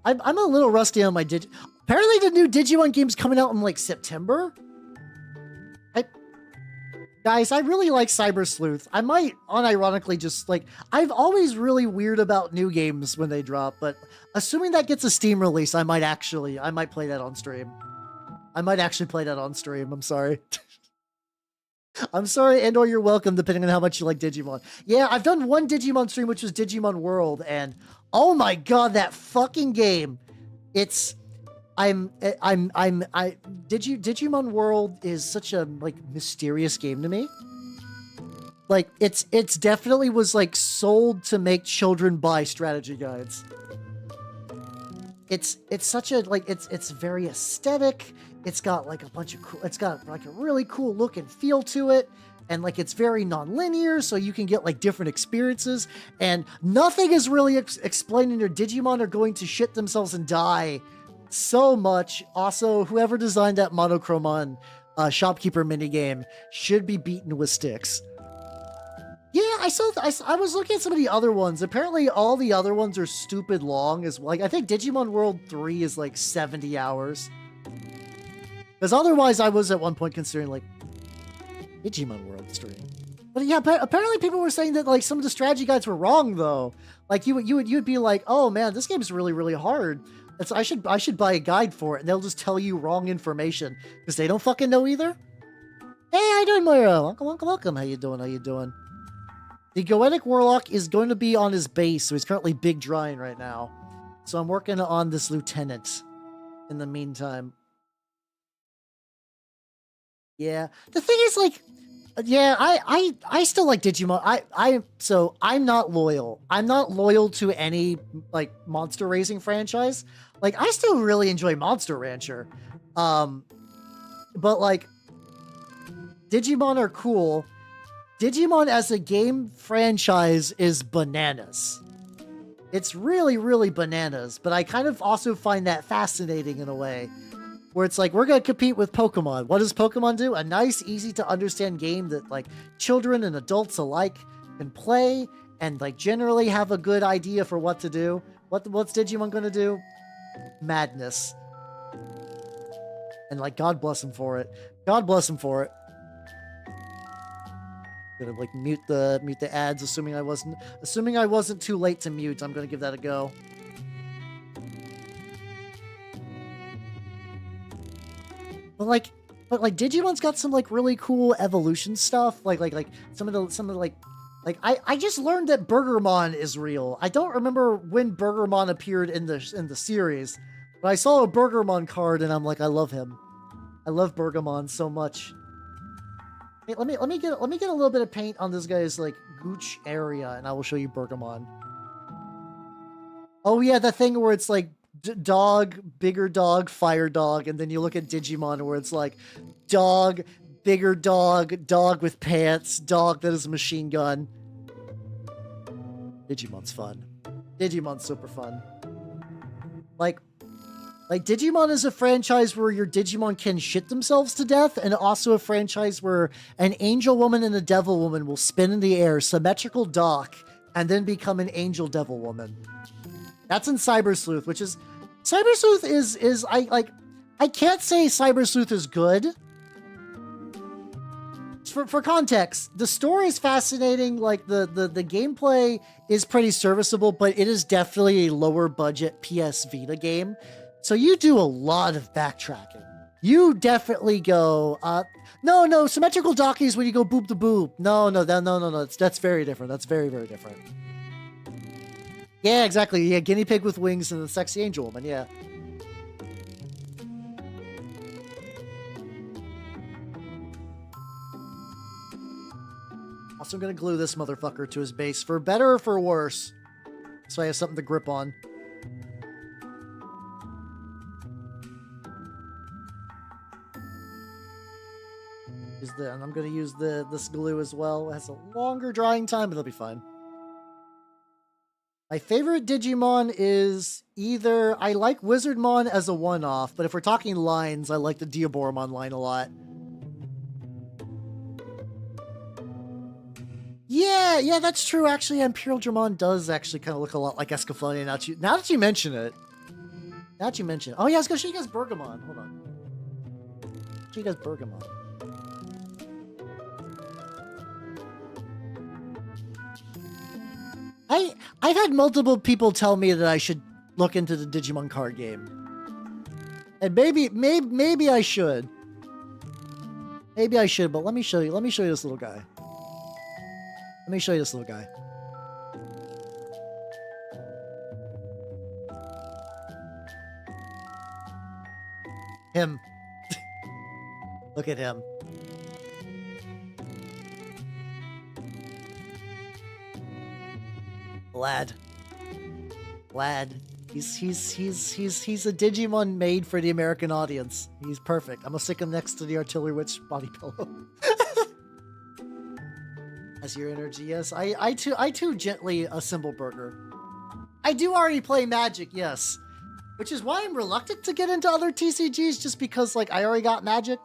I'm a little rusty on my Apparently the new Digimon game's coming out in like September. Guys, I really like Cyber Sleuth. I might unironically just like, I've always really weird about new games when they drop, but assuming that gets a Steam release, I might play that on stream. I might actually play that on stream. I'm sorry. I'm sorry, and or you're welcome, depending on how much you like Digimon. Yeah, I've done one Digimon stream, which was Digimon World, and oh my god, that fucking game. Digimon World is such a like mysterious game to me. Like it's definitely was like sold to make children buy strategy guides. It's such a like it's very aesthetic. It's got like a bunch of cool, it's got like a really cool look and feel to it. And like it's very non-linear, so you can get like different experiences. And nothing is really explaining your Digimon are going to shit themselves and die so much. Also, whoever designed that Monochromon shopkeeper minigame should be beaten with sticks. Yeah, I was looking at some of the other ones. Apparently, all the other ones are stupid long. As like I think Digimon World 3 is like 70 hours. Because otherwise, I was at one point considering like Digimon World stream. But yeah, apparently people were saying that like some of the strategy guides were wrong though. Like you'd be like, oh man, this game is really really hard. I should buy a guide for it, and they'll just tell you wrong information because they don't fucking know either. Hey, how you doing, Moira? Welcome. How you doing? The Goetic Warlock is going to be on his base, so he's currently big drying right now. So I'm working on this lieutenant in the meantime. Yeah, the thing is, like, yeah, I still like Digimon. So I'm not loyal. I'm not loyal to any like monster raising franchise. Like, I still really enjoy Monster Rancher, but like, Digimon are cool. Digimon as a game franchise is bananas. It's really, really bananas. But I kind of also find that fascinating in a way. Where it's like, we're going to compete with Pokemon. What does Pokemon do? A nice, easy to understand game that like children and adults alike can play and like generally have a good idea for what to do. What's Digimon going to do? Madness. And like, God bless him for it. God bless him for it. I'm gonna like mute the ads, assuming I wasn't too late to mute. I'm gonna give that a go. But like Digimon's got some like really cool evolution stuff. Like some of the like I just learned that Burgermon is real. I don't remember when Burgermon appeared in the series, but I saw a Burgermon card and I'm like, I love him. I love Burgermon so much. Hey, let me get a little bit of paint on this guy's like gooch area, and I will show you Burgermon. Oh yeah, the thing where it's like dog, bigger dog, fire dog, and then you look at Digimon where it's like dog, bigger dog, dog with pants, dog that is a machine gun. Digimon's fun. Digimon's super fun. Like Digimon is a franchise where your Digimon can shit themselves to death, and also a franchise where an angel woman and a devil woman will spin in the air, symmetrical dock, and then become an angel devil woman. That's in Cyber Sleuth, which is... Cyber Sleuth is I can't say Cyber Sleuth is good. For context, the story is fascinating, like the gameplay is pretty serviceable, but it is definitely a lower budget PS Vita game. So you do a lot of backtracking. You definitely go, no, symmetrical docking is when you go boop the boop. No, that's very different. That's very, very different. Yeah, exactly. Yeah, guinea pig with wings and the sexy angel woman, yeah. Also, I'm gonna glue this motherfucker to his base, for better or for worse. So I have something to grip on. And I'm gonna use this glue as well. It has a longer drying time, but it'll be fine. My favorite Digimon is either... I like Wizardmon as a one-off, but if we're talking lines, I like the Diaboromon line a lot. Yeah, that's true. Actually, Imperial Dramon does actually kind of look a lot like Escaflowne now that you mention it. Oh yeah, I was gonna show you guys Bergamon. Hold on. Show you guys Bergamon. I've had multiple people tell me that I should look into the Digimon card game. And maybe I should. Maybe I should, but let me show you this little guy. Let me show you this little guy. Him. Look at him. Lad. He's a Digimon made for the American audience. He's perfect. I'm gonna stick him next to the Artillery Witch body pillow. As your energy, yes. I too gently assemble burger. I do already play Magic, yes. Which is why I'm reluctant to get into other TCGs, just because like I already got Magic.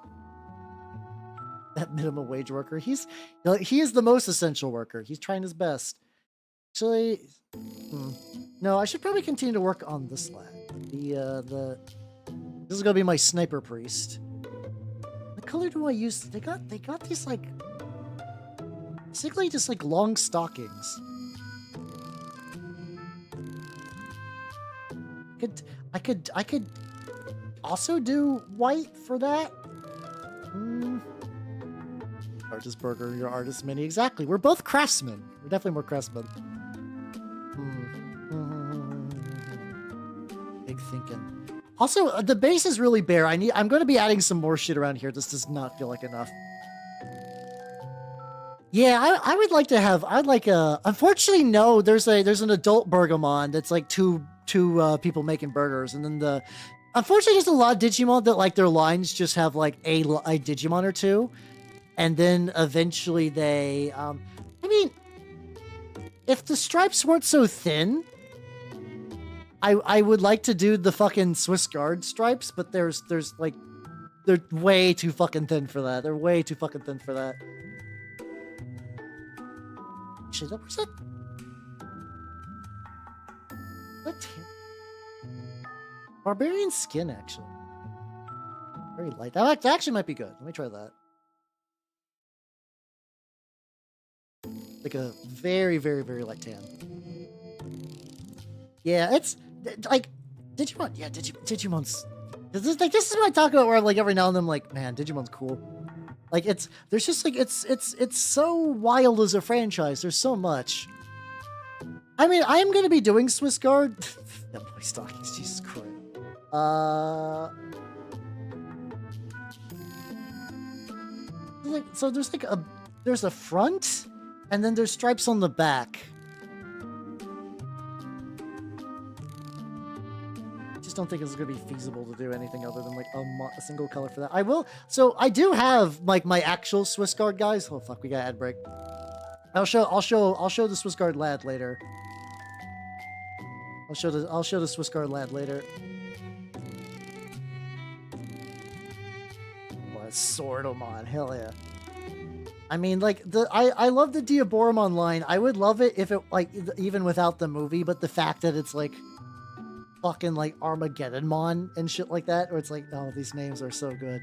That minimum wage worker, he is the most essential worker. He's trying his best. Actually, no, I should probably continue to work on this lad. This is gonna be my sniper priest. What color do I use? They got these like basically just like long stockings. I could also do white for that. Artist burger, your artist mini. Exactly. We're both craftsmen. We're definitely more craftsmen. Big thinking. Also, the base is really bare. I'm going to be adding some more shit around here. This does not feel like enough. Yeah, I would like to have. I'd like a. Unfortunately, no. There's an adult Bergamon that's like two people making burgers, and then unfortunately, there's a lot of Digimon that like their lines just have like a Digimon or two, and then eventually they. I mean, if the stripes weren't so thin, I would like to do the fucking Swiss Guard stripes, but there's like they're way too fucking thin for that. They're way too fucking thin for that. Actually, that was it. What? Barbarian skin, actually. Very light. That actually might be good. Let me try that. Like a very, very, very light tan. Yeah, it's like Digimon. Yeah, Digimon's. This is what I talk about. Where I'm like every now and then, I'm like, man, Digimon's cool. Like there's just like it's so wild as a franchise. There's so much. I mean, I am gonna be doing Swiss Guard. Yeah, boy stockings, Jesus Christ. So there's a front, and then there's stripes on the back. Don't think it's gonna be feasible to do anything other than like a single color for that. I will. So I do have like my actual Swiss Guard guys. Oh fuck, we got ad break. I'll show the Swiss Guard lad later. I'll show the Swiss Guard lad later. What Swordamon, hell yeah. I mean, like I love the Diaboromon line. I would love it if it like even without the movie, but the fact that it's like fucking like Armageddonmon and shit like that, where it's like, oh, these names are so good.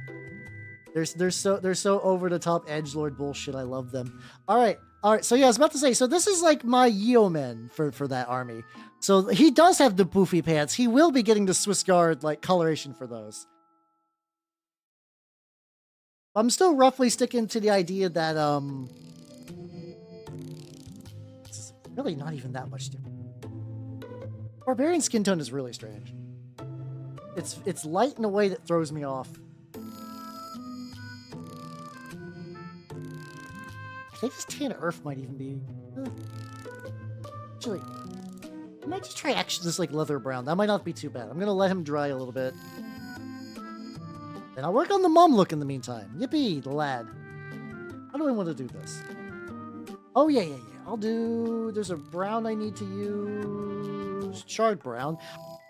They're so over the top edgelord bullshit. I love them. All right. So yeah, I was about to say. So this is like my yeoman for that army. So he does have the poofy pants. He will be getting the Swiss Guard like coloration for those. I'm still roughly sticking to the idea that it's really not even that much different. Barbarian skin tone is really strange. It's light in a way that throws me off. I think this tan earth might even be. Actually, I might just try this like leather brown. That might not be too bad. I'm gonna let him dry a little bit, and I'll work on the mom look in the meantime. Yippee, the lad. How do I want to do this? Oh yeah. I'll do. There's a brown I need to use. Shard brown.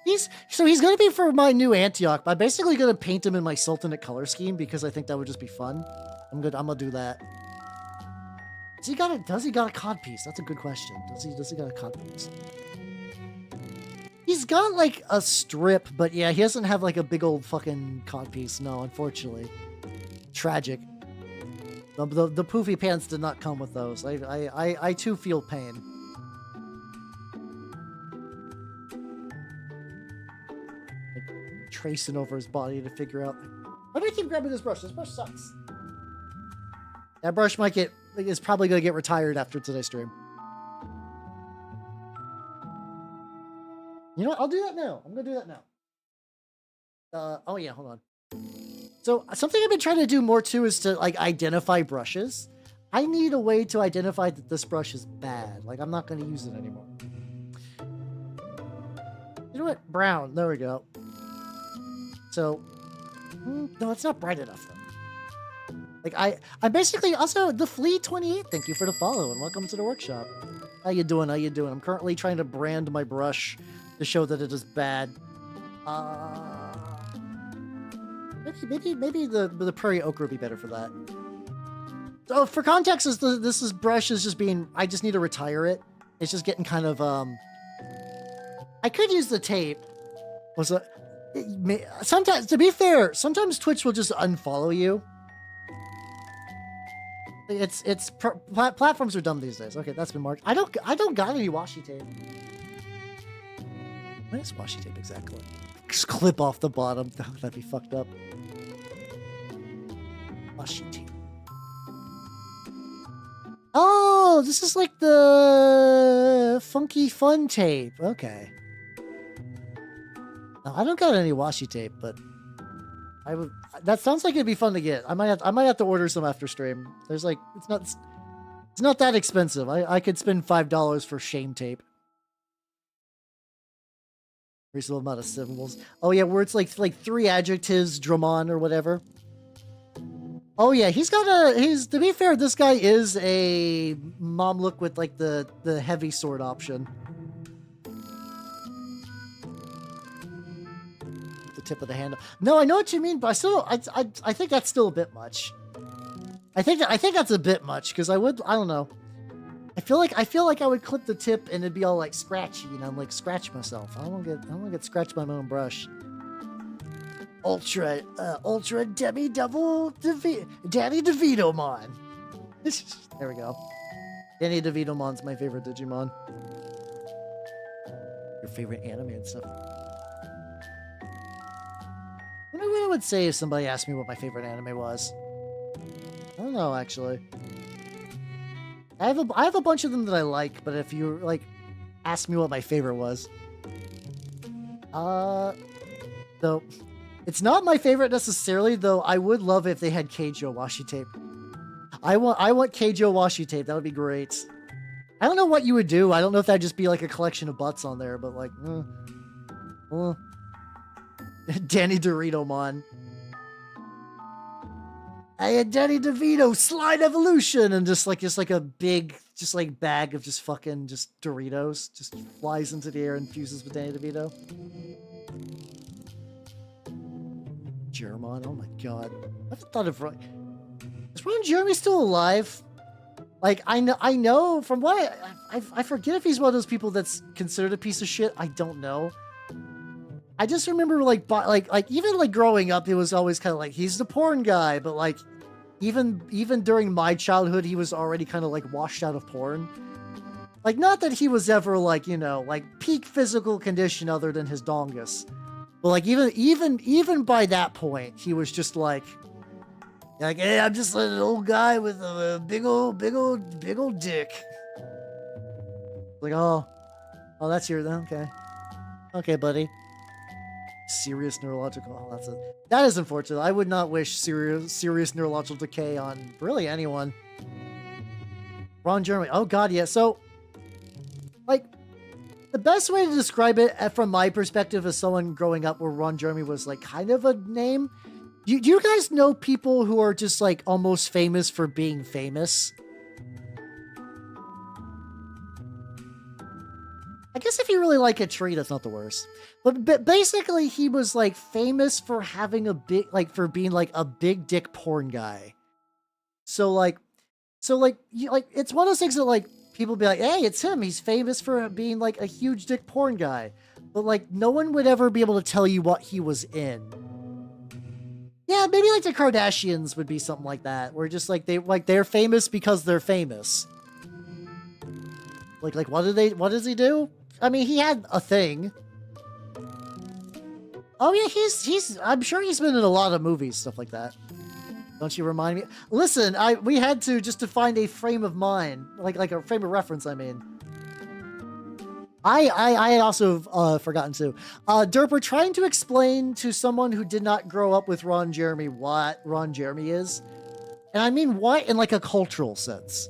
He's gonna be for my new Antioch, but I'm basically gonna paint him in my Sultanate color scheme because I think that would just be fun. I'm gonna do that. Does he got a codpiece? That's a good question. Does he got a codpiece? He's got like a strip, but yeah, he doesn't have like a big old fucking codpiece. No, unfortunately. Tragic. The poofy pants did not come with those. I too feel pain. tracing over his body to figure out. Why do I keep grabbing this brush? This brush sucks. That brush is probably going to get retired after today's stream. You know what? I'll do that now. I'm going to do that now. Oh yeah, hold on. So something I've been trying to do more too is to like identify brushes. I need a way to identify that this brush is bad. Like, I'm not going to use it anymore. You know what? Brown. There we go. So, no, it's not bright enough though. Like, I basically also the Flea 28. Thank you for the follow and welcome to the workshop. How you doing? How you doing? I'm currently trying to brand my brush to show that it is bad. Maybe the prairie ochre would be better for that. So for context, this brush is just being. I just need to retire it. It's just getting kind of I could use the tape. Sometimes, to be fair, sometimes Twitch will just unfollow you. Platforms are dumb these days. Okay, that's been marked. I don't got any washi tape. What is washi tape exactly? Just clip off the bottom. That'd be fucked up. Washi tape. Oh, this is like the funky fun tape. Okay. No, I don't got any washi tape, but I would. That sounds like it'd be fun to get. I might have to order some after stream. There's like it's not that expensive. I could spend $5 for shame tape. Reasonable amount of symbols. Oh yeah, where it's like 3 adjectives, Dramon or whatever. Oh yeah, to be fair, this guy is a Mamluk with like the heavy sword option. The tip of the handle. No, I know what you mean, but I think that's still a bit much. I think that's a bit much because I don't know. I feel like I would clip the tip and it'd be all like scratchy, and I'm like scratch myself. I don't want to get scratched by my own brush. Ultra Demi Double Danny DeVito-mon. There we go. Danny DeVito-mon's my favorite Digimon. Your favorite anime and stuff. I wonder what I would say if somebody asked me what my favorite anime was. I don't know, actually. I have a bunch of them that I like, but if you like ask me what my favorite was, though it's not my favorite necessarily. Though I would love if they had Keijo washi tape. I want Keijo washi tape. That would be great. I don't know what you would do. I don't know if that'd just be like a collection of butts on there, but like, Danny Dorito-mon. I had Danny DeVito slide evolution and just like a big bag of just fucking Doritos just flies into the air and fuses with Danny DeVito. Jeremon, oh my god. I haven't thought of is Ron Jeremy still alive? Like I know from what I forget if he's one of those people that's considered a piece of shit. I don't know. I just remember like even like growing up, it was always kind of like he's the porn guy, but like even during my childhood, he was already kind of like washed out of porn. Like not that he was ever like, you know, like peak physical condition other than his dongus, but like even by that point, he was just like, hey, I'm just an old guy with a big old dick. Like oh, that's your okay, buddy. Serious neurological. Oh, that is unfortunate. I would not wish serious neurological decay on really anyone. Ron Jeremy. Oh god, yeah. So, like, the best way to describe it from my perspective as someone growing up where Ron Jeremy was like kind of a name. Do you guys know people who are just like almost famous for being famous? I guess if you really like a tree, that's not the worst. But basically, he was like famous for having for being like a big dick porn guy. So it's one of those things that like people be like, hey, it's him. He's famous for being like a huge dick porn guy. But like no one would ever be able to tell you what he was in. Yeah, maybe like the Kardashians would be something like that, where just like they're famous because they're famous. What does he do? I mean, he had a thing. Oh yeah, he's. I'm sure he's been in a lot of movies, stuff like that. Don't you remind me? Listen, we had to just to find a frame of mind, like a frame of reference. I mean, I had also forgotten to. Derp, we're trying to explain to someone who did not grow up with Ron Jeremy what Ron Jeremy is, and I mean what in like a cultural sense,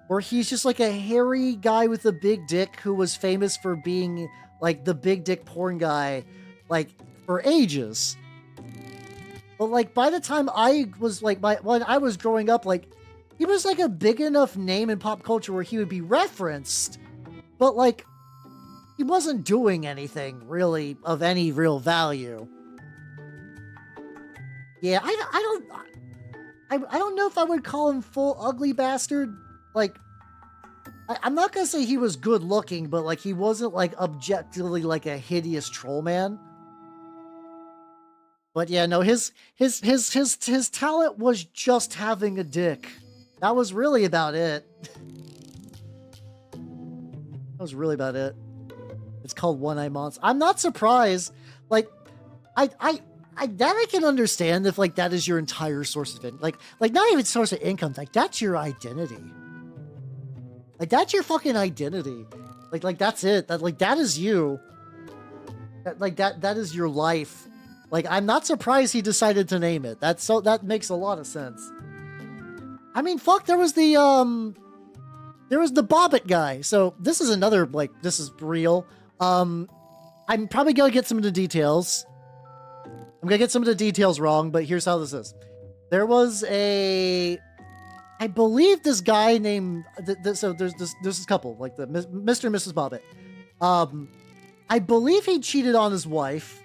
where he's just like a hairy guy with a big dick who was famous for being like the big dick porn guy, like for ages. But like by the time I was like when I was growing up, like he was like a big enough name in pop culture where he would be referenced, but like he wasn't doing anything really of any real value. Yeah, I don't know if I would call him full ugly bastard. Like I'm not gonna say he was good looking, but like he wasn't like objectively like a hideous troll man. But yeah, no, his talent was just having a dick. That was really about it. That was really about it. It's called One Eye Monster. I'm not surprised. Like, that I can understand if like that is your entire source of income. Like not even source of income. Like that's your identity. Like that's your fucking identity. Like that's it. That is you. That is your life. Like, I'm not surprised he decided to name it. That makes a lot of sense. I mean, fuck, there was the Bobbit guy. So this is another, like, this is real. I'm probably gonna get some of the details. I'm gonna get some of the details wrong, but here's how this is. There was I believe this guy named, so there's this couple, like the Mr. and Mrs. Bobbit. I believe he cheated on his wife.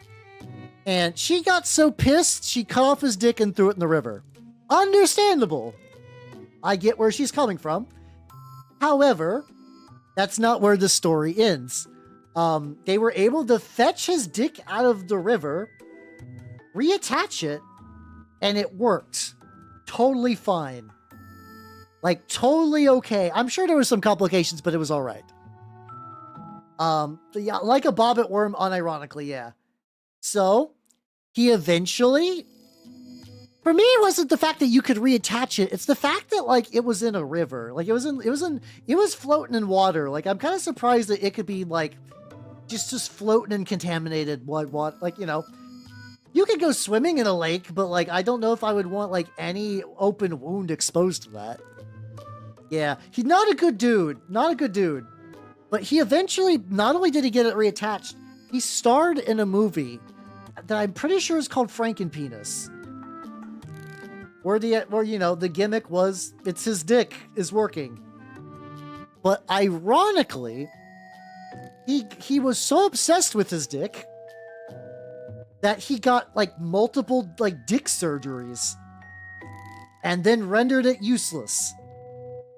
And she got so pissed, she cut off his dick and threw it in the river. Understandable. I get where she's coming from. However, that's not where the story ends. They were able to fetch his dick out of the river, reattach it, and it worked. Totally fine. Like, totally okay. I'm sure there were some complications, but it was all right. Yeah, like a bobbit worm, unironically, yeah. So, he eventually... For me, it wasn't the fact that you could reattach it. It's the fact that, like, it was in a river. Like, it was floating in water. Like, I'm kind of surprised that it could be, like, just floating in contaminated water. Like, you know, you could go swimming in a lake, but, like, I don't know if I would want, like, any open wound exposed to that. Yeah, he's not a good dude. Not a good dude. But he eventually, not only did he get it reattached, he starred in a movie that I'm pretty sure is called Frankenpenis. Where you know, the gimmick was, it's his dick is working. But ironically, he was so obsessed with his dick that he got, like, multiple, like, dick surgeries. And then rendered it useless.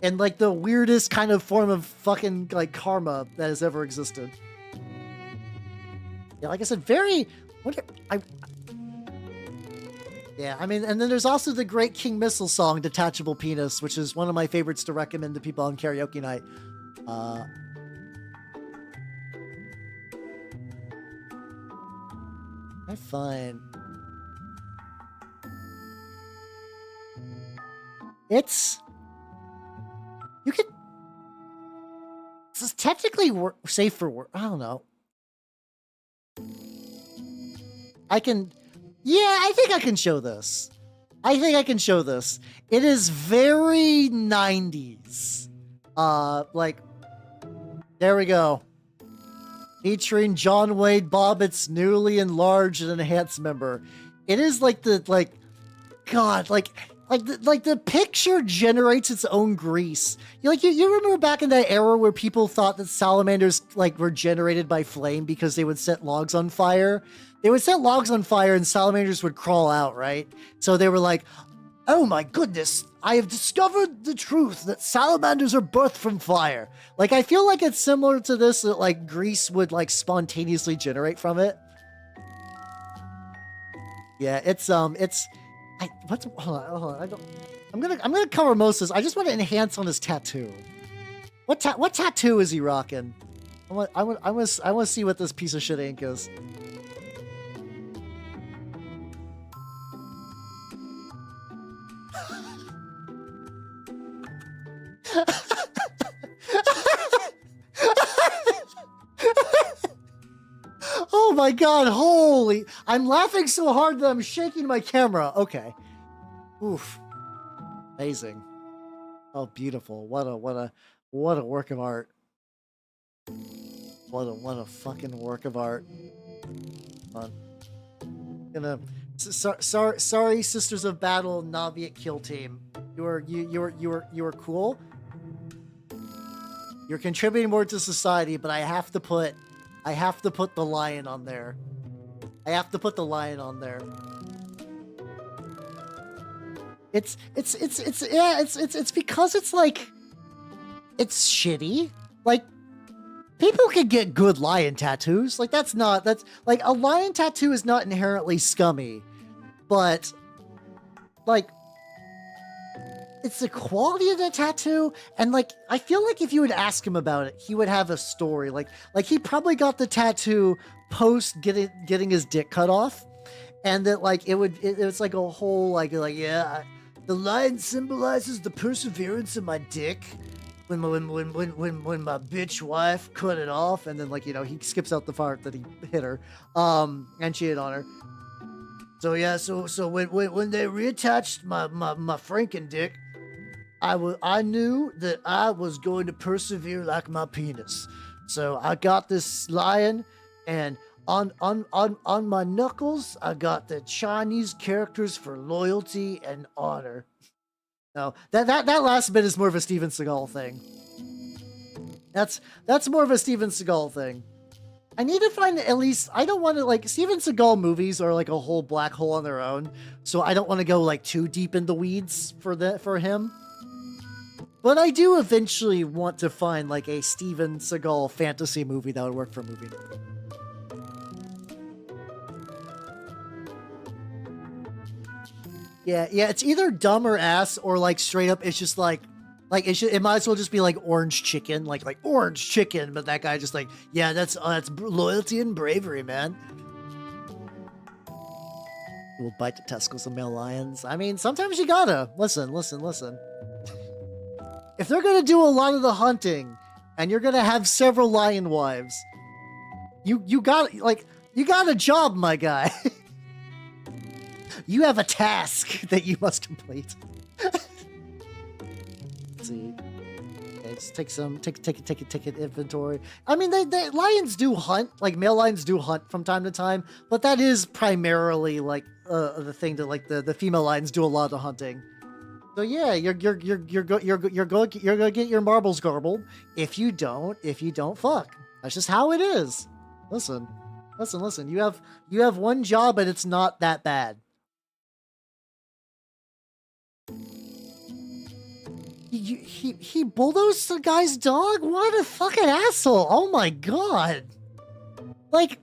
In, like, the weirdest kind of form of fucking, like, karma that has ever existed. Yeah, like I said, yeah, I mean, and then there's also the great King Missile song, Detachable Penis, which is one of my favorites to recommend to people on karaoke night. I'm fine. You could... This is technically safe for work. I don't know. Yeah, I think I can show this. It is very 90s. Like, there we go. Featuring John Wayne Bobbitt's newly enlarged and enhanced member. It is like the picture generates its own grease. You remember back in that era where people thought that salamanders, like, were generated by flame because they would set logs on fire? They would set logs on fire and salamanders would crawl out, right? So they were like, oh my goodness, I have discovered the truth that salamanders are birthed from fire. Like, I feel like it's similar to this, that, like, grease would, like, spontaneously generate from it. Yeah, hold on, I'm gonna cover most of this. I just want to enhance on his tattoo. What tattoo is he rocking? I want to see what this piece of shit ink is. Oh my god, holy. I'm laughing so hard that I'm shaking my camera. Okay. Oof. Amazing. Oh, beautiful. What a work of art. What a fucking work of art. Hold on. Gonna sorry, Sisters of Battle Naviat Kill Team. You were cool. You're contributing more to society, but I have to put the lion on there. I have to put the lion on there. It's because it's like, it's shitty. Like, people can get good lion tattoos. Like, that's like, a lion tattoo is not inherently scummy, but like, it's the quality of the tattoo. And like, I feel like if you would ask him about it, he would have a story. Like he probably got the tattoo post getting his dick cut off. And that like, it's like a whole, like, yeah, the lion symbolizes the perseverance of my dick when my bitch wife cut it off. And then, like, you know, he skips out the part that he hit her, and cheated on her. So yeah, so when they reattached my Franken dick, I knew that I was going to persevere like my penis. So I got this lion, and on my knuckles, I got the Chinese characters for loyalty and honor. No, that last bit is more of a Steven Seagal thing. That's more of a Steven Seagal thing. I need to find at least, I don't want to, like, Steven Seagal movies are like a whole black hole on their own, so I don't want to go like too deep in the weeds for him. But I do eventually want to find like a Steven Seagal fantasy movie that would work for a movie. Yeah, it's either dumb or ass, or like straight up it's just like it might as well just be like orange chicken, like orange chicken, but that guy just like, yeah, that's loyalty and bravery, man. We'll bite the testicles of male lions. I mean, sometimes you gotta listen. If they're gonna do a lot of the hunting, and you're gonna have several lion wives, you got a job, my guy. You have a task that you must complete. Let's see. Okay, let's take an inventory. I mean, they lions do hunt, like male lions do hunt from time to time, but that is primarily like the thing that like the female lions do a lot of hunting. So yeah, you're going to get your marbles garbled if you don't fuck. That's just how it is. Listen. You have one job, and it's not that bad. He bulldozed the guy's dog? What a fucking asshole. Oh my god. Like,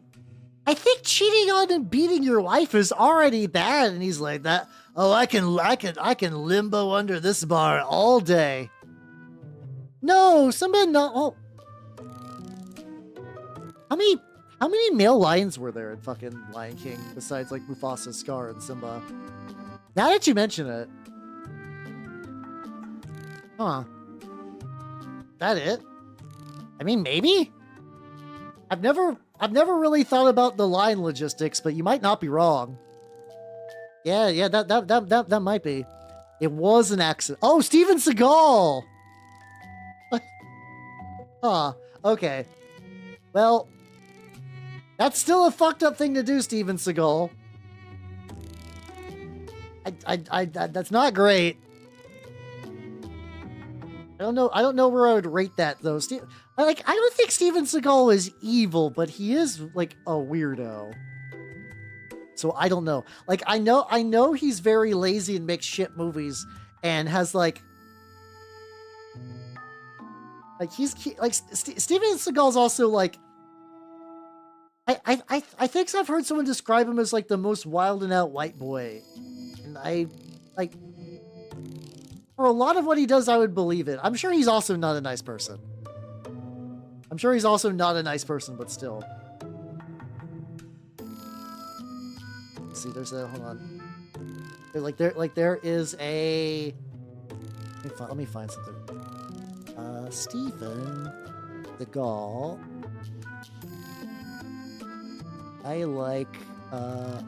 I think cheating on and beating your wife is already bad, and he's like that. Oh, I can limbo under this bar all day. No, somebody not. Oh. How many male lions were there in fucking Lion King besides like Mufasa, Scar, and Simba? Now that you mention it. Huh. That it? I mean, maybe? I've never really thought about the lion logistics, but you might not be wrong. Yeah, that might be. It was an accident. Oh, Steven Seagal! Huh. Okay. Well, that's still a fucked up thing to do, Steven Seagal. That's not great. I don't know where I would rate that though. I don't think Steven Seagal is evil, but he is like a weirdo. So I don't know. Like I know he's very lazy and makes shit movies and has like Steven Seagal's also like I think I've heard someone describe him as like the most wild and out white boy, and I like. For a lot of what he does, I would believe it. I'm sure he's also not a nice person. But still. Let's see, there's a, hold on. There is a, let me find something. Steven Seagal. I like, how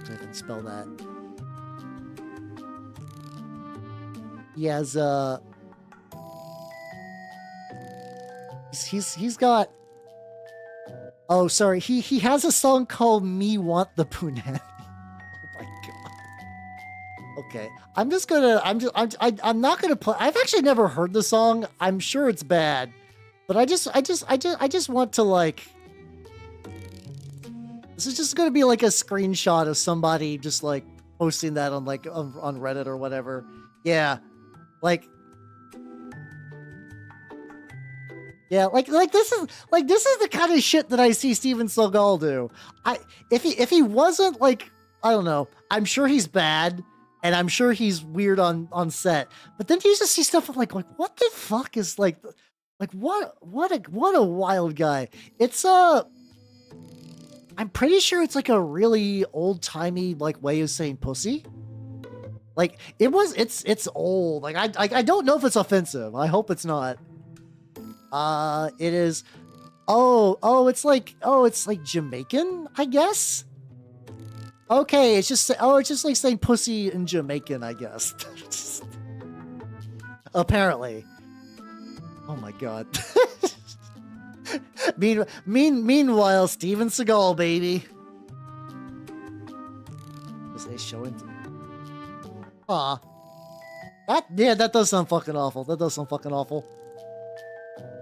do I even spell that? He has, he's got, oh, sorry, he has a song called Me Want the Punani. Oh my god. Okay, I'm not gonna play. I've actually never heard the song. I'm sure it's bad, but I just want to like. This is just gonna be like a screenshot of somebody just like posting that on like on Reddit or whatever. Yeah, like. Yeah, like this is the kind of shit that I see Steven Seagal do. If he wasn't like, I don't know, I'm sure he's bad and I'm sure he's weird on set. But then you just see stuff like what the fuck is like what a wild guy. It's I'm pretty sure it's like a really old-timey like way of saying pussy. Like it's old. Like I don't know if it's offensive. I hope it's not. It is. It's like Jamaican, I guess. Okay, it's just like saying pussy in Jamaican, I guess. Apparently. Oh my god. Meanwhile, Steven Seagal, baby. Was they showing? Aw. That does sound fucking awful. That does sound fucking awful.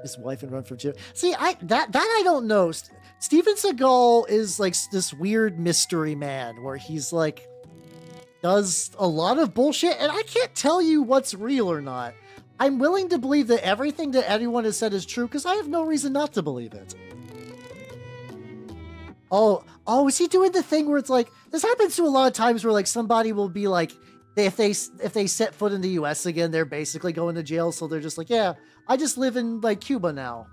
His wife and run from jail. See, that I don't know. Steven Seagal is like this weird mystery man where he's like does a lot of bullshit, and I can't tell you what's real or not. I'm willing to believe that everything that anyone has said is true because I have no reason not to believe it. Oh, is he doing the thing where it's like this happens to a lot of times where like somebody will be like if they set foot in the US again, they're basically going to jail, so they're just like, yeah, I just live in like Cuba now.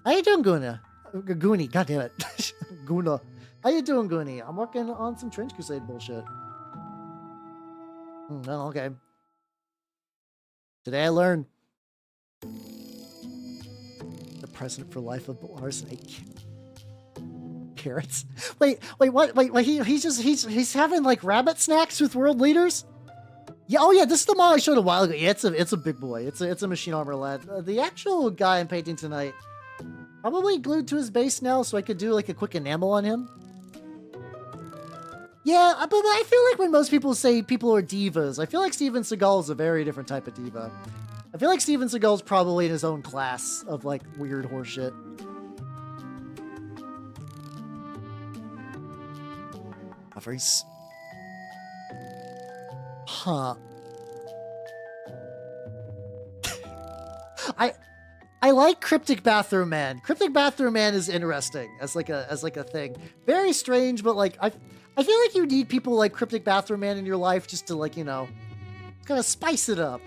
How you doing, Guna? Goonie, god damn it. Guna. How you doing, Goonie? I'm working on some Trench Crusade bullshit. Oh, okay. Today I learned the president for life of arsenic. Carrots. Wait, what? Wait, he's having like rabbit snacks with world leaders? Yeah, oh yeah, this is the model I showed a while ago. Yeah, it's a big boy. It's a machine armor lad. The actual guy I'm painting tonight, probably glued to his base now, so I could do like a quick enamel on him. Yeah, but I feel like when most people say people are divas, I feel like Steven Seagal is a very different type of diva. I feel like Steven Seagal's probably in his own class of like weird horseshit. Avarice. Huh. I like Cryptic Bathroom Man. Cryptic Bathroom Man is interesting as like a thing. Very strange, but like I feel like you need people like Cryptic Bathroom Man in your life just to like, you know, kind of spice it up.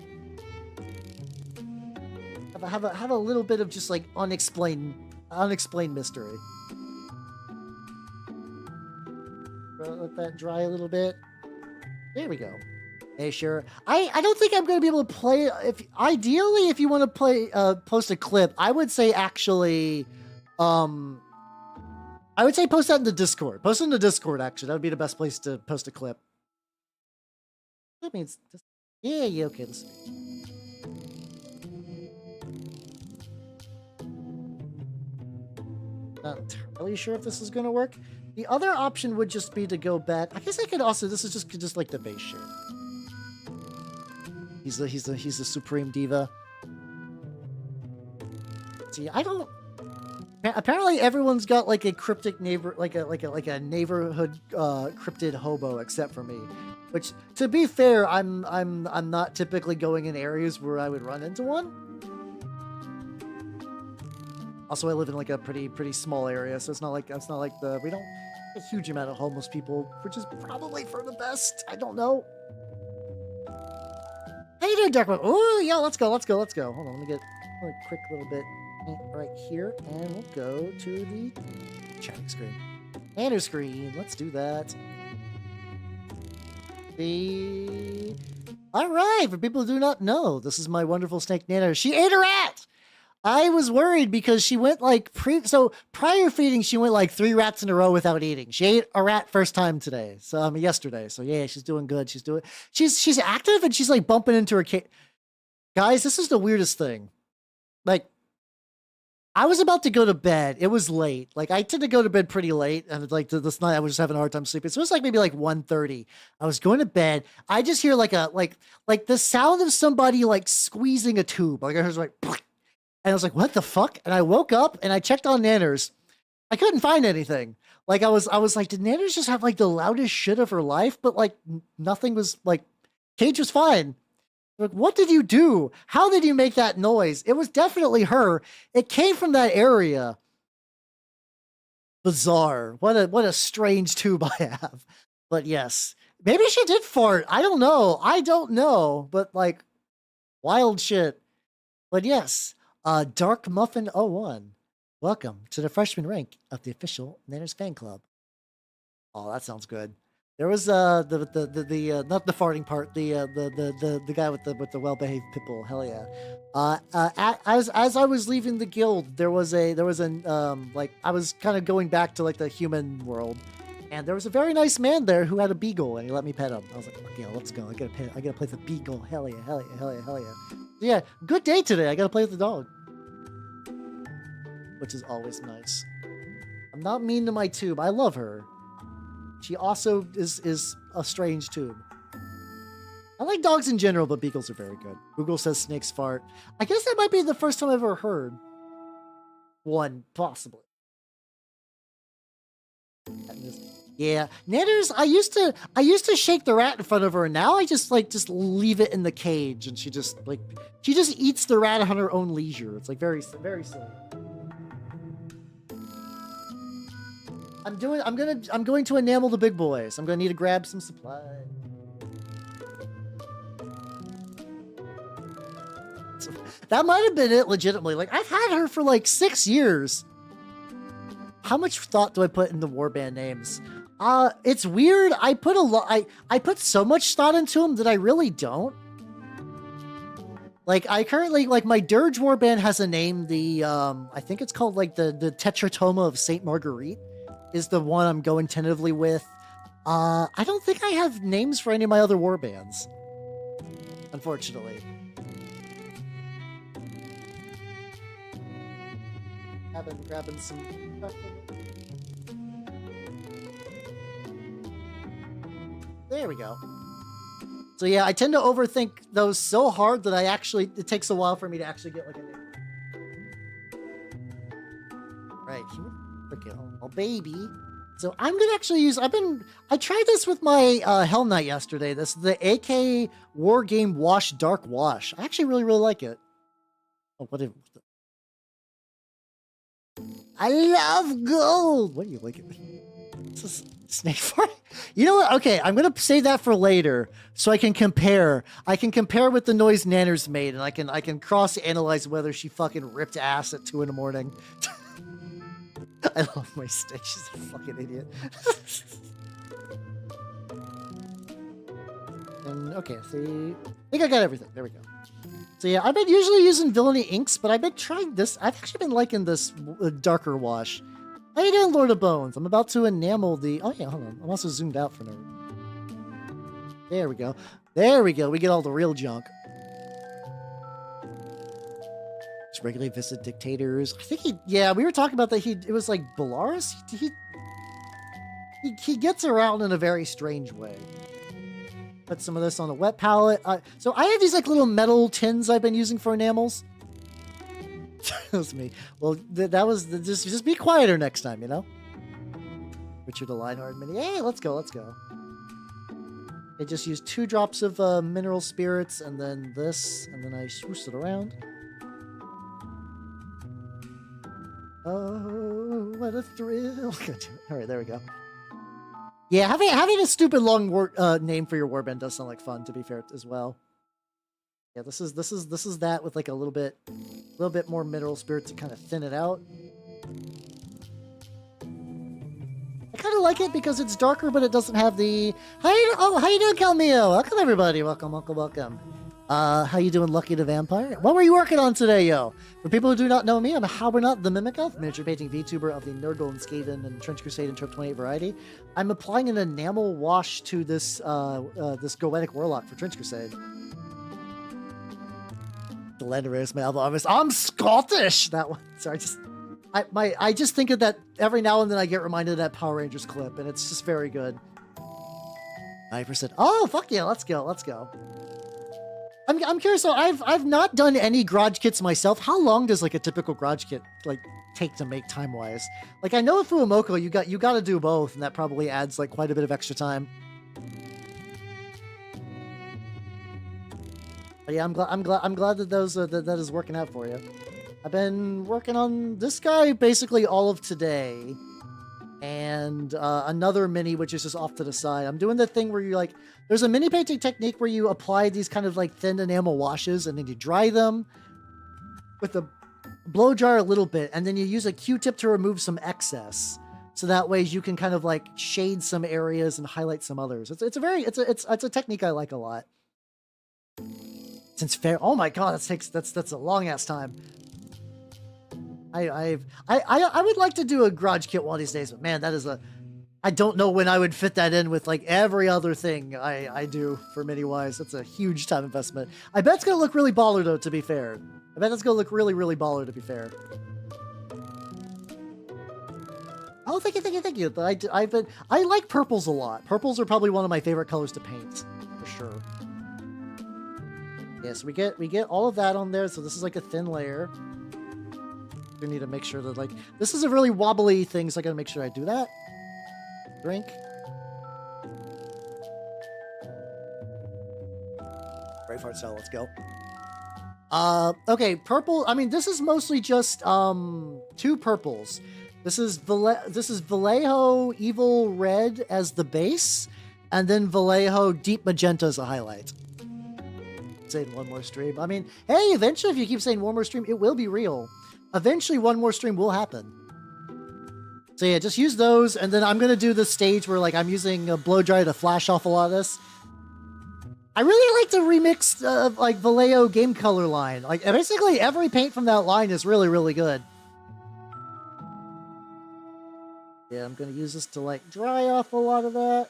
Have a little bit of just like unexplained mystery. Let that dry a little bit. There we go. Hey, sure. I don't think I'm going to be able to play. Ideally, if you want to play, post a clip, I would say actually, I would say post that in the Discord. Post it in the Discord, actually. That would be the best place to post a clip. That means, yeah, okay. Let's see. Not entirely sure if this is going to work. The other option would just be to go back. I guess I could also. This is just like the base shape. He's the supreme diva. See, I don't. Apparently, everyone's got like a cryptic neighbor, like a neighborhood cryptid hobo, except for me. Which, to be fair, I'm not typically going in areas where I would run into one. Also, I live in like a pretty small area, so it's not like we don't have a huge amount of homeless people, which is probably for the best. I don't know. How you doing, Darkman? Oh yeah, let's go. Hold on, let me get a quick little bit right here, and we'll go to the chatting screen. Banner screen. Let's do that. All right, for people who do not know, this is my wonderful snake Nana. She ate a rat. I was worried because she went like prior feeding, she went like 3 rats in a row without eating. She ate a rat first time today. So yesterday. So yeah, she's doing good. She's active and she's like bumping into her kid. Guys, this is the weirdest thing. Like, I was about to go to bed. It was late. Like, I tend to go to bed pretty late, and like this night I was just having a hard time sleeping. So it was like maybe like 1:30. I was going to bed. I just hear like the sound of somebody like squeezing a tube. Like I was like, and I was like, what the fuck? And I woke up and I checked on Nanners. I couldn't find anything. Like I was like, did Nanners just have like the loudest shit of her life? But like nothing was like, Cage was fine. Like, what did you do? How did you make that noise? It was definitely her. It came from that area. Bizarre. What a strange tube I have. But yes, maybe she did fart. I don't know. But like, wild shit. But yes, Dark Muffin 01. Welcome to the freshman rank of the official Nanners fan club. Oh, that sounds good. There was the not the farting part, the guy with the well-behaved pitbull. Hell yeah. As I was leaving the guild, there was an like I was kind of going back to like the human world, and there was a very nice man there who had a beagle, and he let me pet him. I was like, okay, let's go. I gotta play the beagle. Hell yeah, hell yeah, hell yeah, hell yeah. Yeah, good day today. I gotta play with the dog, which is always nice. I'm not mean to my tube. I love her. She also is a strange tube. I like dogs in general, but beagles are very good. Google says snakes fart. I guess that might be the first time I've ever heard one, possibly. Yeah, Nanners. I used to shake the rat in front of her, and now I just leave it in the cage, and she just eats the rat on her own leisure. It's like very silly. I'm going to enamel the big boys. I'm gonna need to grab some supplies. That might have been it legitimately. Like, I've had her for like 6 years. How much thought do I put in the warband names? It's weird. I put so much thought into them that I really don't. Like, I currently, like, my Dirge warband has a name. I think it's called like the Tetratoma of Saint Marguerite is the one I'm going tentatively with. I don't think I have names for any of my other warbands, unfortunately. Grabbing some stuff. There we go. So yeah, I tend to overthink those so hard that it takes a while for me to actually get like a name. Right, freaking oh baby. So I'm gonna actually use. I tried this with my Hell Knight yesterday. This is the AK War Game Wash Dark Wash. I actually really like it. Oh, I love gold. What do you like it? This is snake fart. You know what? Okay, I'm gonna save that for later so I can compare. I can compare with the noise Nanners made, and I can cross analyze whether she fucking ripped ass at 2 a.m. I love my stick. She's a fucking idiot. And okay, see, I think I got everything. There we go. So yeah, I've been usually using Villainy inks, but I've been trying this. I've actually been liking this darker wash. How you doing, Lord of Bones? I'm about to enamel the. Oh yeah, hold on. I'm also zoomed out for no reason. There we go. There we go. We get all the real junk. Just regularly visit dictators. I think yeah, we were talking about that. It was like Belarus. He gets around in a very strange way. Put some of this on a wet palette. So I have these like little metal tins I've been using for enamels. That was me. Well, that was just be quieter next time, you know. Richard the Lionheart mini. Hey, let's go. I just used 2 drops of mineral spirits and then this, and then I swoosh it around. Oh, what a thrill! All right, there we go. Yeah, having a stupid long name for your warband does sound like fun. To be fair, as well. Yeah, this is that with like a little bit more mineral spirit to kind of thin it out. I kind of like it because it's darker, but it doesn't have the. How you doing, Calmio? Welcome everybody. Welcome. How you doing, Lucky the Vampire? What were you working on today, yo? For people who do not know me, I'm Howernut the Mimic Elf, miniature painting VTuber of the Nurgle and Skaven and Trench Crusade and Turf 28 variety. I'm applying an enamel wash to this this Goetic Warlock for Trench Crusade. Delendarius, my album. I'm Scottish. That one. Sorry, I just think of that every now and then. I get reminded of that Power Rangers clip, and it's just very good. 9%. Oh, fuck yeah! Let's go. Let's go. I'm curious. So I've not done any garage kits myself. How long does like a typical garage kit like take to make time wise? Like I know at Fuamoko you got to do both, and that probably adds like quite a bit of extra time. But yeah, I'm glad that those that is working out for you. I've been working on this guy basically all of today, and another mini which is just off to the side. I'm doing the thing where you like, there's a mini painting technique where you apply these kind of like thin enamel washes, and then you dry them with a blow dryer a little bit, and then you use a Q-tip to remove some excess, so that way you can kind of like shade some areas and highlight some others. It's a technique I like a lot. Since fair, oh my god, that's a long ass time. I would like to do a garage kit one of these days, but man, I don't know when I would fit that in with like every other thing I do for mini-wise. That's a huge time investment. I bet it's gonna look really baller though, to be fair. I bet it's gonna look really, really baller, to be fair. Oh, thank you. I like purples a lot. Purples are probably one of my favorite colors to paint, for sure. Yeah, so we get all of that on there. So this is like a thin layer. We need to make sure that like, this is a really wobbly thing, so I gotta make sure I do that. Drink. Braveheart cell, let's go. Okay, purple. I mean, this is mostly just two purples. This is Vallejo Evil Red as the base, and then Vallejo Deep Magenta as a highlight. Saying one more stream. I mean, hey, eventually if you keep saying one more stream, it will be real. Eventually one more stream will happen. So yeah, just use those, and then I'm gonna do the stage where like I'm using a blow dryer to flash off a lot of this. I really like to remix like Vallejo game color line. Like basically every paint from that line is really, really good. Yeah, I'm gonna use this to like dry off a lot of that.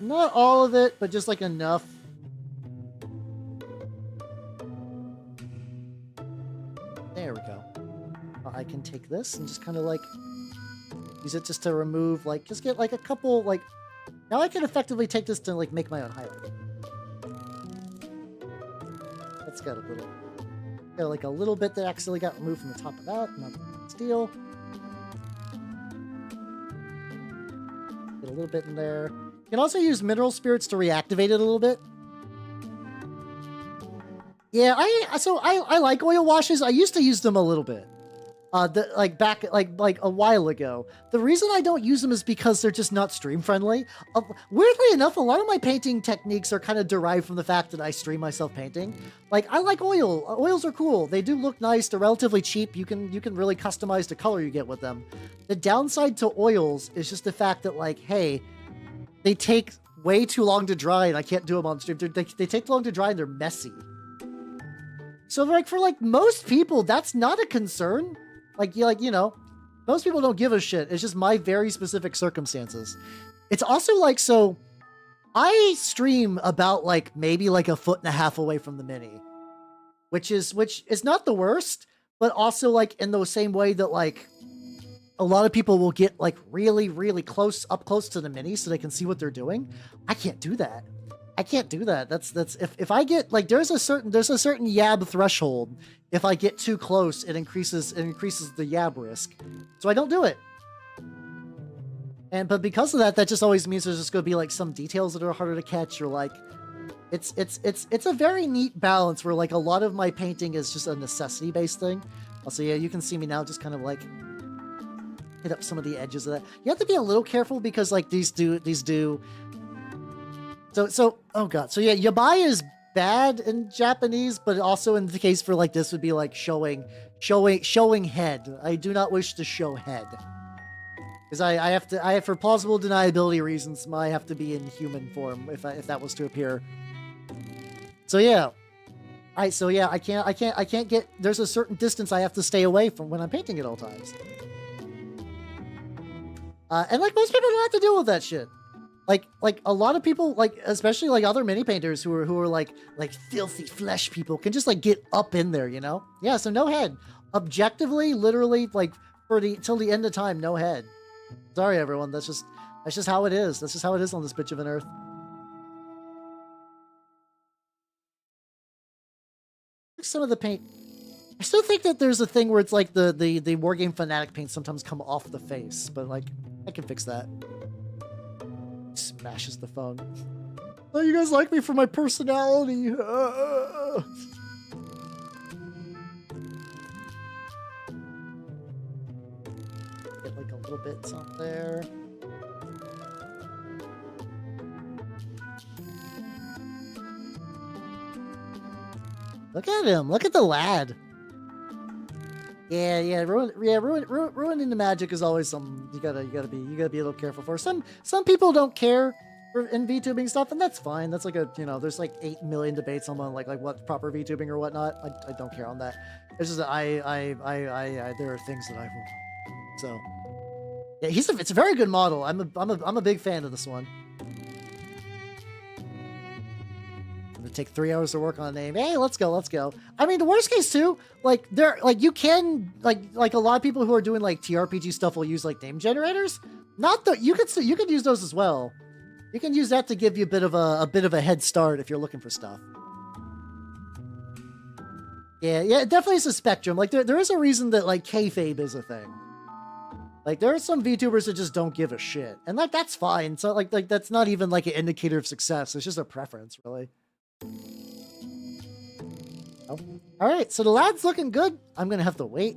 Not all of it, but just like enough. There we go. I can take this and just kind of like use it just to remove, like, just get like a couple, like, now I can effectively take this to like make my own highlight. That's got like a little bit that accidentally got removed from the top of that. Not steel. Get a little bit in there. You can also use mineral spirits to reactivate it a little bit. Yeah, I like oil washes. I used to use them a little bit. Back a while ago. The reason I don't use them is because they're just not stream friendly. Weirdly enough, a lot of my painting techniques are kind of derived from the fact that I stream myself painting. Like, I like oil. Oils are cool. They do look nice. They're relatively cheap. You can really customize the color you get with them. The downside to oils is just the fact that, like, hey, they take way too long to dry, and I can't do them on stream. They take too long to dry, and they're messy. So, like, for, like, most people, that's not a concern. Like, you know, most people don't give a shit. It's just my very specific circumstances. It's also, like, so, I stream about, like, maybe, like, 1.5 feet away from the mini. Which is not the worst, but also, like, in the same way that, like, a lot of people will get like really, really up close to the mini so they can see what they're doing. I can't do that. I can't do that. That's if I get like, there's a certain yab threshold. If I get too close, it increases the yab risk. So I don't do it. But because of that, that just always means there's just going to be like some details that are harder to catch, or like it's a very neat balance where like a lot of my painting is just a necessity based thing. Also, yeah, you can see me now just kind of like hit up some of the edges of that. You have to be a little careful because like these do so oh god. So yeah, yabai is bad in Japanese, but also in the case for like this would be like showing head. I do not wish to show head. Because I have for plausible deniability reasons, I have to be in human form if that was to appear. So yeah. Alright, so yeah, I can't get, there's a certain distance I have to stay away from when I'm painting at all times. And like most people don't have to deal with that shit. Like a lot of people, like especially like other mini painters who are like filthy flesh people can just like get up in there, you know? Yeah, so no head. Objectively, literally, like till the end of time, no head. Sorry everyone, that's just how it is. That's just how it is on this bitch of an earth. Some of the paint, I still think that there's a thing where it's like the wargame fanatic paint sometimes come off the face, but like I can fix that. Smashes the phone. Oh, you guys like me for my personality. Get like a little bit on there. Look at him. Look at the lad. Yeah. Ruining the magic is always something you gotta be a little careful for. Some people don't care in VTubing stuff, and that's fine. That's like there's like 8 million debates on like what's proper VTubing or whatnot. I don't care on that. It's just that I there are things that I will. So yeah, it's a very good model. I'm a big fan of this one. Take 3 hours to work on a name. Hey, let's go. I mean, the worst case too, like you can like a lot of people who are doing like TRPG stuff will use like name generators. You could use those as well. You can use that to give you a bit of a head start if you're looking for stuff. Yeah, it definitely is a spectrum. Like there is a reason that like kayfabe is a thing. Like there are some VTubers that just don't give a shit, and like that's fine. So like that's not even like an indicator of success. It's just a preference, really. Oh. All right, so the lad's looking good. I'm gonna have to wait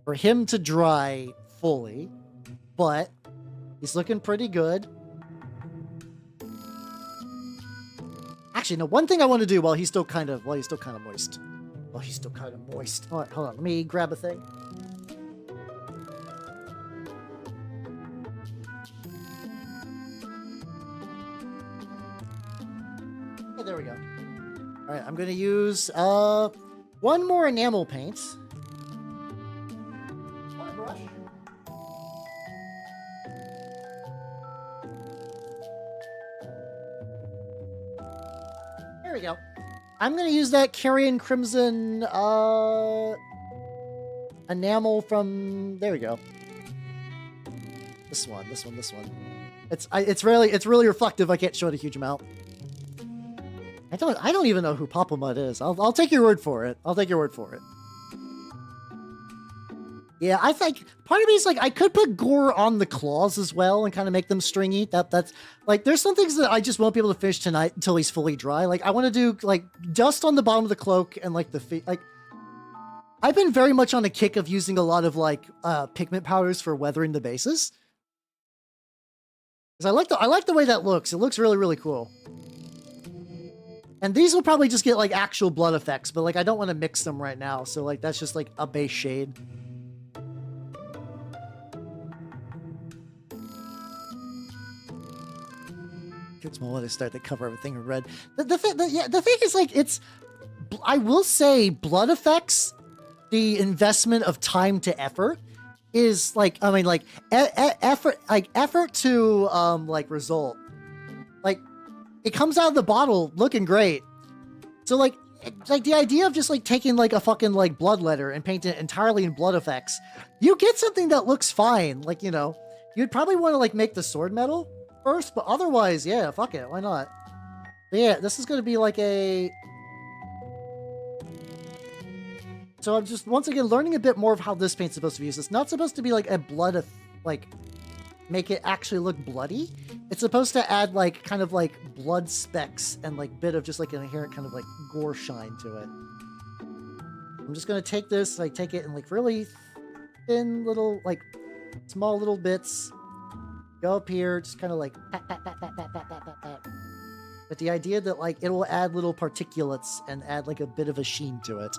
for him to dry fully, but he's looking pretty good. Actually, no. One thing I want to do while he's still kind of moist. All right, hold on. Let me grab a thing. There we go. All right, I'm gonna use one more enamel paint. One brush. There we go. I'm gonna use that Carrion Crimson enamel from. There we go. This one. It's really reflective. I can't show it a huge amount. I don't even know who Papa Mud is. I'll take your word for it. Yeah, I think part of me is like I could put gore on the claws as well and kind of make them stringy. That's like there's some things that I just won't be able to finish tonight until he's fully dry. Like I want to do like dust on the bottom of the cloak and like the feet. Like I've been very much on a kick of using a lot of like pigment powders for weathering the bases. Because I like the way that looks. It looks really, really cool. And these will probably just get like actual blood effects, but like I don't want to mix them right now. So like that's just like a base shade. Too small to start to cover everything in red. The thing is like I will say blood effects, the investment of time to effort is like, I mean like effort to like result. Like it comes out of the bottle looking great. So like the idea of just like taking like a fucking like blood letter and painting it entirely in blood effects, you get something that looks fine. Like, you know, you'd probably want to like make the sword metal first, but otherwise, yeah, fuck it, why not? But yeah, this is going to be like a... So I'm just, once again, learning a bit more of how this paint's supposed to be used. It's not supposed to be like a blood, like, make it actually look bloody. It's supposed to add like, kind of like blood specks and like bit of just like an inherent kind of like gore shine to it. I'm just going to take this, like take it in like really thin little, like small little bits. Go up here, just kind of like pat, pat, pat, pat, pat, pat, pat, pat, pat. But the idea that like it will add little particulates and add like a bit of a sheen to it.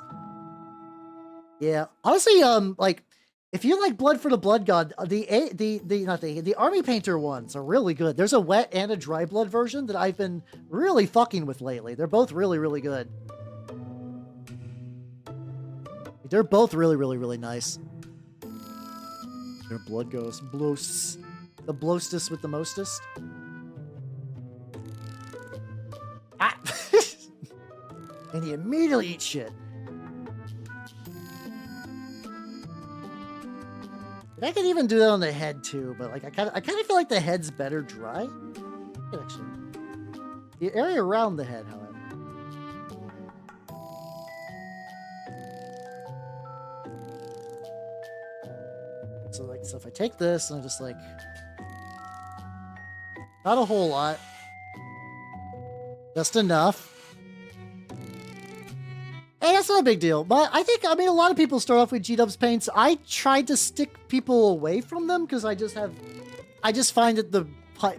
Yeah, honestly, like If you like Blood for the Blood God, the Army Painter ones are really good. There's a wet and a dry blood version that I've been really fucking with lately. They're both really, really good. They're both really, really, really nice. Their blood goes blows. The blostest with the mostest. Ah! And he immediately eats shit. And I could even do that on the head too, but like I kind of feel like the head's better dry. Actually, the area around the head, however. So if I take this and I just like, not a whole lot, just enough. Hey, that's not a big deal. But I mean, a lot of people start off with G-Dubs paints. I tried to stick people away from them because I just find that the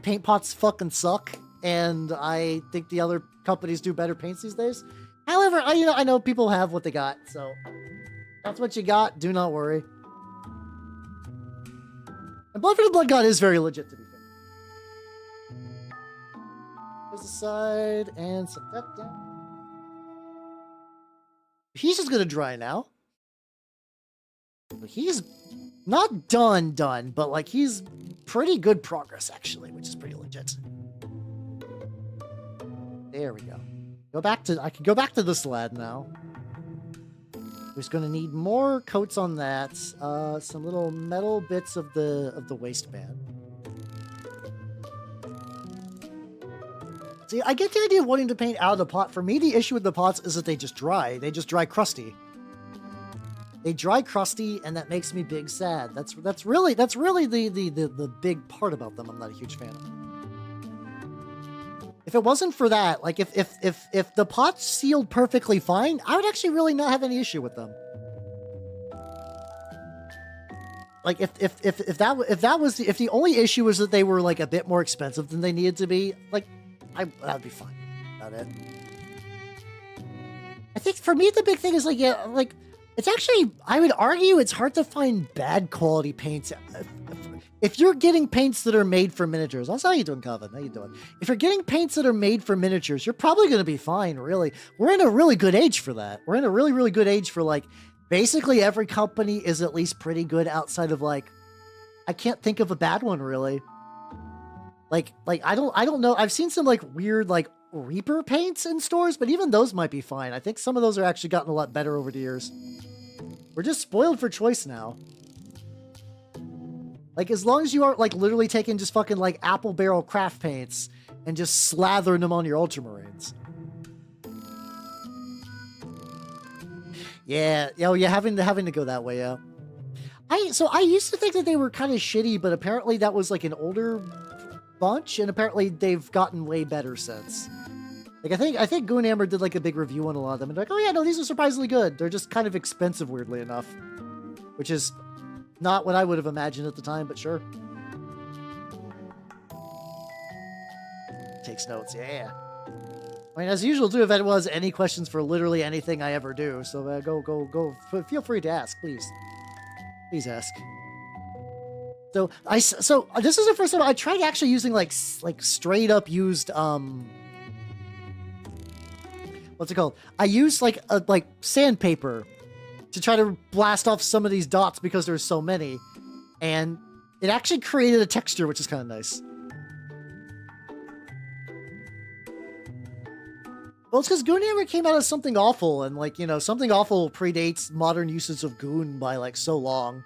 paint pots fucking suck. And I think the other companies do better paints these days. However, I know people have what they got. So that's what you got. Do not worry. And Blood for the Blood God is very legit, to be fair. There's the side and set that down. He's just gonna dry now. He's not done, but like he's pretty good progress actually, which is pretty legit. There we go. I can go back to this lad now. There's gonna need more coats on that. Some little metal bits of the waistband. See, I get the idea of wanting to paint out of the pot. For me, the issue with the pots is that they just dry. They just dry crusty. They dry crusty, and that makes me big sad. That's really the big part about them. I'm not a huge fan of. If it wasn't for that, like if the pots sealed perfectly fine, I would actually really not have any issue with them. Like if the only issue was that they were like a bit more expensive than they needed to be, like that'd be fine. About it. I think for me the big thing is like, yeah, like it's actually, I would argue it's hard to find bad quality paints. If you're getting paints that are made for miniatures, that's how you doing, Calvin? How you doing? If you're getting paints that are made for miniatures, you're probably going to be fine, really. We're in a really good age for that. We're in a really, really good age for like, basically every company is at least pretty good outside of like, I can't think of a bad one really. Like I don't know. I've seen some like weird like Reaper paints in stores, but even those might be fine. I think some of those are actually gotten a lot better over the years. We're just spoiled for choice now. Like, as long as you aren't, like, literally taking just fucking, like, apple barrel craft paints and just slathering them on your Ultramarines. Yeah, having to go that way, yeah. So I used to think that they were kind of shitty, but apparently that was, like, an older bunch, and apparently they've gotten way better since. Like, I think Goonhammer did, like, a big review on a lot of them, and they're like, oh yeah, no, these are surprisingly good. They're just kind of expensive, weirdly enough. Which is not what I would have imagined at the time, but sure. Takes notes, yeah. I mean, as usual, too, if anyone has any questions for literally anything I ever do, so go. Feel free to ask, please. Please ask. So this is the first time I tried actually using like straight up used what's it called? I used like sandpaper to try to blast off some of these dots because there's so many, and it actually created a texture which is kind of nice. Well, it's because Goonhammer came out as Something Awful, and like, you know, Something Awful predates modern usage of Goon by like so long.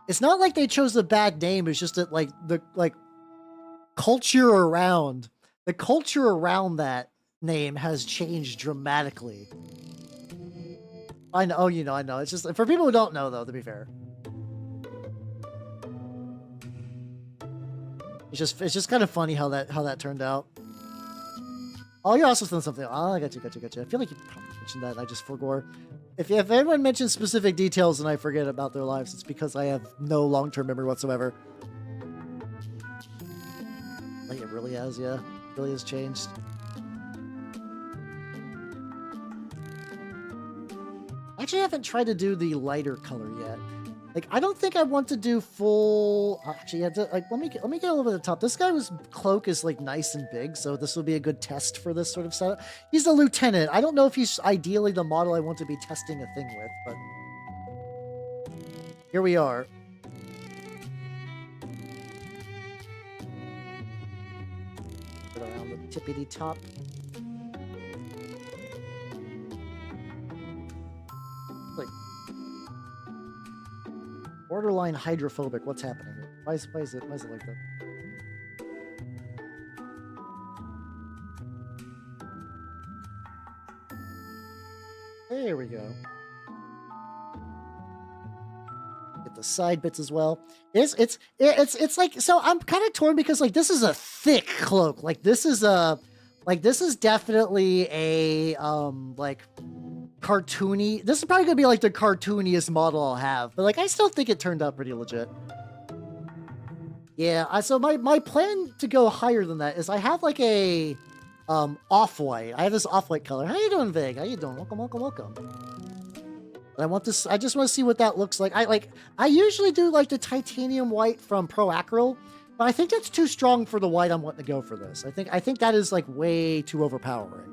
It's not like they chose a bad name, it's just that like the culture around that name has changed dramatically. I know, I know. It's just for people who don't know, though. To be fair, it's just kind of funny how that turned out. Oh, you're also saying something. Oh, I got you. I feel like you probably mentioned that. And I just forgot. If anyone mentions specific details and I forget about their lives, it's because I have no long-term memory whatsoever. Like it really has, yeah. It really has changed. Actually, I haven't tried to do the lighter color yet. Like, I don't think I want to do full. Actually, yeah, like let me get a little bit of the top. This guy's cloak is like nice and big, so this will be a good test for this sort of setup. He's a lieutenant. I don't know if he's ideally the model I want to be testing a thing with, but here we are. Put around the tippity top. Like. Borderline hydrophobic. What's happening here? Why is it like that? There we go. Get the side bits as well. It's like, so I'm kind of torn because like this is a thick cloak. Like this is definitely a like cartoony. This is probably gonna be like the cartooniest model I'll have, but like I still think it turned out pretty legit. Yeah, so my plan to go higher than that is I have like a off-white. I have this off-white color. How you doing, Vig? How you doing? Welcome. I want this. I just want to see what that looks like. I usually do like the titanium white from Pro Acryl, but I think that's too strong for the white I'm wanting to go for this. I think that is like way too overpowering.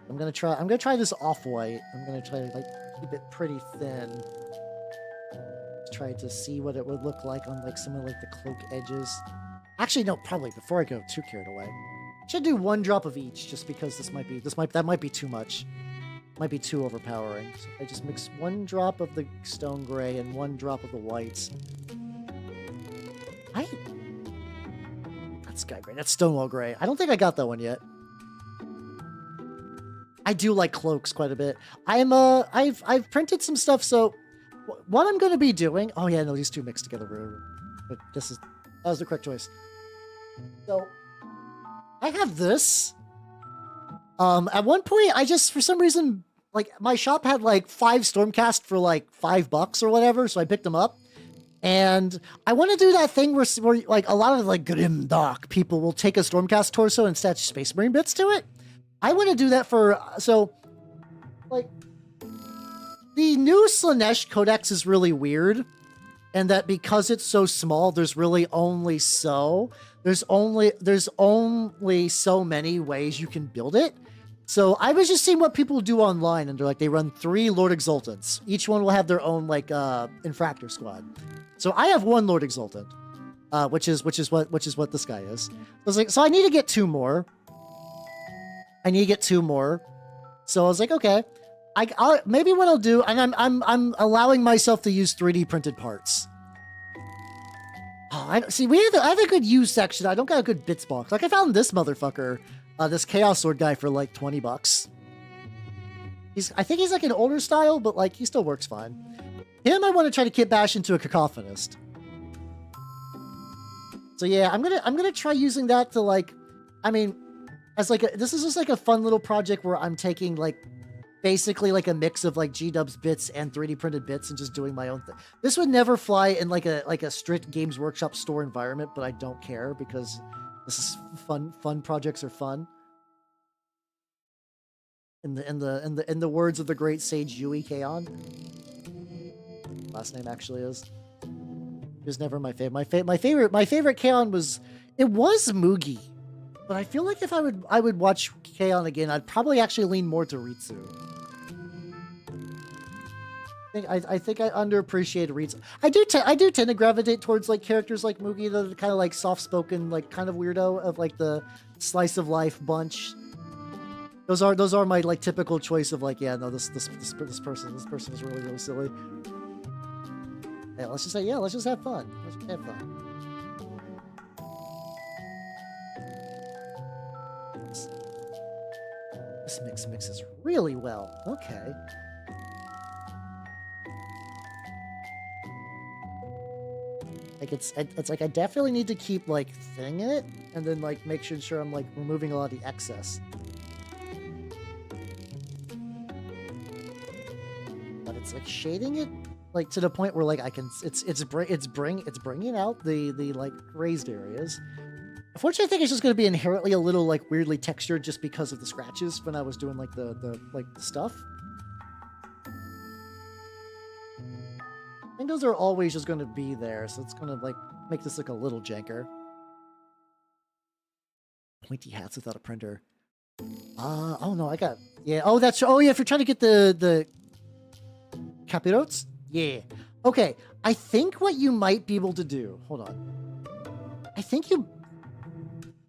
I'm gonna try this off-white. I'm gonna try to like keep it pretty thin. Try to see what it would look like on like some of like the cloak edges. Actually, no, probably before I go too carried away. Should do 1 drop of each, just because that might be too much. Might be too overpowering. So I just mix 1 drop of the stone gray and 1 drop of the whites. That's sky gray. That's stonewall gray. I don't think I got that one yet. I do like cloaks quite a bit. I've printed some stuff, so what I'm going to be doing... Oh yeah, no, these two mixed together. But that was the correct choice. So, I have this. At one point, I just, for some reason, like, my shop had like 5 Stormcast for like $5 or whatever, so I picked them up. And I want to do that thing where like, a lot of like grim dark people will take a Stormcast torso and attach Space Marine bits to it. I want to do that for, so, like, the new Slanesh Codex is really weird, and that because it's so small, there's only so many ways you can build it. So I was just seeing what people do online, and they're like, they run 3 Lord Exultants. Each one will have their own like infractor squad. So I have 1 Lord Exultant, which is what this guy is. I was like, so I need to get 2 more. So I was like, okay, I'll maybe what I'll do, and I'm allowing myself to use 3D printed parts. Oh, I have a good use section. I don't got a good bits box. Like I found this motherfucker, this Chaos Sword guy for like $20. I think he's like an older style, but like he still works fine. Him, I want to try to kit bash into a cacophonist. So yeah, I'm gonna try using that to like, I mean, as like this is just like a fun little project where I'm taking like basically like a mix of like G-Dub's bits and 3D printed bits and just doing my own thing. This would never fly in like a strict Games Workshop store environment, but I don't care because this is fun. Fun projects are fun. In the words of the great sage Yui Kaon. Last name actually is. It was never my favorite. My favorite Kaon was Mugi. But I feel like if I would watch Kaon again, I'd probably actually lean more to Ritsu. I think I underappreciate Ritsu. I do tend to gravitate towards like characters like Mugi, the kind of like soft-spoken, like kind of weirdo of like the slice of life bunch. Those are my like typical choice of like, yeah, no, this person is really silly. Yeah, let's just have fun. Let's just have fun. This mixes really well. Okay. Like it's like I definitely need to keep like thinning it and then like make sure I'm like removing a lot of the excess. But it's like shading it like to the point where like I can it's bringing out the like raised areas. Unfortunately, I think it's just going to be inherently a little like weirdly textured just because of the scratches when I was doing like the stuff. windows are always just going to be there, so it's going to like make this look a little janker. Pointy hats without a printer. Oh no, I got, yeah. Oh, that's, oh yeah, if you're trying to get the capirotes, yeah. Okay, I think what you might be able to do, hold on.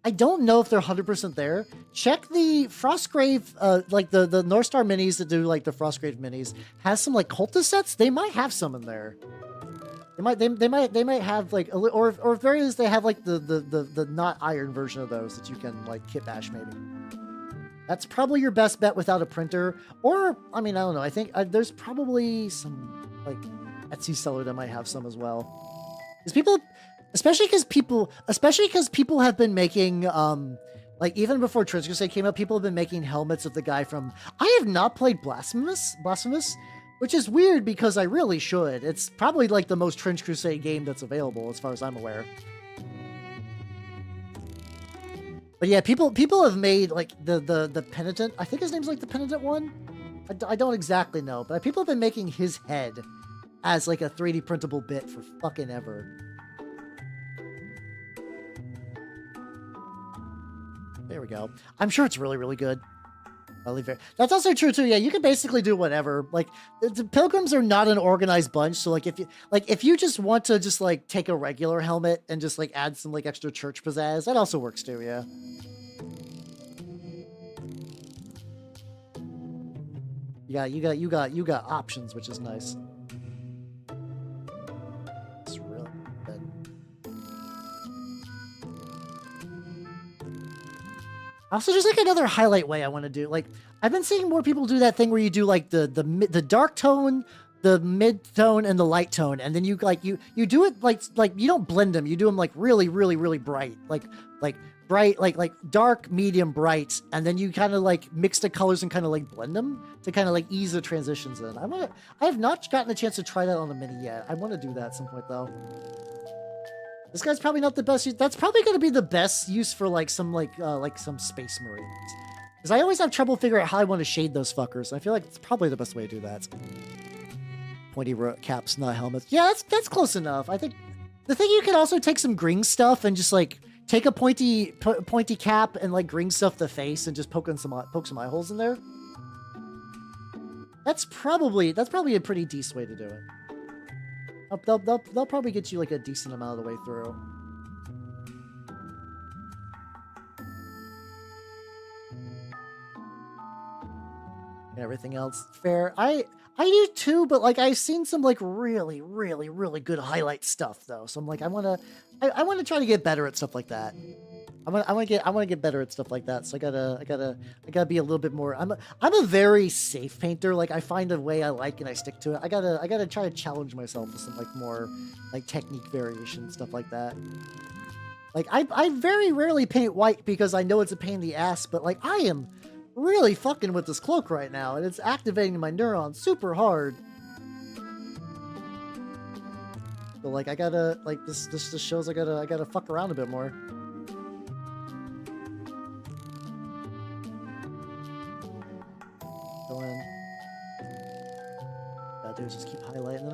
I don't know if they're 100% there. Check the Frostgrave, like the North Star minis that do like the Frostgrave minis has some like cultist sets. They might have some in there. They might have like or very least they have like the not iron version of those that you can like kit bash maybe. That's probably your best bet without a printer. Or I mean I don't know. I think there's probably some like Etsy seller that might have some as well. Because people. Especially because people have been making, like even before Crusade came out, people have been making helmets of the guy from. I have not played Blasphemous, which is weird because I really should. It's probably like the most Trench Crusade game that's available, as far as I'm aware. But yeah, people have made like the Penitent. I think his name's like the Penitent one. I don't exactly know, but people have been making his head as like a 3D printable bit for fucking ever. There we go. I'm sure it's really, really good. I'll leave it. That's also true too. Yeah, you can basically do whatever. Like the pilgrims are not an organized bunch, so like if you just want to just like take a regular helmet and just like add some like extra church pizzazz, that also works too. Yeah. You got options, which is nice. It's really good. Also, just like another highlight way I want to do, like I've been seeing more people do that thing where you do like the dark tone, the mid tone, and the light tone, and then you like you do it like you don't blend them, you do them like really bright, like bright, like dark, medium, bright, and then you kind of like mix the colors and kind of like blend them to kind of like ease the transitions in. I have not gotten a chance to try that on the mini yet. I want to do that at some point though. This guy's probably not the best use. That's probably going to be the best use for like some Space Marines. Because I always have trouble figuring out how I want to shade those fuckers. I feel like it's probably the best way to do that. Pointy caps, not helmets. Yeah, that's close enough. I think the thing you can also take some green stuff and just like take a pointy cap and like green stuff the face and just poke some eye holes in there. That's probably a pretty decent way to do it. They'll probably get you like a decent amount of the way through. And everything else fair. I do too, but like I've seen some like really good highlight stuff though. So I'm like I want to try to get better at stuff like that. I want to get better at stuff like that. So I gotta be a little bit more. I'm a very safe painter. Like I find a way I like and I stick to it. I gotta try to challenge myself with some like more like technique variation stuff like that. Like I very rarely paint white because I know it's a pain in the ass. But like I am really fucking with this cloak right now, and it's activating my neurons super hard. So like I gotta like this just shows I gotta fuck around a bit more. Go in. Gotta do is just keep highlighting, and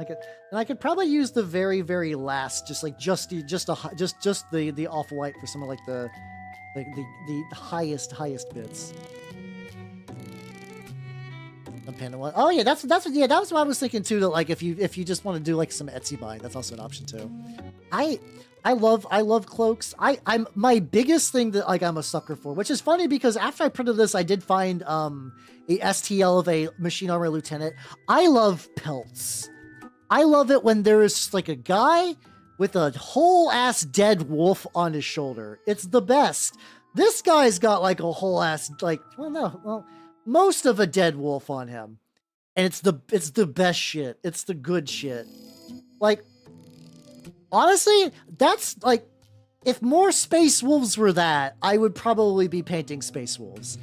I could probably use the very last, just the off white for some of like the highest bits. Oh yeah, that was what I was thinking too. That like if you just want to do like some Etsy buying, that's also an option too. I love cloaks. I'm my biggest thing that like I'm a sucker for, which is funny because after I printed this, I did find a STL of a machine armor lieutenant. I love pelts. I love it when there is just like a guy with a whole ass dead wolf on his shoulder. It's the best. This guy's got like a whole ass most of a dead wolf on him, and it's the best shit. It's the good shit. Like honestly, that's like if more Space Wolves were that, I would probably be painting Space Wolves.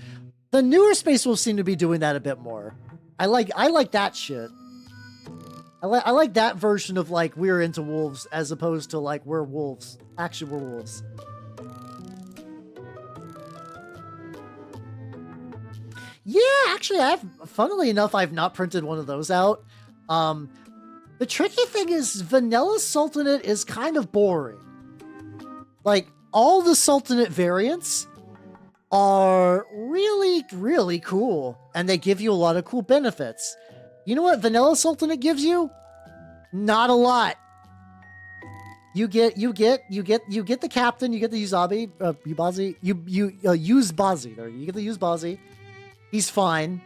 The newer Space Wolves seem to be doing that a bit more. I like that shit. I like that version of like we're into wolves as opposed to like we're wolves. Actually, we're wolves. Yeah, actually, funnily enough, I've not printed one of those out. The tricky thing is Vanilla Sultanate is kind of boring. Like, all the Sultanate variants are really, really cool, and they give you a lot of cool benefits. You know what Vanilla Sultanate gives you? Not a lot. You get the captain, you get the Uzabi, Ubazi, Uzbazi. There, you get the Uzbazi. He's fine.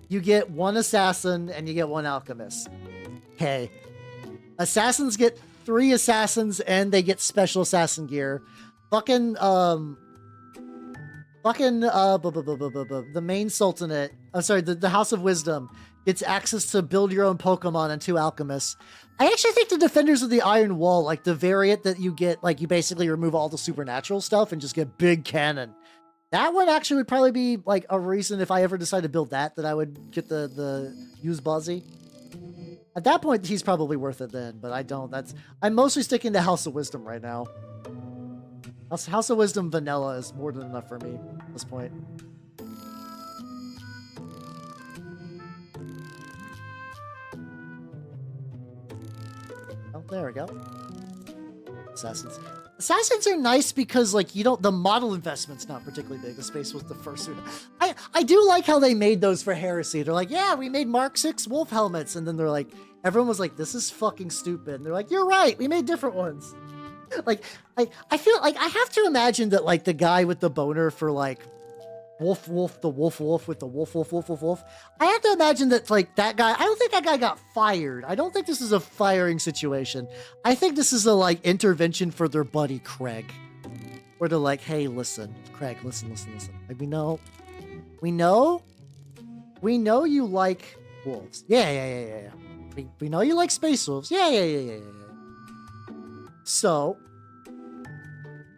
You get one assassin and you get one alchemist. Okay. Assassins get 3 assassins and they get special assassin gear. The main Sultanate, the House of Wisdom gets access to build your own Pokemon and 2 alchemists. I actually think the Defenders of the Iron Wall, like the variant that you get, like you basically remove all the supernatural stuff and just get big cannon. That one actually would probably be like a reason if I ever decide to build that I would get the Uzbazi. At that point, he's probably worth it then, but I don't. I'm mostly sticking to House of Wisdom right now. House of Wisdom vanilla is more than enough for me at this point. Oh, there we go. Assassins. Assassins are nice because, like, you don't, the model investment's not particularly big. The space was the first suit. I do like how they made those for Heresy. They're like, yeah, we made Mark 6 wolf helmets. And then they're like, everyone was like, this is fucking stupid. And they're like, you're right. We made different ones. Like, I feel like I have to imagine that, like, the guy with the boner for, like, wolf with the wolf. I have to imagine that, like, that guy, I don't think that guy got fired. I don't think this is a firing situation. I think this is a, like, intervention for their buddy Craig. Where they're like, hey, listen, Craig, listen. Like, we know you like wolves. Yeah. We know you like space wolves. Yeah. So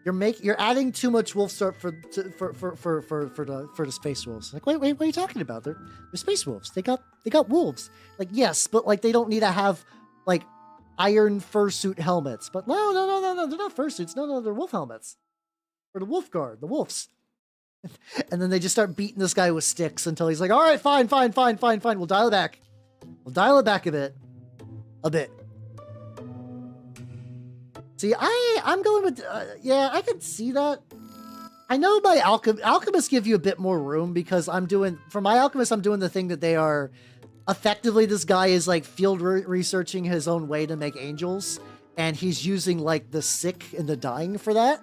you're adding too much wolf start for the space wolves. Like, wait, what are you talking about? They're space wolves. They got wolves. Like, yes, but like they don't need to have like iron fursuit helmets. But no, they're not fursuits. No, they're wolf helmets. Or the wolf guard, the wolves. And then they just start beating this guy with sticks until he's like, all right, fine. We'll dial it back. We'll dial it back a bit. See, I'm going with, yeah, I can see that. I know my alchemists give you a bit more room because for my alchemists, I'm doing the thing that they are, effectively this guy is like field researching his own way to make angels. And he's using like the sick and the dying for that.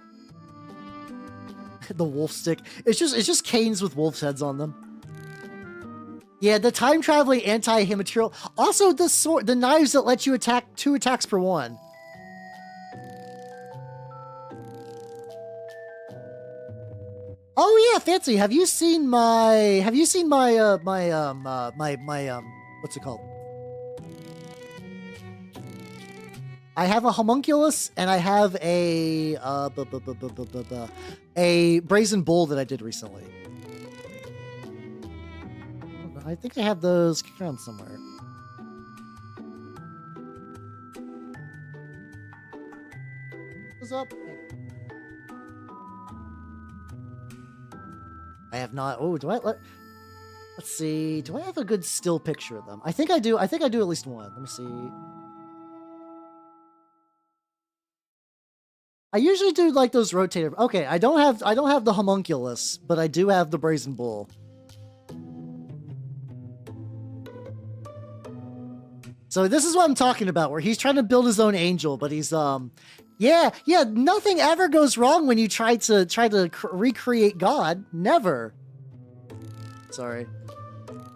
The wolf stick. It's just canes with wolf's heads on them. Yeah, the time traveling anti-material. Also the knives that let you attack 2 attacks per one. Oh yeah, Fancy, have you seen my what's it called? I have a homunculus and I have a brazen bull that I did recently. I think I have those kicking around somewhere. What's up? I have not. Oh, let's see. Do I have a good still picture of them? I think I do. I think I do at least one. Let me see. I usually do like those rotator. Okay, I don't have the homunculus, but I do have the brazen bull. So this is what I'm talking about, where he's trying to build his own angel, but he's yeah, nothing ever goes wrong when you try to recreate God. Never. Sorry.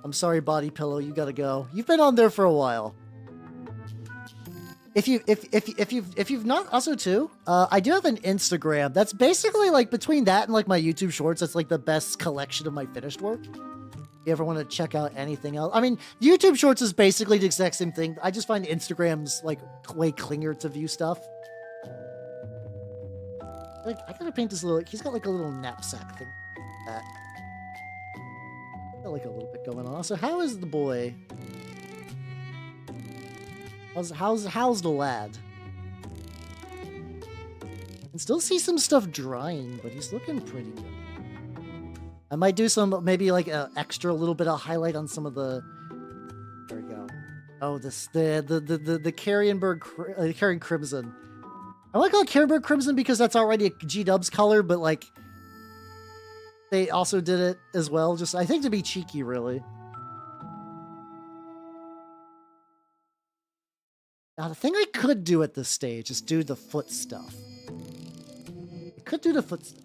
I'm sorry, Body Pillow, you gotta go. You've been on there for a while. If you've not also too, I do have an Instagram. That's basically like between that and like my YouTube shorts, that's like the best collection of my finished work. If you ever want to check out anything else. I mean, YouTube shorts is basically the exact same thing. I just find Instagram's like way cleaner to view stuff. Like, I gotta paint this little, he's got like a little knapsack thing. That. Got like a little bit going on. So how is the boy? How's the lad? I can still see some stuff drying, but he's looking pretty good. I might do some, maybe like an extra little bit of highlight on some of the, there we go. Oh, this the Carrion Crimson. I want to call it Carrion Crimson because that's already a G-Dub's color, but like they also did it as well. Just I think to be cheeky, really. Now the thing I could do at this stage is do the foot stuff. I could do the foot stuff.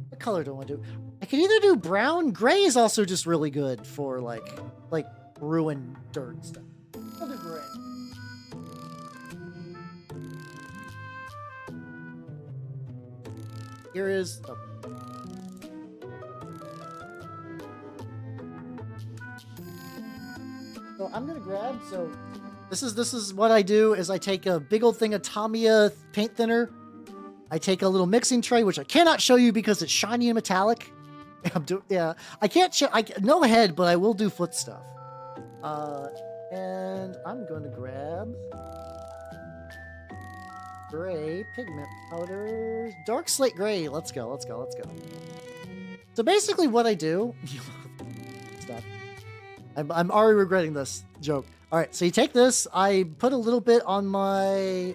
What color do I want to do? I could either do brown. Gray is also just really good for like ruined dirt stuff. I'll do gray. Here is. Oh. So I'm gonna grab. So this is what I do. Is I take a big old thing of Tamiya paint thinner. I take a little mixing tray, which I cannot show you because it's shiny and metallic. I can't show. No head, but I will do foot stuff. And I'm going to grab gray pigment powders, dark slate gray. Let's go. Let's go. Let's go. So basically, what I do. Stop. I'm already regretting this joke. All right. So you take this. I put a little bit on my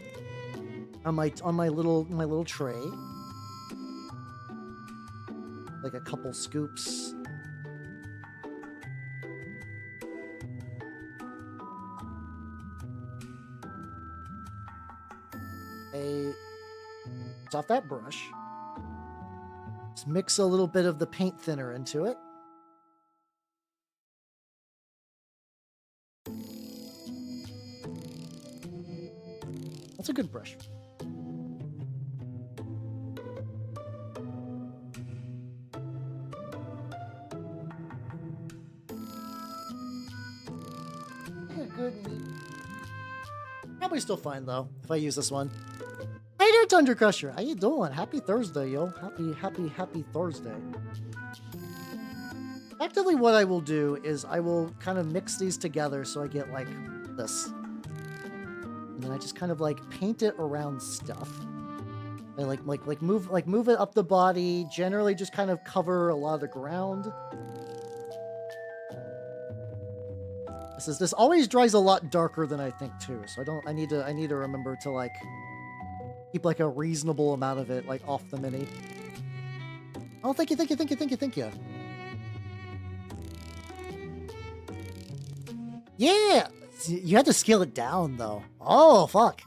little tray. Like a couple scoops. It's off that brush. Just mix a little bit of the paint thinner into it. That's a good brush. Probably still fine though if I use this one. Hey there, Tundra Crusher. How you doing? Happy Thursday, yo. Happy Thursday. Effectively, what I will do is I will kind of mix these together so I get like this, and then I just kind of like paint it around stuff. I move it up the body. Generally, just kind of cover a lot of the ground. This always dries a lot darker than I think too, so I need to remember to like keep like a reasonable amount of it like off the mini. Oh, thank you. Yeah, you had to scale it down though. Oh fuck.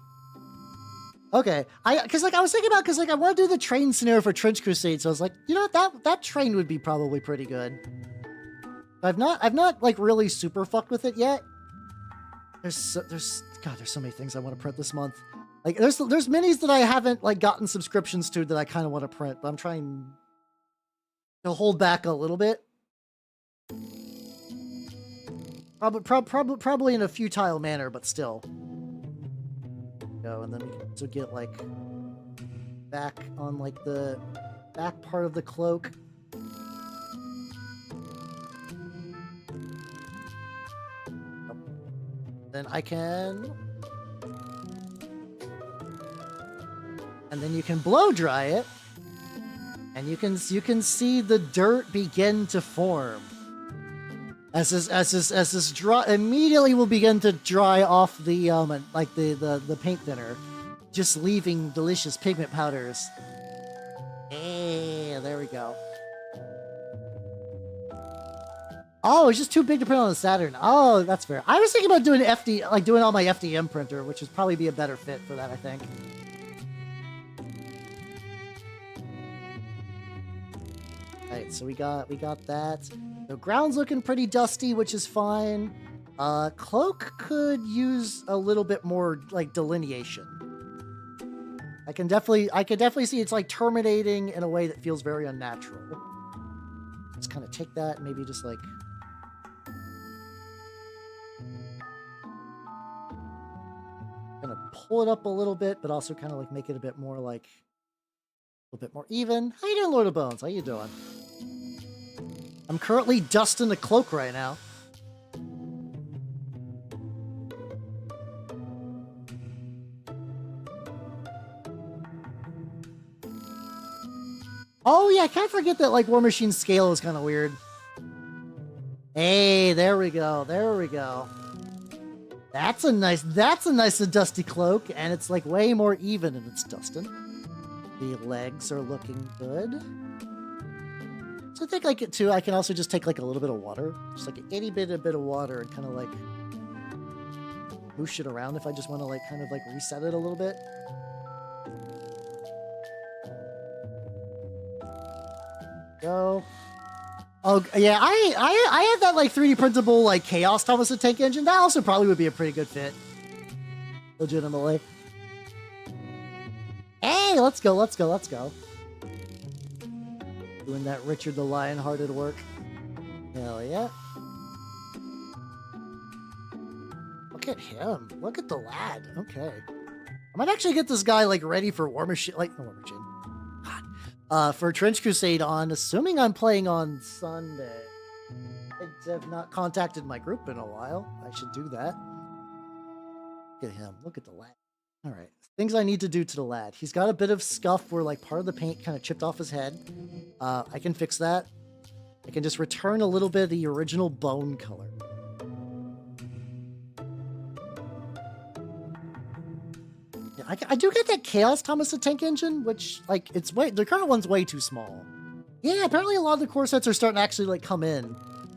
Okay, I was thinking about I want to do the train scenario for Trench Crusade, so I was like, you know what, that train would be probably pretty good. I've not like really super fucked with it yet. There's so many things I want to print this month. Like there's minis that I haven't like gotten subscriptions to that I kind of want to print, but I'm trying to hold back a little bit. Probably in a futile manner, but still. Go, and then we can also get like back on like the back part of the cloak. Then I can, and then you can blow dry it, and you can see the dirt begin to form. As this dry, immediately will begin to dry off the like the paint thinner, just leaving delicious pigment powders. Hey, there we go. Oh, it's just too big to print on the Saturn. Oh, that's fair. I was thinking about doing FD, like doing all my FDM printer, which would probably be a better fit for that, I think. Alright, so we got that. The ground's looking pretty dusty, which is fine. Cloak could use a little bit more like delineation. I could definitely see it's like terminating in a way that feels very unnatural. Just kind of take that and maybe just like kind of pull it up a little bit, but also kind of like make it a bit more like a little bit more even. How you doing, Lord of Bones? How you doing? I'm currently dusting the cloak right now. Oh yeah, I can't forget that like War Machine's scale is kind of weird. Hey, there we go. There we go. That's a nice and dusty cloak, and it's like way more even in its dusting. The legs are looking good. So I think like it too, I can also just take like a little bit of water, just like an itty bit of water, and kind of like push it around if I just want to like kind of like reset it a little bit. Go. Oh yeah, I had that like 3D printable like Chaos Thomas the Tank Engine. That also probably would be a pretty good fit. Legitimately. Hey, let's go. Doing that Richard the Lion-hearted work. Hell yeah. Look at him. Look at the lad. Okay. I might actually get this guy like ready for War Machine, like War Machine. For Trench Crusade on, assuming I'm playing on Sunday. I have not contacted my group in a while. I should do that. Look at him. Look at the lad. All right. Things I need to do to the lad. He's got a bit of scuff where like part of the paint kind of chipped off his head. I can fix that. I can just return a little bit of the original bone color. Yeah, I do get that Chaos Thomas the Tank Engine, which like the current one's way too small. Yeah, apparently a lot of the core sets are starting to actually like come in,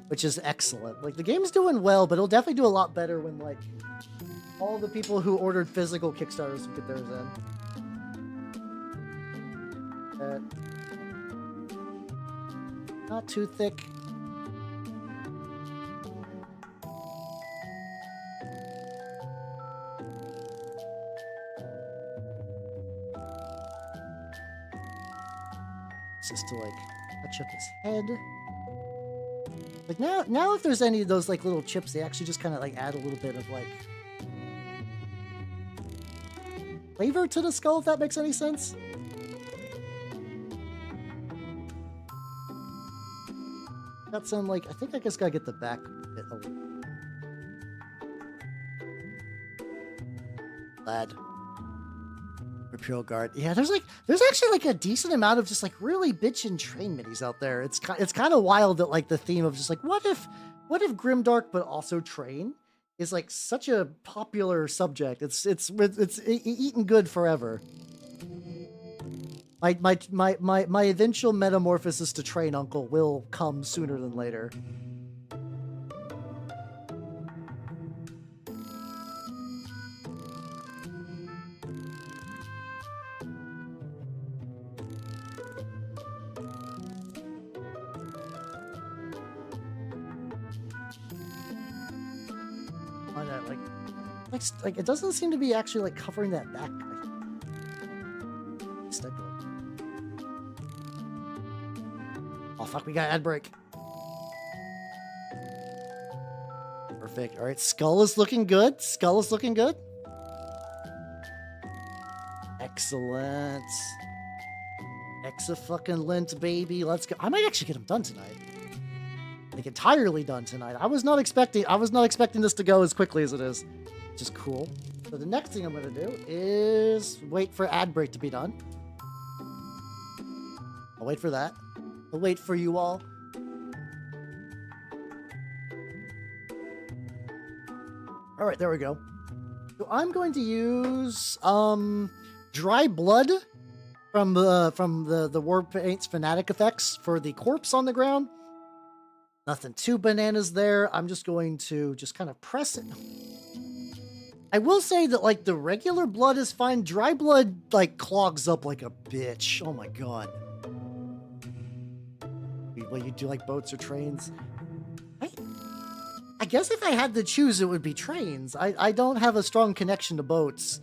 which is excellent. Like the game's doing well, but it'll definitely do a lot better when like all the people who ordered physical Kickstarters get theirs in. Not too thick. Just to like touch up his head. Like now if there's any of those like little chips, they actually just kind of like add a little bit of like flavor to the skull, if that makes any sense. Got some like, I think I just gotta get the back bit a little. Lad. Imperial Guard. Yeah, there's actually like a decent amount of just like really bitchin' train minis out there. It's kind of wild that like the theme of just like what if grimdark but also train is like such a popular subject. It's eaten good forever. My eventual metamorphosis to train uncle will come sooner than later. Like it doesn't seem to be actually like covering that back. Oh fuck, we got ad break. Perfect. All right, skull is looking good. Excellent. Exa-fucking-lent, baby. Let's go. I might actually get him done tonight. Like entirely done tonight. I was not expecting this to go as quickly as it is. Which is cool. So the next thing I'm gonna do is wait for ad break to be done. I'll wait for that. I'll wait for you all. All right, there we go. So I'm going to use dry blood from the War Paints Fanatic effects for the corpse on the ground. Nothing too bananas there. I'm just going to just kind of press it. I will say that like the regular blood is fine. Dry blood like clogs up like a bitch. Oh my god. Well, you do like boats or trains? I guess if I had to choose, it would be trains. I don't have a strong connection to boats.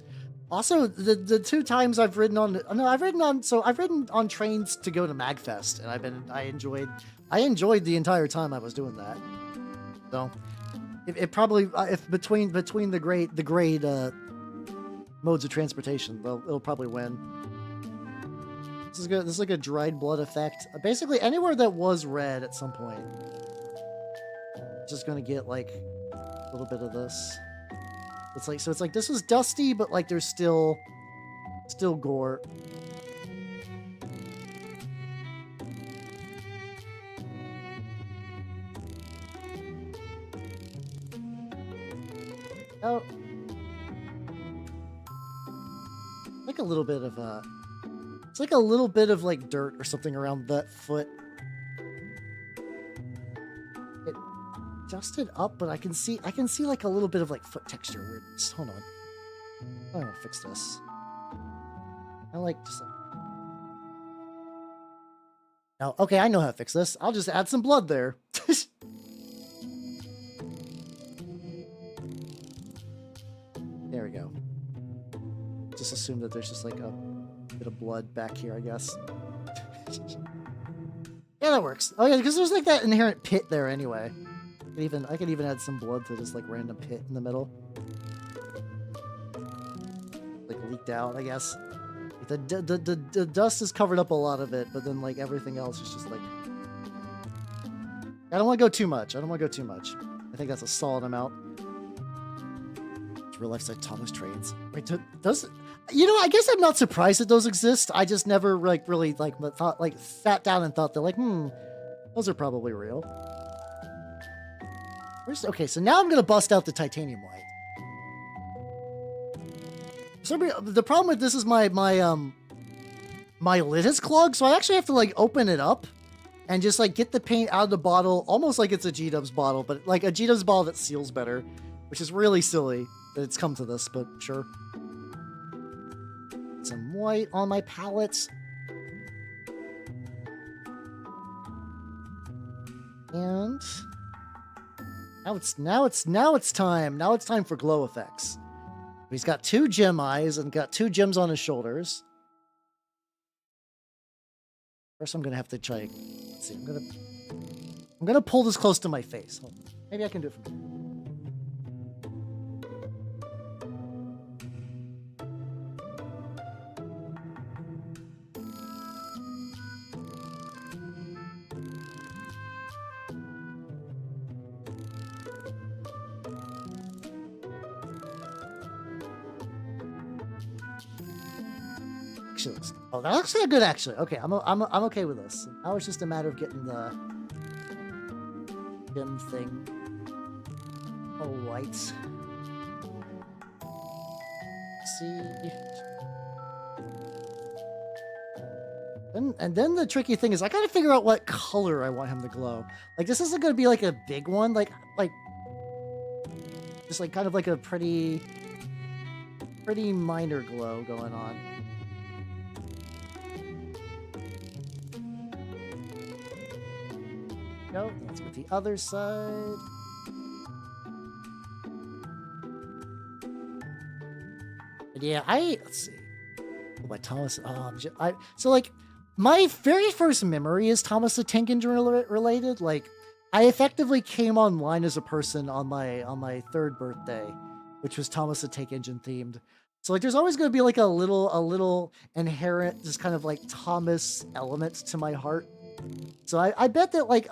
Also, the two times I've ridden on trains to go to Magfest, and I enjoyed the entire time I was doing that. So it probably if between the great modes of transportation, it'll probably win. This is good. This is like a dried blood effect. Basically, anywhere that was red at some point, just gonna get like a little bit of this. It's like this was dusty, but like there's still gore. Oh. Like a little bit of it's like a little bit of like dirt or something around that foot. It dusted up, but I can see like a little bit of like foot texture weirdness. Hold on. I'm gonna fix this. I like just like... Oh, okay, I know how to fix this. I'll just add some blood there. There we go. Just assume that there's just like a bit of blood back here, I guess. Yeah, that works. Oh yeah, because there's like that inherent pit there anyway. I could even add some blood to this like random pit in the middle. Like leaked out, I guess. Like, the dust has covered up a lot of it, but then like everything else is just like... I don't want to go too much. I think that's a solid amount. Real life site Thomas trains. Wait, does... You know, I guess I'm not surprised that those exist. I just never like really like thought, like sat down and thought that like, those are probably real. Okay, so now I'm gonna bust out the titanium white. So the problem with this is my lid is clogged, so I actually have to like open it up and just like get the paint out of the bottle, almost like it's a G-Dubs bottle, but like a G-Dubs bottle that seals better, which is really silly that it's come to this, but sure. Some white on my palette. And now it's time. Now it's time for glow effects. He's got 2 gem eyes and got 2 gems on his shoulders. First, I'm gonna have to try. Let's see. I'm gonna pull this close to my face. Hold on. Maybe I can do it from here. Oh, that looks kind of good, actually. Okay, I'm okay with this. Now it's just a matter of getting the gem thing. Oh, white. See. And then the tricky thing is I gotta figure out what color I want him to glow. Like, this isn't gonna be like a big one. Like just like kind of like a pretty minor glow going on. Go. Let's go with the other side. But yeah, let's see. Oh, by Thomas. So like my very first memory is Thomas the Tank Engine related. Like I effectively came online as a person on my 3rd birthday, which was Thomas the Tank Engine themed. So like there's always going to be like a little inherent just kind of like Thomas element to my heart. So I bet that like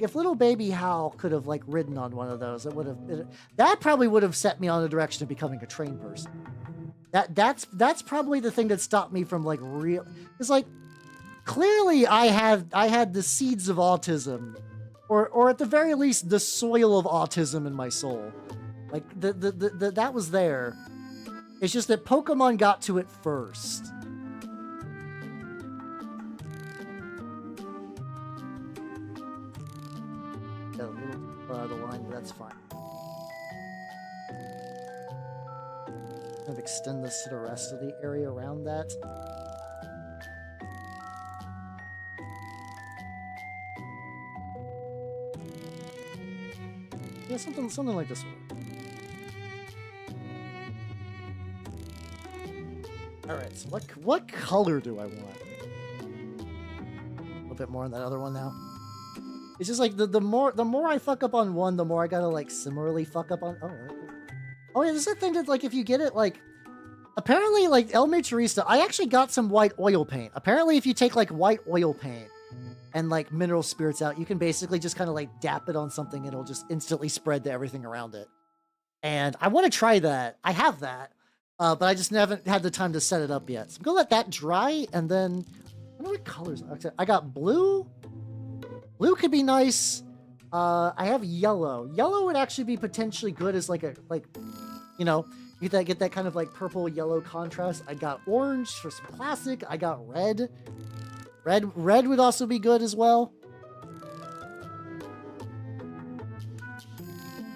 if little baby Hal could have like ridden on one of those, that probably would have set me on the direction of becoming a train person. That's probably the thing that stopped me from like real. It's like clearly I had the seeds of autism, or at the very least the soil of autism in my soul. Like that was there. It's just that Pokemon got to it first. Got a little out of the line, but that's fine. Kind of extend this to the rest of the area around that. Yeah, something like this will work. All right, so what color do I want? A little bit more on that other one now. It's just like the more I fuck up on one, the more I gotta like similarly fuck up on. Oh yeah, this is the thing that like if you get it like, apparently like El Maturista, I actually got some white oil paint. Apparently, if you take like white oil paint and like mineral spirits out, you can basically just kind of like dap it on something, and it'll just instantly spread to everything around it. And I want to try that. I have that. But I just haven't had the time to set it up yet. So I'm gonna let that dry, and then I don't know what colors. I got blue. Blue could be nice. I have yellow. Yellow would actually be potentially good as like you know, get that kind of like purple yellow contrast. I got orange for some classic. I got red. Red would also be good as well.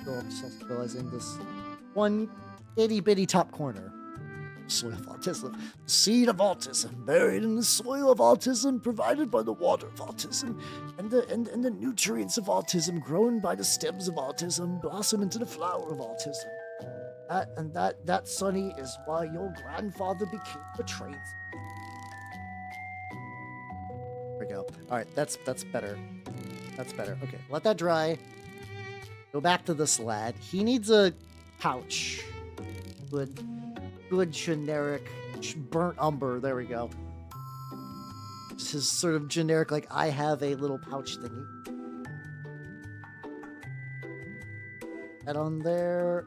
So I'm just realizing this one itty bitty top corner. Soil of autism. The seed of autism, buried in the soil of autism, provided by the water of autism, and the nutrients of autism, grown by the stems of autism, blossom into the flower of autism. That, Sonny, is why your grandfather became betrayed. There we go. All right, that's better. That's better. Okay, let that dry. Go back to this lad. He needs a pouch. Good generic burnt umber. There we go. Just his sort of generic, like, I have a little pouch thingy. That on there.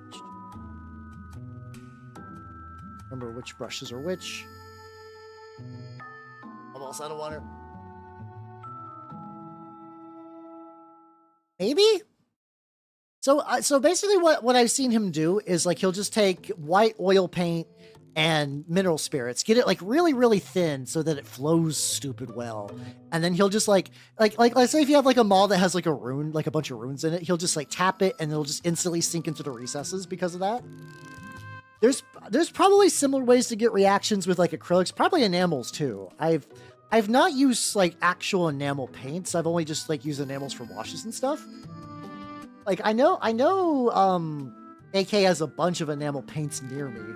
Remember which brushes are which. Almost out of water. Maybe? So basically what I've seen him do is like he'll just take white oil paint and mineral spirits, get it like really, really thin so that it flows stupid well. And then he'll just like let's say if you have like a mall that has like a rune, like a bunch of runes in it, he'll just like tap it and it'll just instantly sink into the recesses because of that. There's probably similar ways to get reactions with like acrylics, probably enamels too. I've not used like actual enamel paints. I've only just like used enamels for washes and stuff. Like I know AK has a bunch of enamel paints near me.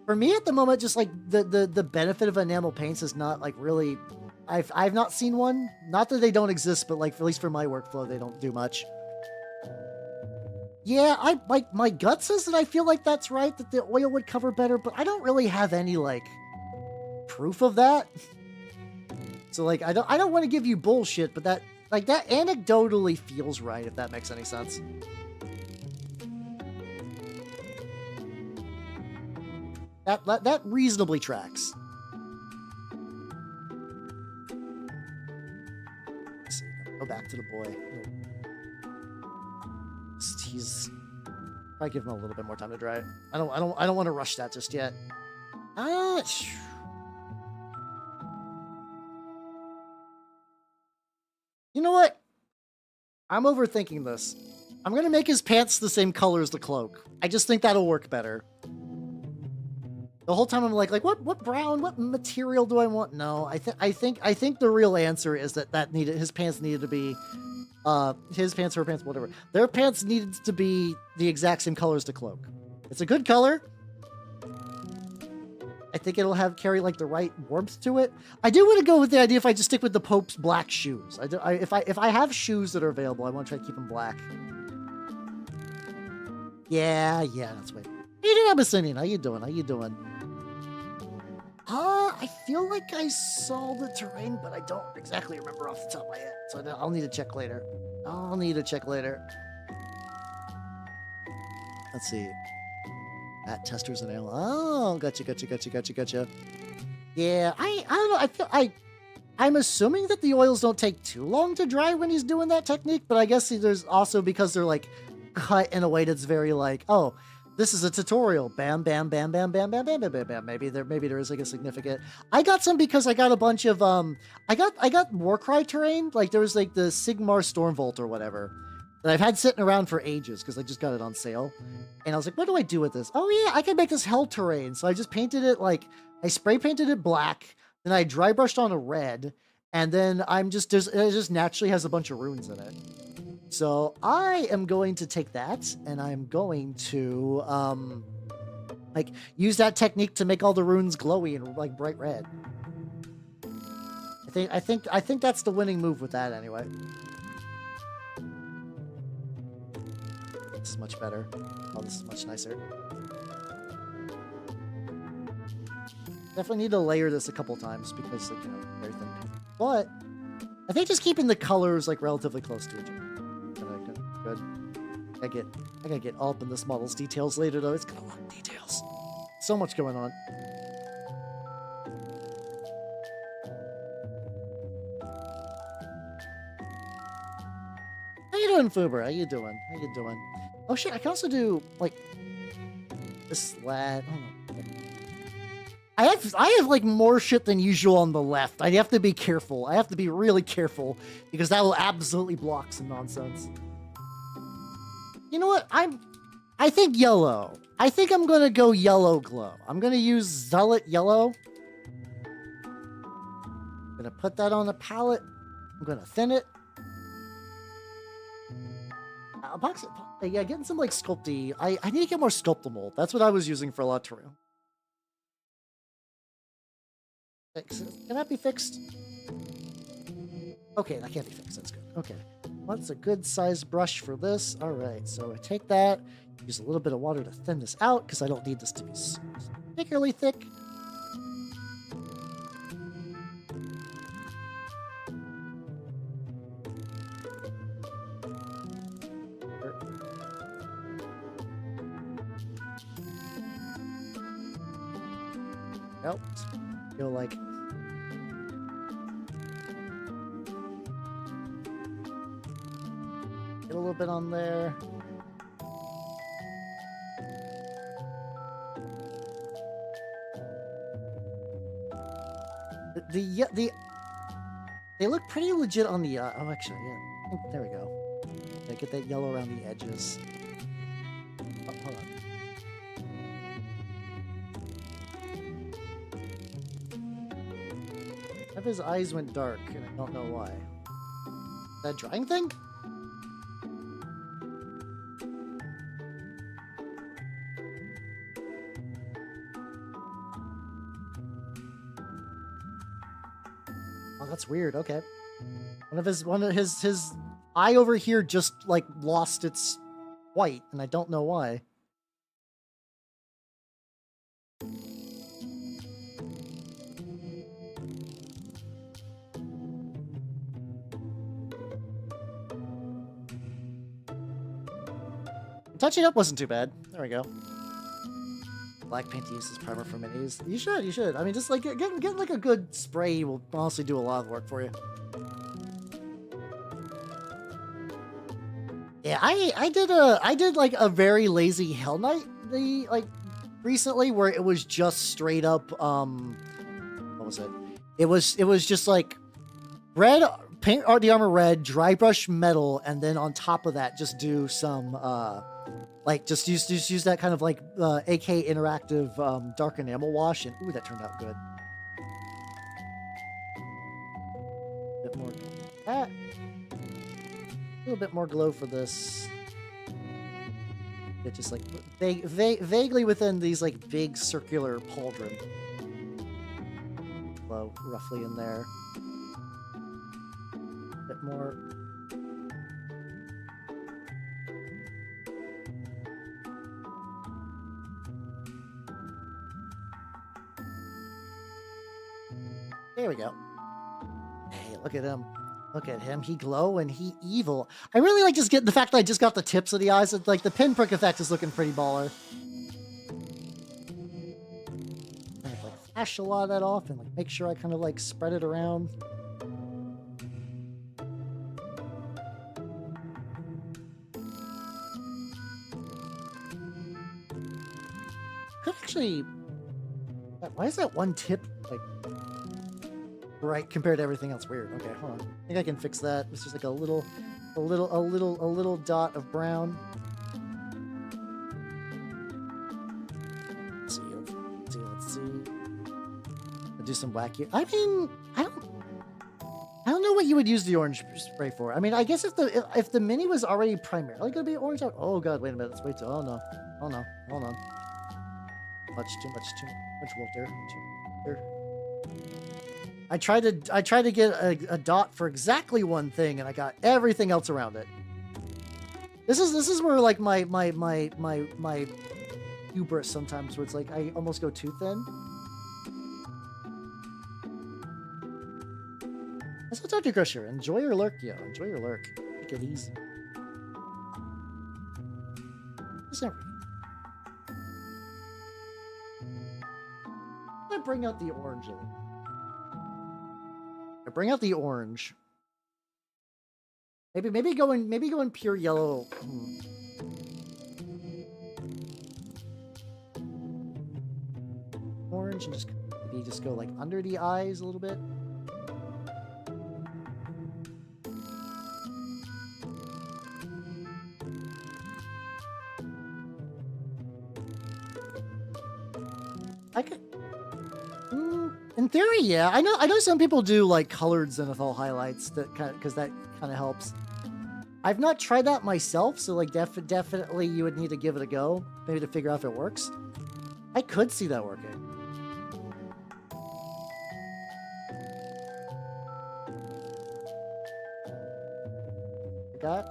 For me at the moment, just like the benefit of enamel paints is not like really, I've not seen one. Not that they don't exist, but like at least for my workflow, they don't do much. Yeah, my gut says that I feel like that's right, that the oil would cover better, but I don't really have any like proof of that. So like I don't want to give you bullshit, but that anecdotally feels right, if that makes any sense. That reasonably tracks. Let's see, go back to the boy. He's probably give him a little bit more time to dry. I don't want to rush that just yet. You know what? I'm overthinking this. I'm gonna make his pants the same color as the cloak. I just think that'll work better. The whole time I'm like what brown, what material do I want? No, I think the real answer is that his pants needed to be his pants, her pants, whatever. Their pants needed to be the exact same color as the cloak. It's a good color. I think it'll carry like the right warmth to it. I do want to go with the idea if I just stick with the Pope's black shoes. If I have shoes that are available, I want to try to keep them black. Yeah, that's right. How you doing, Abyssinian? How you doing? I feel like I saw the terrain, but I don't exactly remember off the top of my head. So I'll need to check later. Let's see. At testers and ale. Oh, gotcha. Yeah, I don't know. I'm assuming that the oils don't take too long to dry when he's doing that technique, but I guess there's also because they're like cut in a way that's very like, oh, this is a tutorial. Bam, bam, bam, bam, bam, bam, bam, bam, bam, bam. Maybe there is like a significant. I got some because I got a bunch of I got Warcry terrain. Like there was like the Sigmar Stormvolt or whatever that I've had sitting around for ages because I just got it on sale. And I was like, what do I do with this? Oh yeah, I can make this hell terrain. So I just painted it I spray painted it black, then I dry brushed on a red, and then it just naturally has a bunch of runes in it. So I am going to take that and I'm going to use that technique to make all the runes glowy and like bright red. I think that's the winning move with that anyway. This is much better. Oh, this is much nicer. Definitely need to layer this a couple times because like, very thin. But I think just keeping the colors like relatively close to each other. Good. I gotta get all up in this model's details later though. It's got a lot of details. So much going on. How you doing, Fuber? How you doing? Oh shit, I can also do like This lad. Oh, no. I have like more shit than usual on the left. I have to be careful. I have to be really careful because that will absolutely block some nonsense. You know what? I think yellow. I think I'm gonna go yellow glow. I'm gonna use Zealot yellow. I'm gonna put that on the palette. I'm gonna thin it. Yeah, getting some like sculpty. I need to get more sculptable. That's what I was using for a lot of terrain. Can that be fixed? Okay, that can't be fixed. That's good. Okay. What's a good sized brush for this? All right, so I take that, use a little bit of water to thin this out because I don't need this to be particularly thick. Nope. Feel like get a little bit on there. They look pretty legit on the oh, actually, yeah. There we go. Yeah, get that yellow around the edges. Oh, hold on. If his eyes went dark, and I don't know why. That drying thing? Oh, that's weird. Okay. One of his eye over here just like lost its white, and I don't know why. Touching up wasn't too bad. There we go. Black paint to use as primer for minis. You should. I mean, just like getting like a good spray will honestly do a lot of work for you. Yeah, I did like a very lazy Hell Knight recently where it was just straight up what was it? It was just like red paint the armor red, dry brush metal, and then on top of that just do some like just use that kind of like AK interactive dark enamel wash, and ooh, that turned out good. A bit more that. A little bit more glow for this. It just like vaguely within these like big circular pauldron. Glow roughly in there. A bit more. There we go. Hey, look at him. Look at him. He glow and he evil. I really like just getting the fact that I just got the tips of the eyes. It's like the pinprick effect is looking pretty baller. I have to like flash a lot of that off and like make sure I kind of like spread it around. Could actually. Why is that one tip like bright compared to everything else? Weird. Okay, hold on. I think I can fix that. It's just like a little dot of brown. Let's see. I'll do some wacky. I mean, I don't know what you would use the orange spray for. I mean, I guess if the mini was already primarily gonna be orange out. Oh god, wait a minute. Let's wait till. Oh no. Hold on. Too much water. I tried to get a dot for exactly one thing, and I got everything else around it. This is where like my hubris sometimes, where it's like I almost go too thin. Let's go talk to Crusher. Enjoy your lurk, yo. Enjoy your lurk. Take it easy. I bring out the orange a little. Bring out the orange. Maybe going pure yellow. orange and just maybe just go like under the eyes a little bit. I could, in theory, yeah. I know some people do like colored zenithal highlights that because that kind of helps. I've not tried that myself, so like definitely you would need to give it a go, maybe to figure out if it works. I could see that working. Got?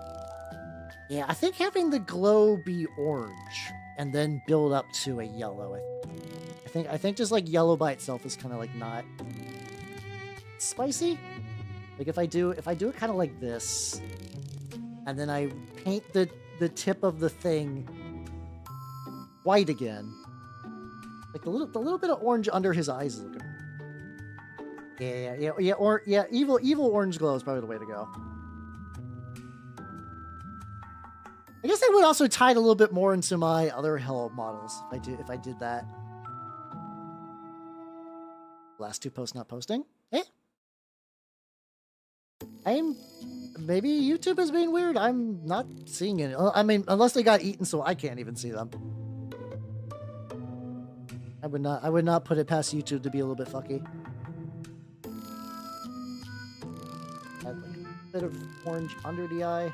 Yeah, I think having the glow be orange and then build up to a yellow. I think just like yellow by itself is kind of like not spicy. Like if I do it kind of like this, and then I paint the tip of the thing white again, like the little bit of orange under his eyes is looking. Yeah. Evil orange glow is probably the way to go. I guess I would also tie it a little bit more into my other Hello models if I did that. Last two posts not posting. Eh? Maybe YouTube is being weird. I'm not seeing it. I mean, unless they got eaten, so I can't even see them. I would not put it past YouTube to be a little bit fucky. Add like a bit of orange under the eye.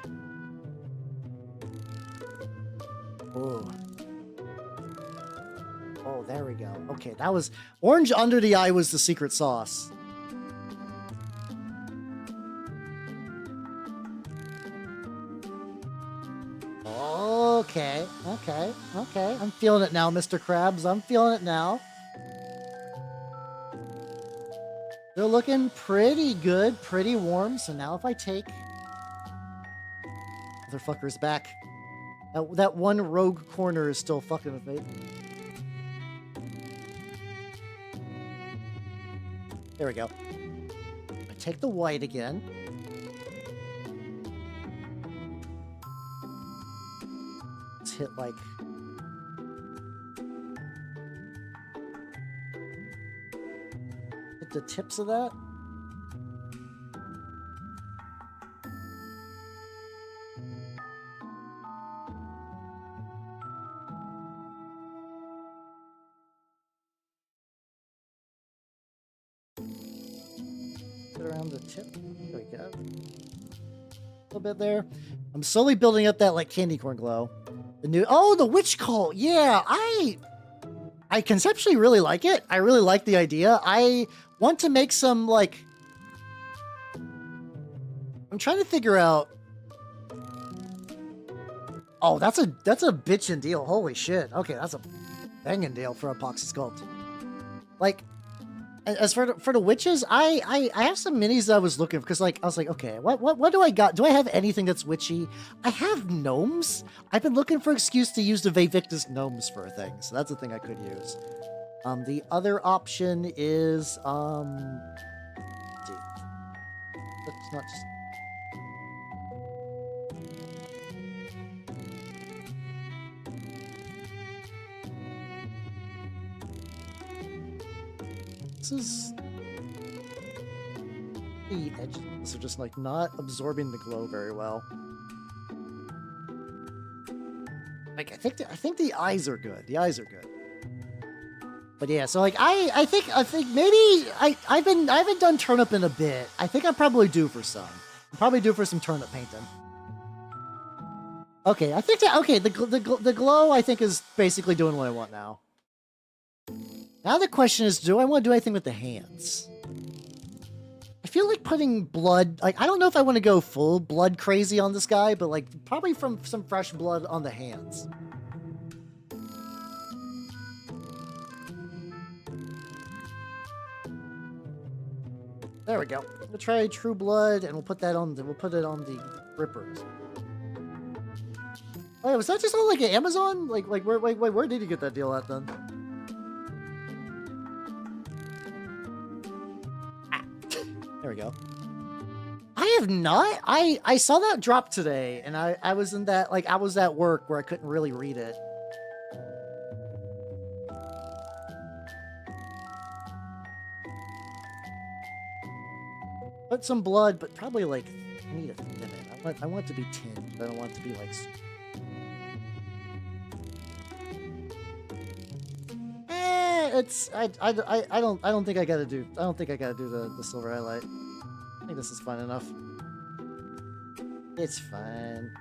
Oh. Oh, there we go. Okay, that was... Orange under the eye was the secret sauce. Okay. I'm feeling it now, Mr. Krabs. I'm feeling it now. They're looking pretty good, pretty warm. So now if I take... Motherfucker's back. That one rogue corner is still fucking with me. There we go. I take the white again. Let's hit like... Hit the tips of that. Around the tip. There we go. A little bit there. I'm slowly building up that like candy corn glow. The witch cult. Yeah, I conceptually really like it. I really like the idea. I want to make some like... I'm trying to figure out... Oh, that's a bitchin' deal. Holy shit. Okay, that's a banging deal for epoxy sculpt. Like... As for the witches, I have some minis that I was looking for, because like I was like, okay, what do I got? Do I have anything that's witchy? I have gnomes. I've been looking for an excuse to use the Vevictus gnomes for a thing, so that's a thing I could use. The other option is let's not just... This is... The edges are just like not absorbing the glow very well. Like I think the eyes are good. The eyes are good. But yeah, so like I think maybe I haven't done turnip in a bit. I think I'm probably due for some. I'm probably due for some turnip painting. Okay, I think the glow I think is basically doing what I want now. Now the question is, do I want to do anything with the hands? I feel like putting blood, like, I don't know if I want to go full blood crazy on this guy, but like, probably from some fresh blood on the hands. There we go. We'll try True Blood, and we'll put it on the rippers. Wait, was that just on like an Amazon? Like where did you get that deal at then? There we go. I have not. I saw that drop today, and I was in that, like, I was at work where I couldn't really read it. put some blood, but probably like I need a thin it. I want it to be tinged. I don't want it to be like. It's I don't think I gotta do the silver highlight. I think this is fine enough. It's fine.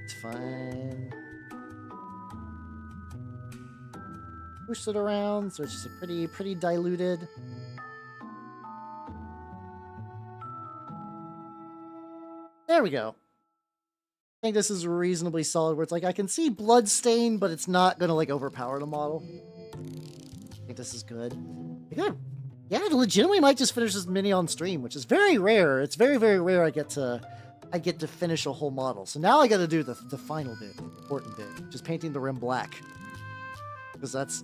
It's fine. Push it around so it's just a pretty diluted. There we go. I think this is reasonably solid where it's like I can see blood stain, but it's not gonna like overpower the model. I think this is good. Good. Yeah, I legitimately might just finish this mini on stream, which is very rare. It's very, very rare I get to finish a whole model. So now I got to do the final bit, the important bit, just painting the rim black. Because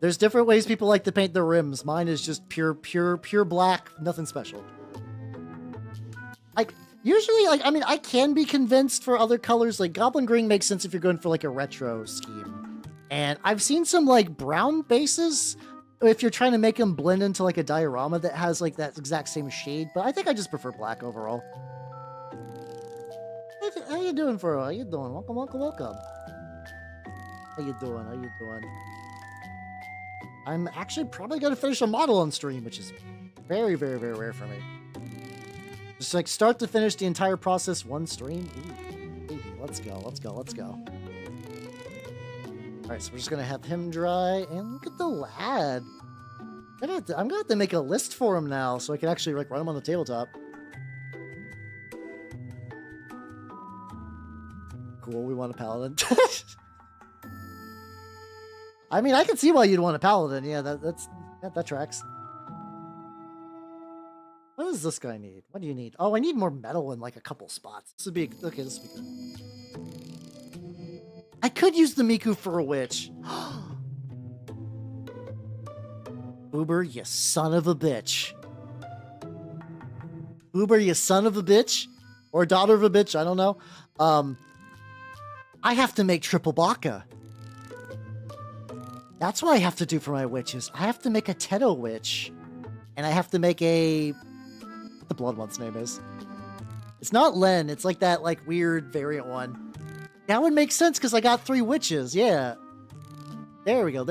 there's different ways people like to paint the rims. Mine is just pure black, nothing special. Like usually, like I mean, I can be convinced for other colors. Like Goblin Green makes sense if you're going for like a retro scheme. And I've seen some like brown bases if you're trying to make them blend into like a diorama that has like that exact same shade. But I think I just prefer black overall. How you doing, Furrow? How you doing? Welcome. How you doing? I'm actually probably going to finish a model on stream, which is very, very, very rare for me. Just like start to finish the entire process one stream. Ooh, baby, let's go. All right, so we're just gonna have him dry, and look at the lad. I'm gonna have to make a list for him now, so I can actually like run him on the tabletop. Cool, we want a paladin. I mean, I can see why you'd want a paladin. Yeah, that tracks. What does this guy need? What do you need? Oh, I need more metal in like a couple spots. This would be okay. This would be good. I could use the Miku for a witch. Uber, you son of a bitch. Uber, you son of a bitch. Or daughter of a bitch, I don't know. I have to make triple baka. That's what I have to do for my witches. I have to make a Teto witch. And I have to make a... What the blood one's name is. It's not Len. It's like that like weird variant one. That would make sense because I got 3 witches. Yeah. There we go.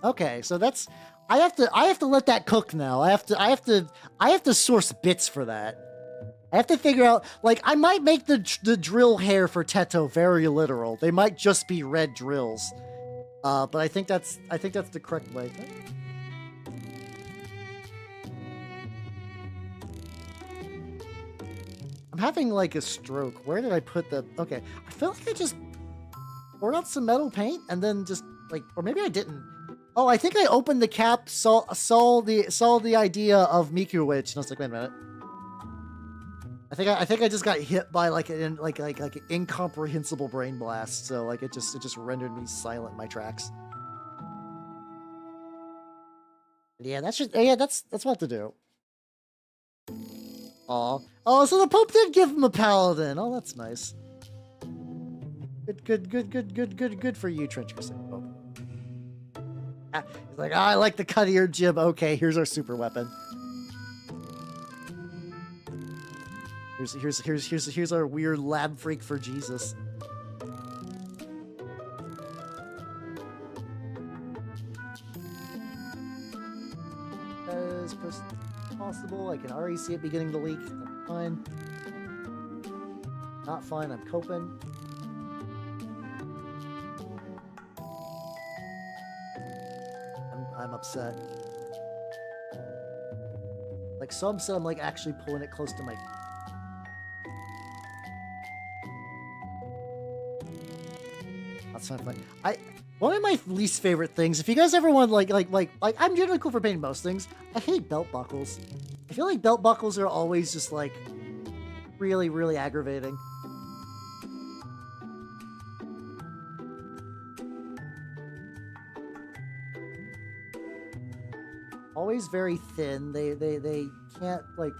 Okay, so that's... I have to let that cook now. I have to source bits for that. I have to figure out, like, I might make the drill hair for Teto very literal. They might just be red drills. But I think that's the correct way. I'm having like a stroke. Where did I put the... Okay, I feel like I just poured out some metal paint and then just like... Or maybe I didn't. Oh, I think I opened the cap, saw the idea of Miku Witch, and I was like, wait a minute. I think I just got hit by like an incomprehensible brain blast. So like it just rendered me silent in my tracks. Yeah, that's what to do. Oh, so the Pope did give him a paladin. Oh, that's nice. Good for you, Trench Crusade Pope. He's like, I like the cut of your jib. Okay, here's our super weapon. Here's our weird lab freak for Jesus. As possible, I can already see it beginning to leak. That's fine. Not fine. I'm coping. I'm upset. Like so upset. I'm like actually pulling it close to my. That's not fun. One of my least favorite things, if you guys ever want like I'm generally cool for painting most things. I hate belt buckles. I feel like belt buckles are always just like really, really aggravating. Always very thin. They can't like.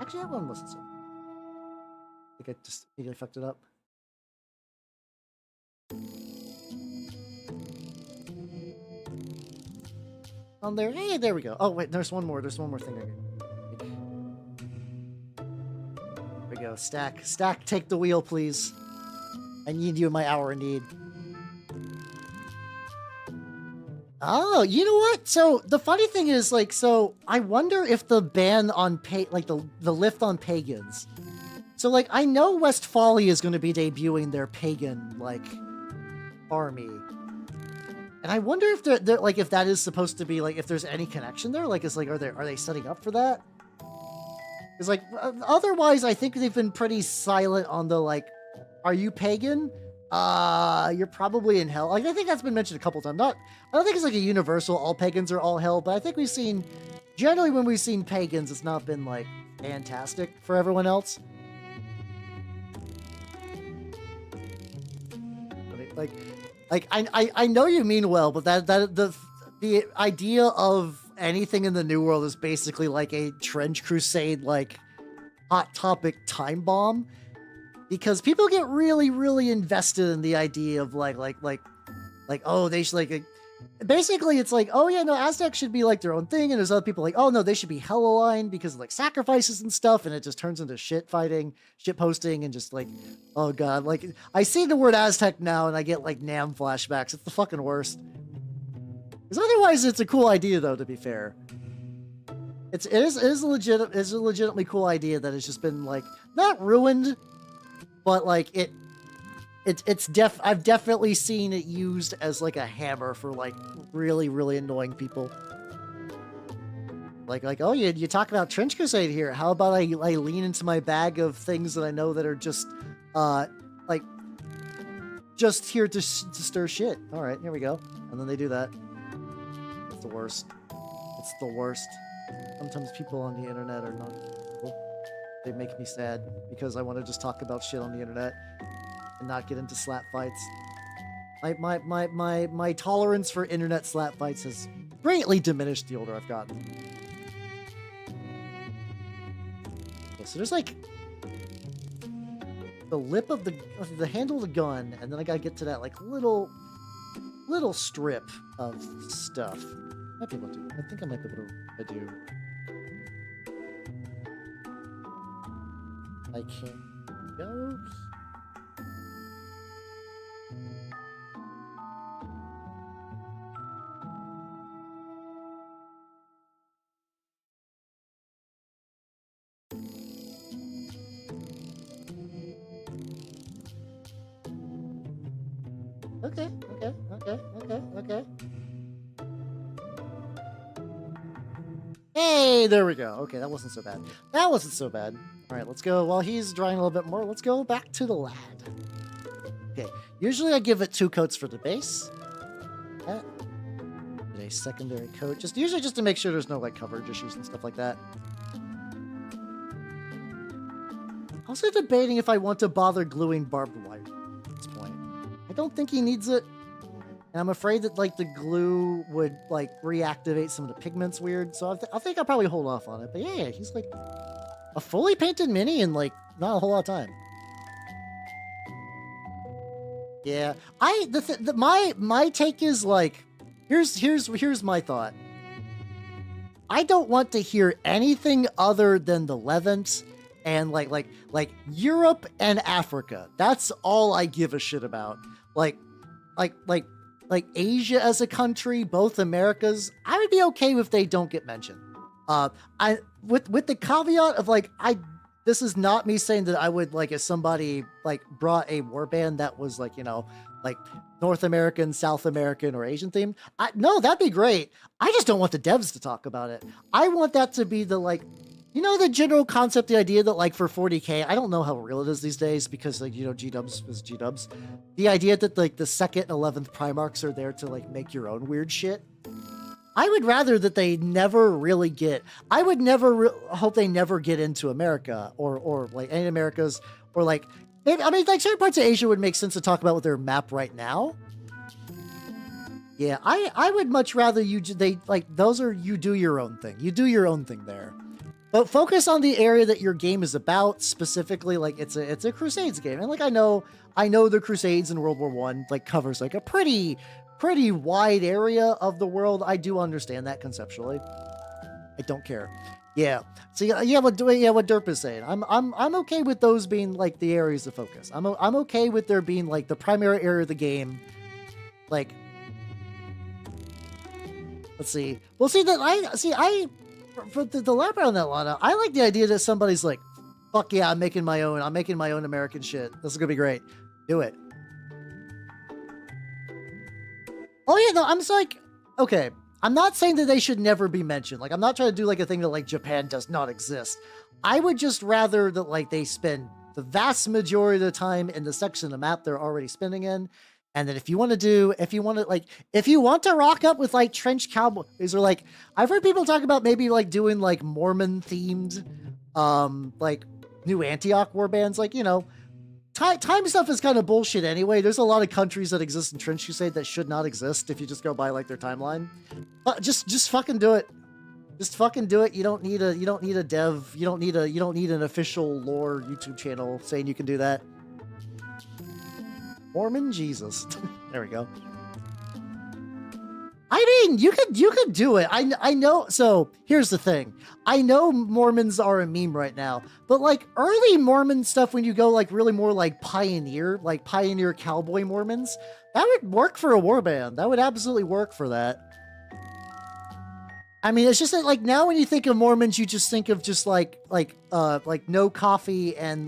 Actually, that one wasn't so. I think I just immediately fucked it up. on there. Hey, there we go. Oh wait, there's one more. There's one more thing. There we go. Stack, take the wheel, please. I need you in my hour of need. Oh, you know what? So the funny thing is, like, so I wonder if the ban on the lift on pagans. So like, I know Westphalia is going to be debuting their pagan like army, and I wonder if they're like, if that is supposed to be like, if there's any connection there. Like, it's like, are they setting up for that? Because like, otherwise, I think they've been pretty silent on the like, are you pagan? You're probably in hell. Like, I think that's been mentioned a couple times. I don't think it's like a universal, all pagans are all hell, but I think we've seen, generally when we've seen pagans, it's not been like fantastic for everyone else. Like I know you mean well, but the idea of anything in the New World is basically like a trench crusade, like hot topic time bomb. Because people get really, really invested in the idea of like, oh, they should like, basically it's like, oh yeah, no, Aztecs should be like their own thing. And there's other people like, oh no, they should be hell aligned because of like sacrifices and stuff. And it just turns into shit fighting, shit posting, and just like, oh God, like I see the word Aztec now and I get like Nam flashbacks. It's the fucking worst. Because otherwise it's a cool idea though, to be fair. It is a legitimately cool idea that has just been like, not ruined, but like I've definitely seen it used as like a hammer for like really, really annoying people. Like, oh, you talk about Trench Crusade here. How about I lean into my bag of things that I know that are just, like, just here to stir shit. All right, here we go. And then they do that. It's the worst. It's the worst. Sometimes people on the internet are not cool. They make me sad because I want to just talk about shit on the internet and not get into slap fights. My tolerance for internet slap fights has greatly diminished the older I've gotten. Okay, so there's like the lip of the handle of the gun, and then I gotta get to that like little strip of stuff. Might be able to. I think I might be able to do. I can't go. Okay. Hey, there we go. Okay, that wasn't so bad. All right, let's go. While he's drying a little bit more, let's go back to the lad. Okay, usually I give it 2 coats for the base. A secondary coat, usually just to make sure there's no like coverage issues and stuff like that. Also debating if I want to bother gluing barbed wire at this point. I don't think he needs it. And I'm afraid that like the glue would like reactivate some of the pigments weird. So I think I'll probably hold off on it. But yeah, he's like a fully painted mini in like not a whole lot of time. Yeah, my take is like, here's my thought. I don't want to hear anything other than the Levant and like Europe and Africa. That's all I give a shit about. Like Asia as a country, both Americas, I would be okay if they don't get mentioned. With the caveat of like, this is not me saying that I would like, if somebody like brought a warband that was like, you know, like North American, South American, or Asian themed. No, that'd be great. I just don't want the devs to talk about it. I want that to be the like, you know, the general concept, the idea that like for 40K, I don't know how real it is these days because like, you know, G-dubs is G-dubs. The idea that like the 2nd and 11th Primarchs are there to like make your own weird shit. I would rather that they never really get, I would never hope they never get into America or like any Americas or like, maybe, I mean, like certain parts of Asia would make sense to talk about with their map right now. Yeah, I would much rather you do your own thing. You do your own thing there. But focus on the area that your game is about, specifically, like it's a Crusades game. And like I know the Crusades in World War I like covers like a pretty pretty wide area of the world. I do understand that conceptually. I don't care. Yeah. So yeah, what Derp is saying. I'm okay with those being like the areas of focus. I'm okay with there being like the primary area of the game. Like, let's see. Well, see that for the elaborate on that, Lana, I like the idea that somebody's like, fuck yeah, I'm making my own American shit. This is gonna be great. Do it. Oh yeah, no, I'm just like, okay. I'm not saying that they should never be mentioned. Like, I'm not trying to do like a thing that like Japan does not exist. I would just rather that like they spend the vast majority of the time in the section of the map they're already spinning in. And then if you want to rock up with like trench cowboys, or like, I've heard people talk about maybe like doing like Mormon themed, like New Antioch warbands, like, you know, time stuff is kind of bullshit anyway. There's a lot of countries that exist in Trench Crusade that should not exist if you just go by like their timeline. But just fucking do it. Just fucking do it. You don't need a dev. You don't need an official lore YouTube channel saying you can do that. Mormon Jesus. There we go. I mean, you could do it. I know. So here's the thing. I know Mormons are a meme right now, but like early Mormon stuff, when you go like really more like pioneer cowboy Mormons, that would work for a warband. That would absolutely work for that. I mean, it's just that like now when you think of Mormons, you just think of just like no coffee and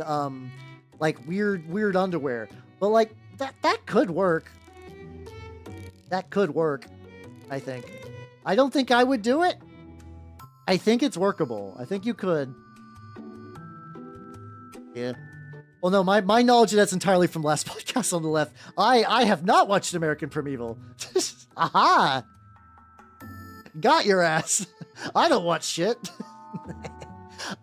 like weird underwear. But like that could work. That could work. I think. I don't think I would do it. I think it's workable. I think you could. Yeah. Well, no, my knowledge of that's entirely from last podcast on the left. I have not watched American Primeval. Aha! Got your ass. I don't watch shit.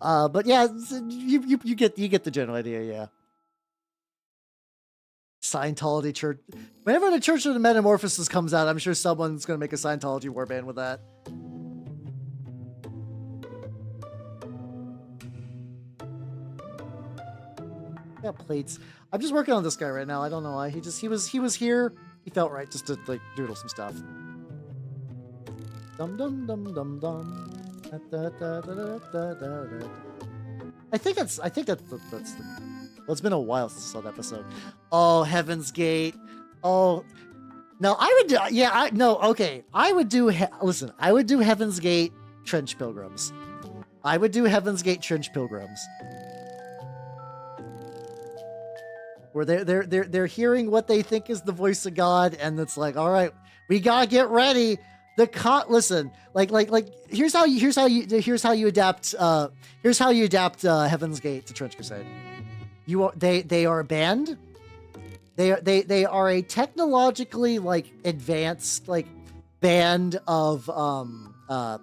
But yeah, you get the general idea, yeah. Scientology church. Whenever the Church of the Metamorphosis comes out, I'm sure someone's going to make a Scientology warband with that. Yeah, plates. I'm just working on this guy right now. I don't know why. He was here. He felt right just to like doodle some stuff. Dum dum dum dum dum. Da, da, da, da, da, da, da. I think that's the. Well, it's been a while since I saw that episode. Oh, Heaven's Gate. Oh, no, I would do. Yeah, okay. I would do. Listen, I would do Heaven's Gate Trench Pilgrims. I would do Heaven's Gate Trench Pilgrims. Where they're hearing what they think is the voice of God, and it's like, all right, we gotta get ready. Listen, like here's how you adapt Heaven's Gate to Trench Crusade. They are a band. They are a technologically like advanced like band of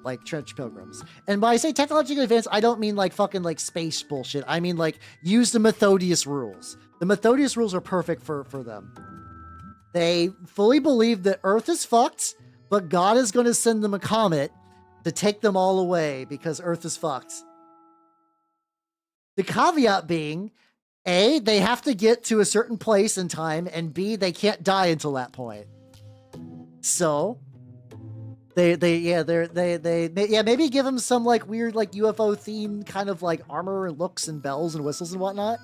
like Trench Pilgrims. And when I say technologically advanced, I don't mean like fucking like space bullshit. I mean like use the Methodius rules. The Methodius rules are perfect for them. They fully believe that Earth is fucked, but God is going to send them a comet to take them all away because Earth is fucked. The caveat being, A, they have to get to a certain place in time, and B, they can't die until that point. So they maybe give them some like weird like UFO themed kind of like armor and looks and bells and whistles and whatnot.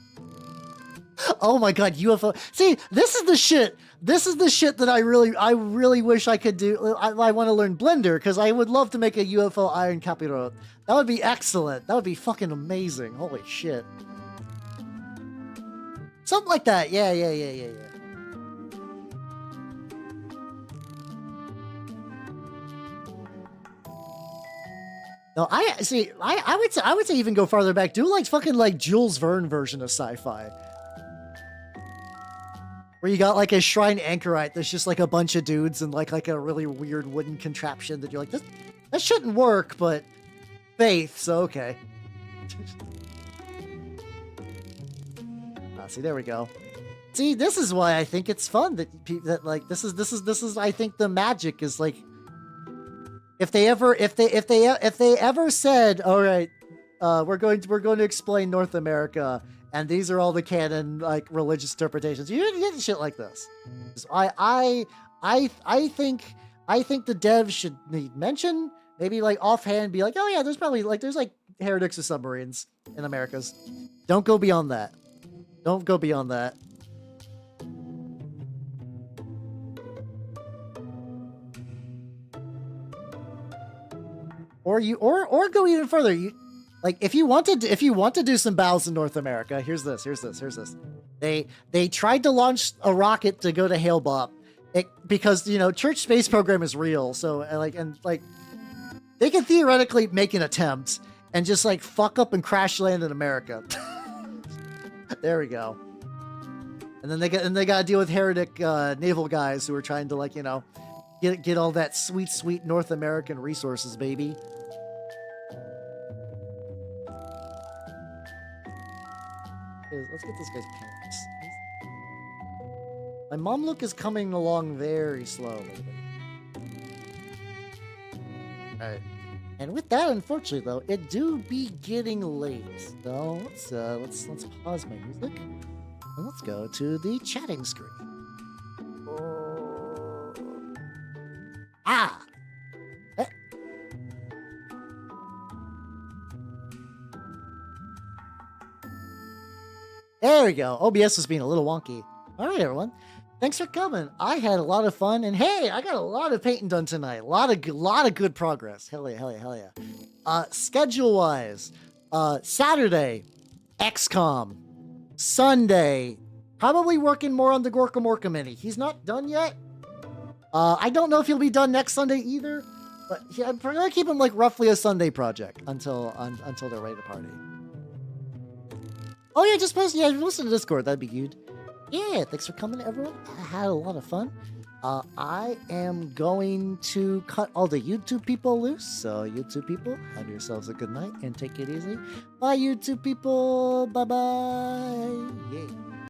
Oh my god, UFO. See, this is the shit. This is the shit that I really wish I could do. I want to learn Blender because I would love to make a UFO Iron Capirote. That would be excellent. That would be fucking amazing. Holy shit. Something like that. Yeah. No, I would say even go farther back. Do like fucking like Jules Verne version of sci-fi. Where you got like a shrine anchorite that's just like a bunch of dudes and like a really weird wooden contraption that you're like, that shouldn't work, but faith, so okay. See, there we go. See, this is why I think it's fun that like this is I think the magic is like if they ever said, all right, we're going to explain North America and these are all the canon like religious interpretations. You get shit like this. I I think the devs should mention, maybe like offhand, be like, oh yeah, there's like heretics of submarines in Americas. Don't go beyond that. Don't go beyond that. Or go even further. You like if you want to do some battles in North America. Here's this. They tried to launch a rocket to go to Hale-Bopp because Church Space Program is real. So like they can theoretically make an attempt and just like fuck up and crash land in America. There we go. And then they got to deal with heretic naval guys who are trying to like get all that sweet North American resources, baby. Let's get this guy's parents. My mom look is coming along very slowly. Alright. And with that, unfortunately though, it do be getting late. So let's pause my music. And let's go to the chatting screen. Ah! There we go. OBS was being a little wonky. All right, everyone. Thanks for coming. I had a lot of fun, and hey, I got a lot of painting done tonight. A lot of good progress. Hell yeah. Schedule-wise, Saturday, XCOM. Sunday, probably working more on the Gorka Morka Mini. He's not done yet. I don't know if he'll be done next Sunday either, but I'm gonna keep him like roughly a Sunday project until they're ready to party. Oh yeah, just listen to Discord. That'd be good. Yeah, thanks for coming, everyone. I had a lot of fun. I am going to cut all the YouTube people loose. So YouTube people, have yourselves a good night and take it easy. Bye, YouTube people. Bye-bye. Yeah.